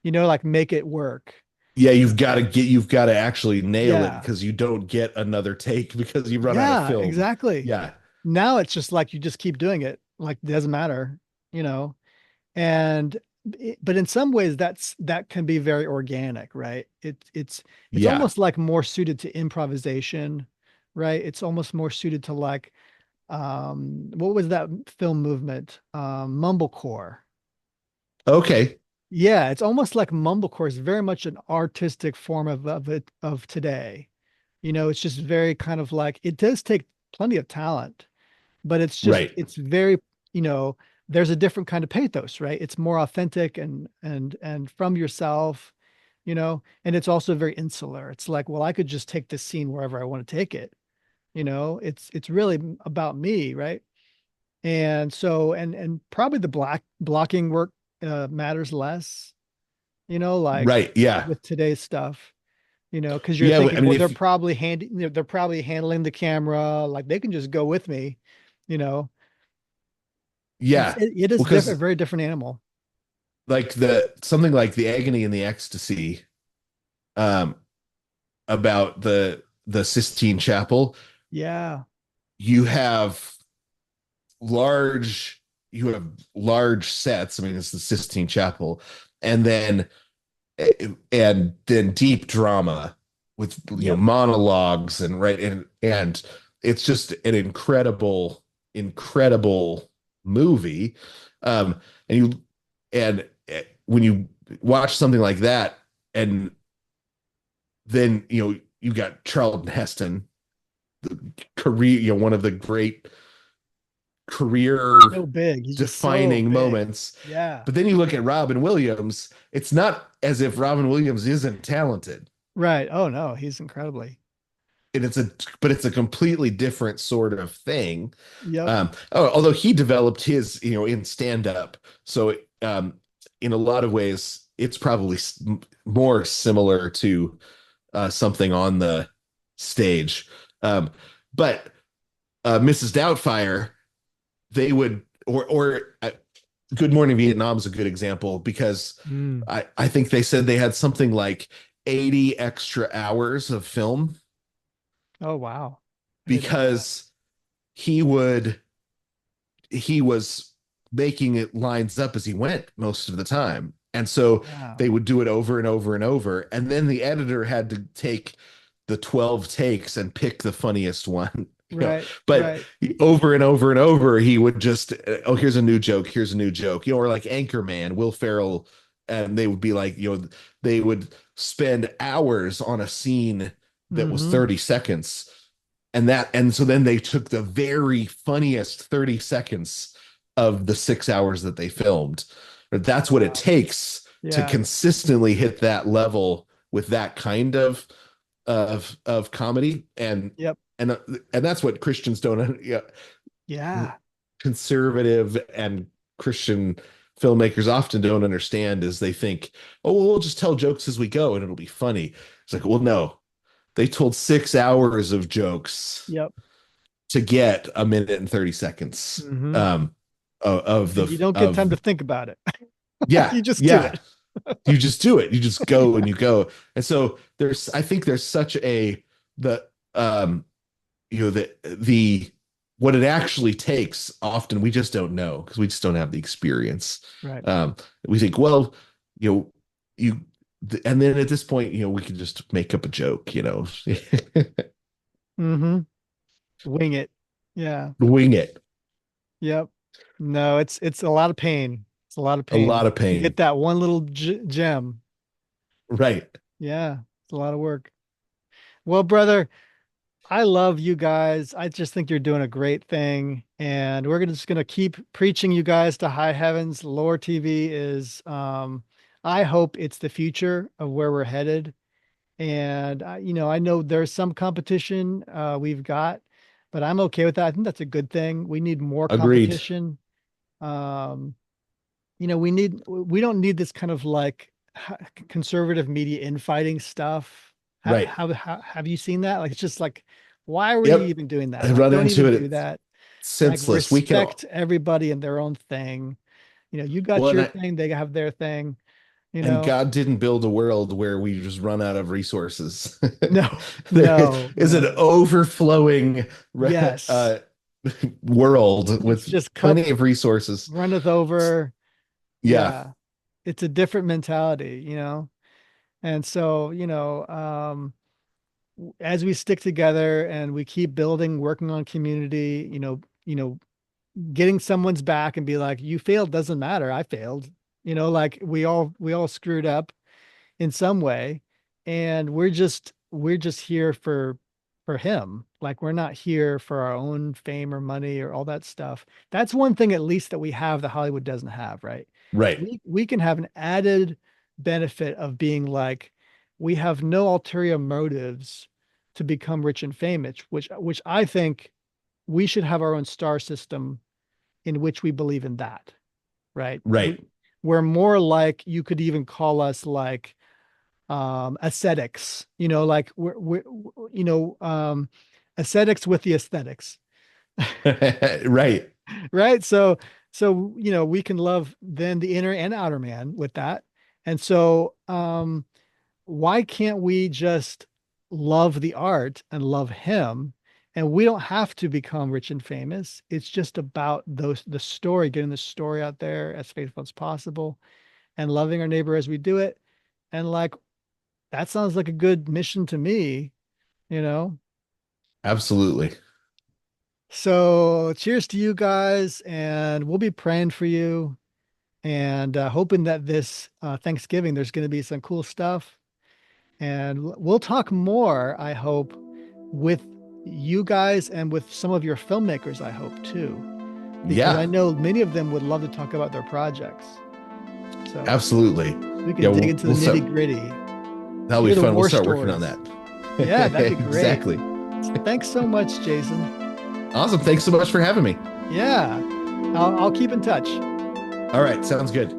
A: like make it work.
B: Yeah, you've got to actually nail it,
A: Yeah.
B: because you don't get another take because you run out of
A: Yeah,
B: film.
A: exactly.
B: Yeah.
A: Now it's just like you just keep doing it. Like it doesn't matter, you know. And but in some ways that can be very organic, right? It's
B: Yeah.
A: almost like more suited to improvisation, right? It's almost more suited to like what was that film movement? Mumblecore.
B: Okay.
A: Yeah, it's almost like mumblecore is very much an artistic form of it of today. It's just very kind of like it does take plenty of talent, but
B: Right.
A: it's very, you know, there's a different kind of pathos, right? It's more authentic and from yourself, and it's also very insular. It's like, well, I could just take this scene wherever I want to take it. It's really about me, right? And so and probably the blocking work matters less, like
B: Right. Yeah.
A: with today's stuff, because you're
B: Yeah. I
A: thinking,
B: mean,
A: well,
B: if
A: they're probably handling the camera, like they can just go with me, you know. It's
B: yeah,
A: it, it is a
B: because
A: very different animal.
B: like the something like the agony and the ecstasy, um, about the Sistine Chapel,
A: Yeah.
B: you have large you have large sets. I mean, it's the Sistine Chapel, and then deep drama with
A: Yep.
B: monologues, and right, and it's just an incredible movie. And you and when you watch something like that, and then you got Charlton Heston, the career, one of the great career
A: So big. He's just so
B: defining
A: big.
B: moments.
A: Yeah.
B: But then you look at Robin Williams, it's not as if Robin Williams isn't talented.
A: Right. Oh no, he's incredibly.
B: And it's a completely different sort of thing.
A: Yep.
B: Although he developed his, in stand up. So, in a lot of ways, it's probably more similar to something on the stage. But Mrs. Doubtfire, they would, or Good Morning Vietnam is a good example because
A: Mm.
B: I think they said they had something like 80 extra hours of film
A: Oh wow. I didn't know that.
B: because he would he was making it lines up as he went most of the time. And so they
A: Wow.
B: would do it over and over and over. And then the editor had to take the 12 takes and pick the funniest one.
A: Right.
B: But
A: Right.
B: over and over and over, he would just, oh, here's a new joke, here's a new joke, or like Anchorman, Will Ferrell, and they would be like, they would spend hours on a scene that was
A: Mm-hmm.
B: 30 seconds. And so then they took the very funniest 30 seconds of the 6 hours that they filmed. That's what it
A: Wow.
B: takes to
A: Yeah.
B: consistently hit that level with that kind of comedy.
A: Yep.
B: And that's what Christians don't,
A: Yeah.
B: conservative and Christian filmmakers often don't understand is they think, oh, well, we'll just tell jokes as we go and it'll be funny. It's like, well, no, they told 6 hours of jokes
A: Yep.
B: to get a minute and 30 seconds
A: Mm-hmm.
B: of
A: And
B: the
A: you don't get time to
B: of
A: think about it.
B: yeah,
A: You just do
B: yeah.
A: it.
B: You just do it. You just go and you go. And so I think there's such the the what it actually takes often we just don't know because we just don't have the experience.
A: Right.
B: um we think, well, you know you and then at this point, we can just make up a joke.
A: Mm-hmm. Wing it. Yeah.
B: Wing it.
A: Yep. No, it's a lot of pain. It's a lot of
B: A lot
A: pain
B: of
A: to get
B: pain.
A: that one little gem.
B: Right.
A: Yeah. It's a lot of work. Well, brother, I love you guys. I just think you're doing a great thing. And we're just gonna keep preaching you guys to high heavens. Lore TV is I hope it's the future of where we're headed. And I know there's some competition we've got, but I'm okay with that. I think that's a good thing. We need more
B: Agreed.
A: competition. Um, we don't need this kind of like conservative media infighting stuff.
B: Right.
A: Have you seen that? Like, it's just like, why are we
B: Yep.
A: even doing
B: I
A: that? Like,
B: run
A: don't
B: into
A: even
B: it.
A: do
B: It's
A: that. Like,
B: senseless. We can
A: respect everybody and their own thing. You got
B: well,
A: your thing, they have their thing, you
B: and
A: know?
B: God didn't build a world where we just run out of resources.
A: No,
B: There
A: no,
B: is an
A: no.
B: overflowing
A: Yes.
B: uh, world
A: It's
B: with
A: just cup
B: plenty of resources.
A: runneth over.
B: Yeah,
A: Yeah. It's a different mentality, And so, as we stick together and we keep building, working on community, getting someone's back and be like, you failed doesn't matter. I failed. Like we all screwed up in some way. And we're just here for him. Like we're not here for our own fame or money or all that stuff. That's one thing at least that we have that Hollywood doesn't have, right?
B: right,
A: We can have an added benefit of being like, we have no ulterior motives to become rich and famous, which I think we should have our own star system in which we believe in that, right?
B: right.
A: We're more like, you could even call us like ascetics, like we're ascetics with the aesthetics.
B: Right.
A: Right. So we can love then the inner and outer man with that. And so why can't we just love the art and love him? And we don't have to become rich and famous. It's just about the story, getting the story out there as faithful as possible and loving our neighbor as we do it. And like, that sounds like a good mission to me, you know?
B: Absolutely.
A: So cheers to you guys, and we'll be praying for you and hoping that this Thanksgiving there's going to be some cool stuff. And we'll talk more, I hope, with you guys and with some of your filmmakers, I hope too, because I
B: Yeah,
A: know many of them would love to talk about their projects. So
B: absolutely.
A: we
B: Yeah,
A: can dig into the
B: we'll start.
A: nitty gritty,
B: That'll be
A: hear the
B: fun. We'll
A: war
B: start working on
A: stories.
B: that.
A: Yeah, that'd be great.
B: Exactly.
A: Thanks so much, Jason.
B: Awesome. Thanks so much for having me.
A: Yeah, I'll keep in touch.
B: All right, sounds good.